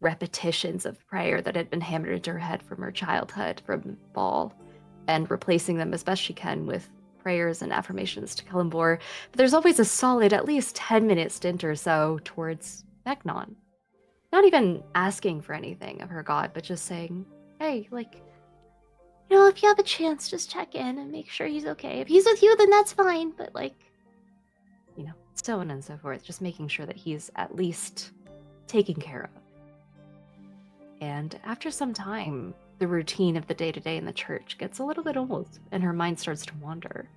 repetitions of prayer that had been hammered into her head from her childhood, from Ball, and replacing them as best she can with prayers and affirmations to Kalimvor. But there's always a solid, at least 10-minute stint or so towards Megnon. Not even asking for anything of her god, but just saying, hey, if you have a chance, just check in and make sure he's okay. If he's with you, then that's fine, but so on and so forth, just making sure that he's at least taken care of. And after some time, the routine of the day-to-day in the church gets a little bit old, and her mind starts to wander.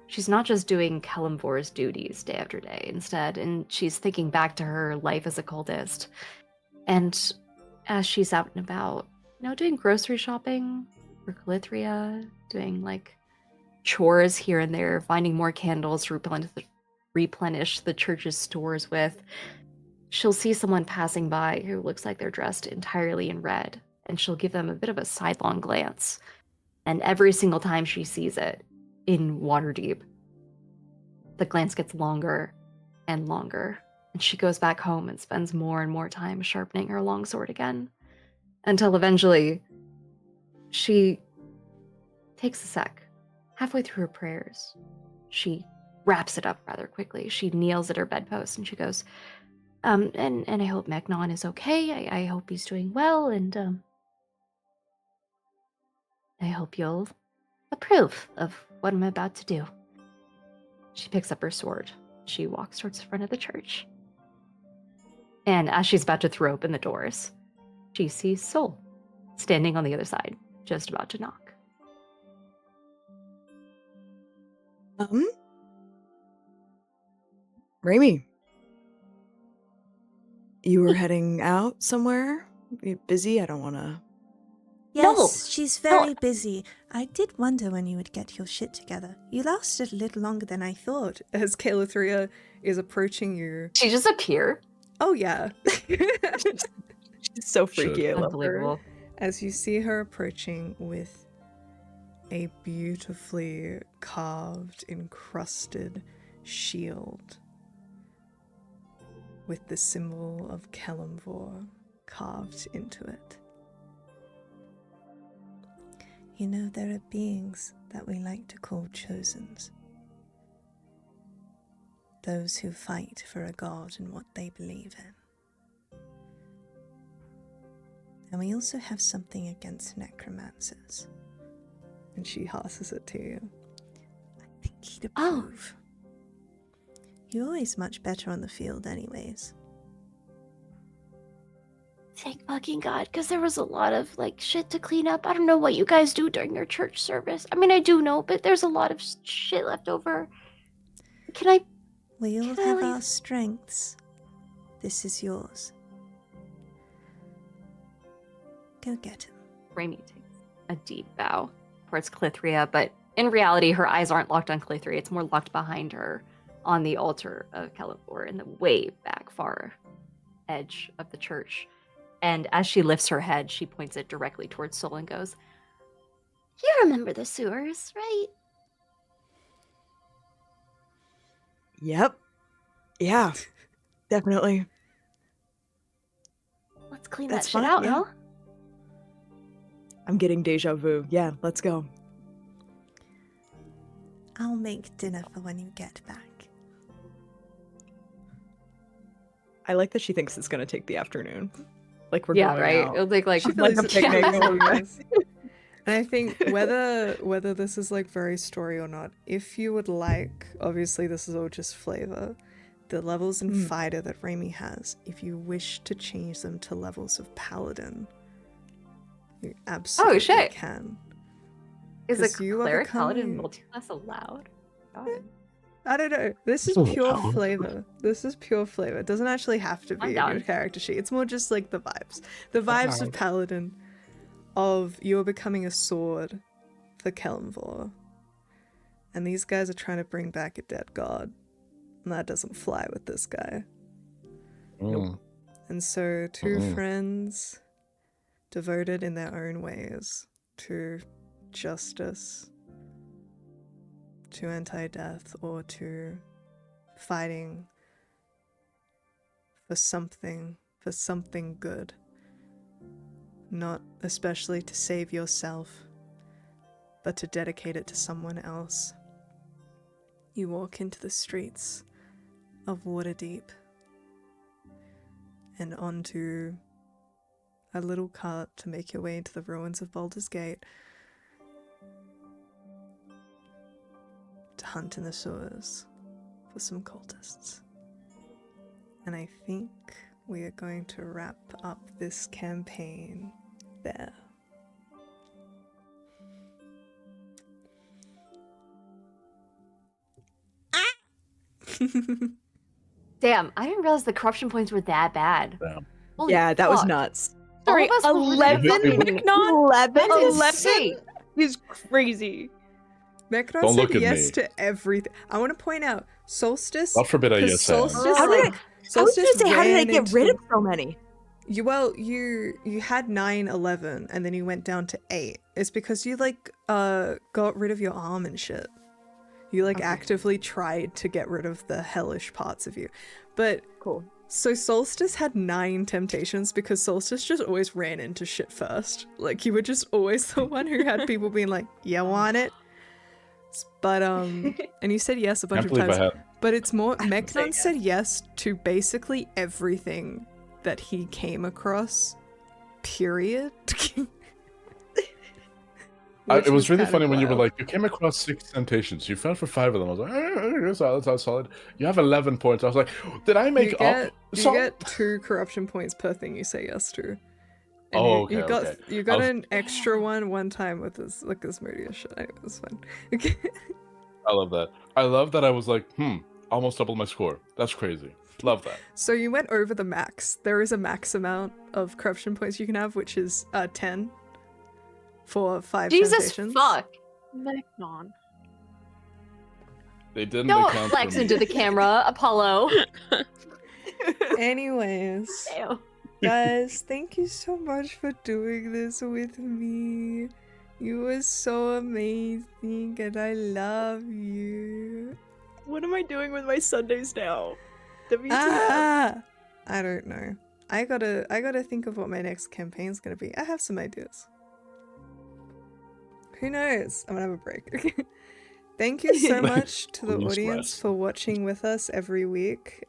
She's not just doing Kalimvor's duties day after day, instead, and she's thinking back to her life as a cultist. And as she's out and about, doing grocery shopping for Calithria, doing chores here and there, finding more candles to replenish the church's stores with, she'll see someone passing by who looks like they're dressed entirely in red, and she'll give them a bit of a sidelong glance. And every single time she sees it, in Waterdeep, the glance gets longer and longer, and she goes back home and spends more and more time sharpening her longsword again, until eventually she takes a sec. Halfway through her prayers, she wraps it up rather quickly. She kneels at her bedpost and she goes, and I hope Megnon is okay. I hope he's doing well, and I hope you'll approve of what I'm about to do. She picks up her sword. She walks towards the front of the church. And as she's about to throw open the doors, she sees Soul standing on the other side, just about to knock. Raimi, you were heading out somewhere? You busy? I don't want to... Yes, she's very busy. I did wonder when you would get your shit together. You lasted a little longer than I thought. As Calithria is approaching you. She just appear. Oh yeah. She's so freaky. I love Unbelievable. her. As you see her approaching with a beautifully carved, encrusted shield with the symbol of Kalimvor carved into it. There are beings that we like to call chosens. Those who fight for a god and what they believe in. And we also have something against necromancers. And she passes it to you. I think he'd approve. You're always much better on the field anyways. Thank fucking God, because there was a lot of like shit to clean up. I don't know what you guys do during your church service. I mean, I do know, but there's a lot of shit left over. Can I? We all Can I have leave? our strengths. This is yours. Go get him. Raimi takes a deep bow towards Clithria, but in reality, her eyes aren't locked on Clithria. It's more locked behind her on the altar of Calibor in the way back far edge of the church. And as she lifts her head, she points it directly towards Sol and goes, You remember the sewers, right? Yep. Yeah. Definitely. Let's clean That's that shit fine, out, yeah. no? I'm getting deja vu. Yeah, let's go. I'll make dinner for when you get back. I like that she thinks it's gonna take the afternoon. Like we're yeah, going right? out. It'll take like, She Like feels a picnic. And I think whether this is like very story or not, if you would like, obviously this is all just flavor, the levels in fighter that Raimi has, if you wish to change them to levels of paladin, you absolutely shit. can. is 'Cause a you are cleric paladin becoming- multi-class allowed? God. I don't know. This is pure flavor. This is pure flavor. It doesn't actually have to I'm be in your down. character sheet. It's more just like the vibes. The vibes of paladin, of you're becoming a sword for Kelmvor. And these guys are trying to bring back a dead god. And that doesn't fly with this guy. Mm. And so two friends devoted in their own ways to justice, to anti-death, or to fighting for something good. Not especially to save yourself, but to dedicate it to someone else. You walk into the streets of Waterdeep and onto a little cart to make your way into the ruins of Baldur's Gate to hunt in the sewers for some cultists. And I think we are going to wrap up this campaign there. Damn, I didn't realize the corruption points were that bad. Damn. Holy Yeah, that was fuck. nuts. All Sorry, of us were 11 ridiculous. Meknon? That's 11 insane. He's crazy. Meknon Don't said look at yes me. to everything. I want to point out, Solstice. God forbid I 'cause yes and. Solstice, How did like, I was gonna say, how did I ran get into rid the- of so many? You had 9, 11, and then you went down to 8. It's because you like got rid of your arm and shit. You like actively tried to get rid of the hellish parts of you. But Cool. so Solstice had 9 temptations because Solstice just always ran into shit first. Like you were just always the one who had people being like, "You want it?" But and you said yes a bunch Can't of believe I times. had. But it's more saying Meknon said yes to basically everything that he came across. Period. It Which was really kind of funny when you were wild. like, you came across 6 temptations. You fell for 5 of them. I was like, that's solid. You have 11 points. I was like, did I make up? You get 2 corruption points per thing you say yes to. And Oh, you okay, got okay. you got I was- an extra one time with this like Asmodeus shit. Anyway, it was fun. Okay. I love that. I love that I was like, almost double my score. That's crazy. Love that. So you went over the max. There is a max amount of corruption points you can have, which is 10 for 5 Jesus temptations. fuck. Meknon. They didn't Don't account flex for me. into the camera, Apollo. Anyways, Ew. guys, thank you so much for doing this with me. You were so amazing and I love you. What am I doing with my Sundays now? WTF? Ah, I don't know. I gotta think of what my next campaign's gonna be. I have some ideas. Who knows? I'm gonna have a break. Thank you so much to the Please audience rest. for watching with us every week.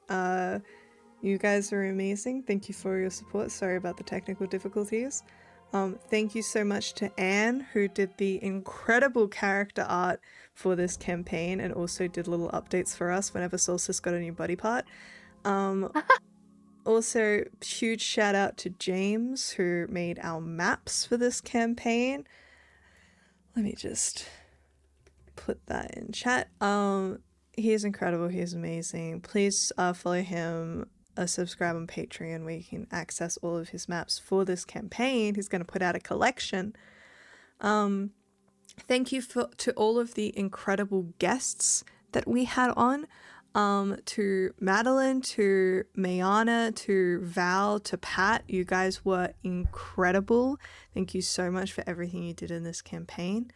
You guys are amazing. Thank you for your support. Sorry about the technical difficulties. Thank you so much to Anne, who did the incredible character art for this campaign and also did little updates for us whenever Solstice got a new body part. Also, huge shout out to James, who made our maps for this campaign. Let me just put that in chat. He is incredible. He is amazing. Please follow him. Subscribe on Patreon where you can access all of his maps for this campaign. He's going to put out a collection. Thank you to all of the incredible guests that we had on. To Madeline, to Mayana, to Val, to Pat. You guys were incredible. Thank you so much for everything you did in this campaign.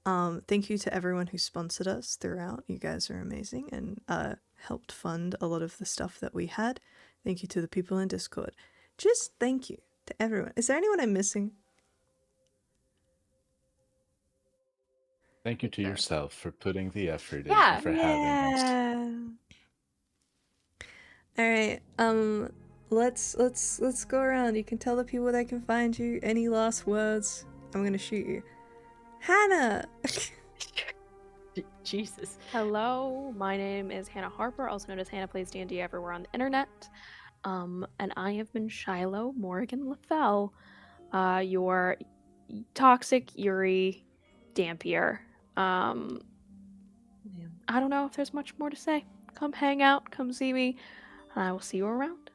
Thank you to everyone who sponsored us throughout. You guys are amazing and helped fund a lot of the stuff that we had. Thank you to the people in Discord. Just thank you to everyone. Is there anyone I'm missing? Thank you to yourself for putting the effort in Yeah. and for having us. All right. Let's go around. You can tell the people they can find you. Any last words? I'm gonna shoot you. Hannah. Jesus. Hello, my name is Hannah Harper, also known as Hannah Plays D&D everywhere on the internet. And I have been Shiloh Morrigan LaFell, your toxic Yuri Dampier. I don't know if there's much more to say. Come hang out, come see me, and I will see you around.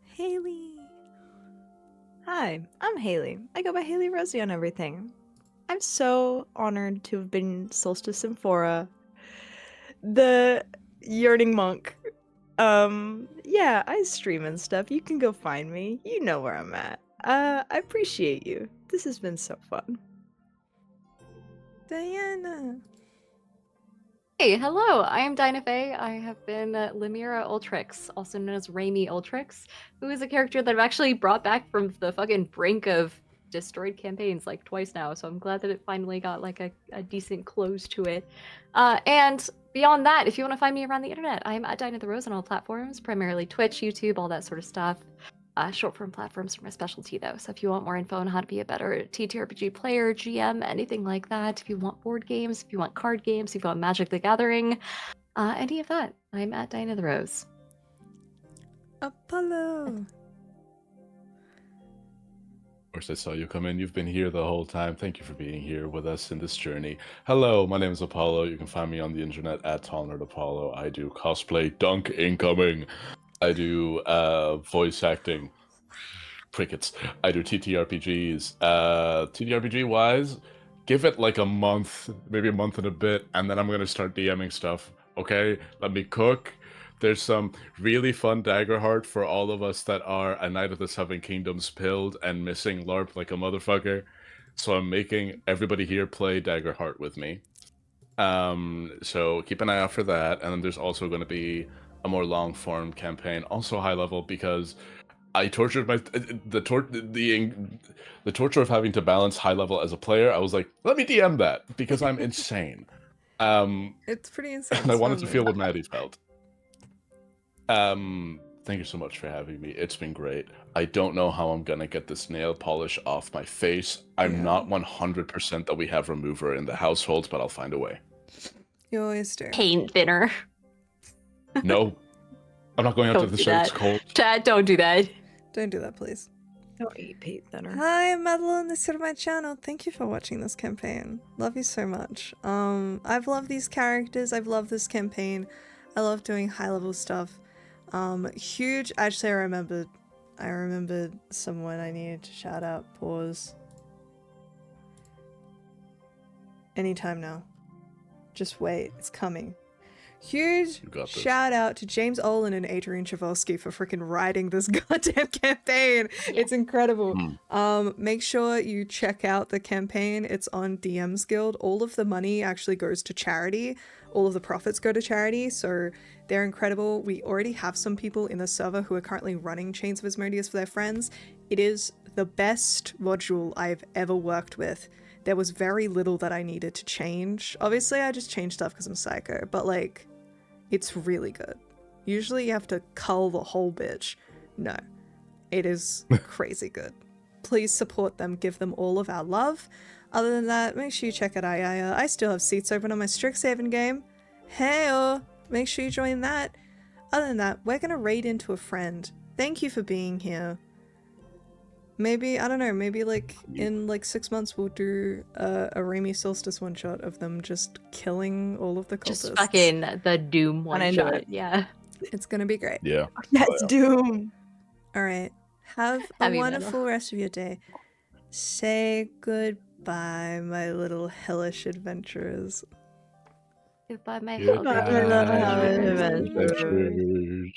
Haley. Hi, I'm Haley. I go by Haley Rosie on everything. I'm so honored to have been Solstice Amphora, the Yearning Monk. Yeah, I stream and stuff. You can go find me. You know where I'm at. I appreciate you. This has been so fun. Diana. Hey, hello. I am Dinah Faye. I have been Lemira Ultrix, also known as Raimi Ultrix, who is a character that I've actually brought back from the fucking brink of destroyed campaigns like twice now, so I'm glad that it finally got like a decent close to it. And beyond that, if you want to find me around the internet, I'm at Dinah the Rose on all platforms, primarily Twitch, YouTube, all that sort of stuff. Short form platforms are my specialty though, so if you want more info on how to be a better TTRPG player, GM, anything like that, if you want board games, if you want card games, if you want Magic the Gathering, any of that, I'm at Dinah the Rose. Apollo. Of course, I saw you come in. You've been here the whole time. Thank you for being here with us in this journey. Hello, my name is Apollo. You can find me on the internet at TallNerdApollo. I do cosplay, dunk incoming. I do voice acting. Crickets. I do TTRPGs. TTRPG-wise, give it like a month, maybe a month and a bit, and then I'm going to start DMing stuff. Okay? Let me cook. There's some really fun Daggerheart for all of us that are a Knight of the Seven Kingdoms pilled and missing LARP like a motherfucker. So I'm making everybody here play Daggerheart with me. So keep an eye out for that. And then there's also going to be a more long-form campaign, also high level, because I tortured the torture of having to balance high level as a player. I was like, let me DM that because I'm insane. It's pretty insane. And I wanted to feel what Maddie felt. Thank you so much for having me. It's been great. I don't know how I'm gonna get this nail polish off my face. I'm not 100% that we have remover in the household, but I'll find a way. You always do. Paint thinner. No, I'm not going out to Don't the do shirt. It's that. cold. Chad, don't do that. Don't do that, please. Don't eat paint thinner. Hi, I'm Madeline. This is my channel. Thank you for watching this campaign. Love you so much. I've loved these characters. I've loved this campaign. I love doing high level stuff. Huge. Actually, I remembered someone I needed to shout out. Pause. Anytime now. Just wait. It's coming. Huge shout out to James Ohlen and Adrian Tchaikovsky for freaking writing this goddamn campaign. Yeah. It's incredible. Make sure you check out the campaign. It's on DM's Guild. All of the money actually goes to charity. All of the profits go to charity, so they're incredible. We already have some people in the server who are currently running Chains of Asmodeus for their friends. It is the best module I've ever worked with. There was very little that I needed to change. Obviously, I just changed stuff because I'm psycho, but like, it's really good. Usually you have to cull the whole bitch. No, it is crazy good. Please support them, give them all of our love. Other than that, make sure you check out Aeaea. I still have seats open on my Strixhaven game. Hey, make sure you join that. other than that, we're gonna raid into a friend. Thank you for being here. Maybe, I don't know, maybe like in like 6 months we'll do a Raimi Solstice one shot of them just killing all of the cultists. Just fucking the Doom one into shot. it. Yeah. It's gonna be great. Yeah. That's Doom. All right. Have a Heavy wonderful metal. rest of your day. Say goodbye, my little hellish adventurers. Goodbye, my Goodbye, hellish adventures. adventures. adventures.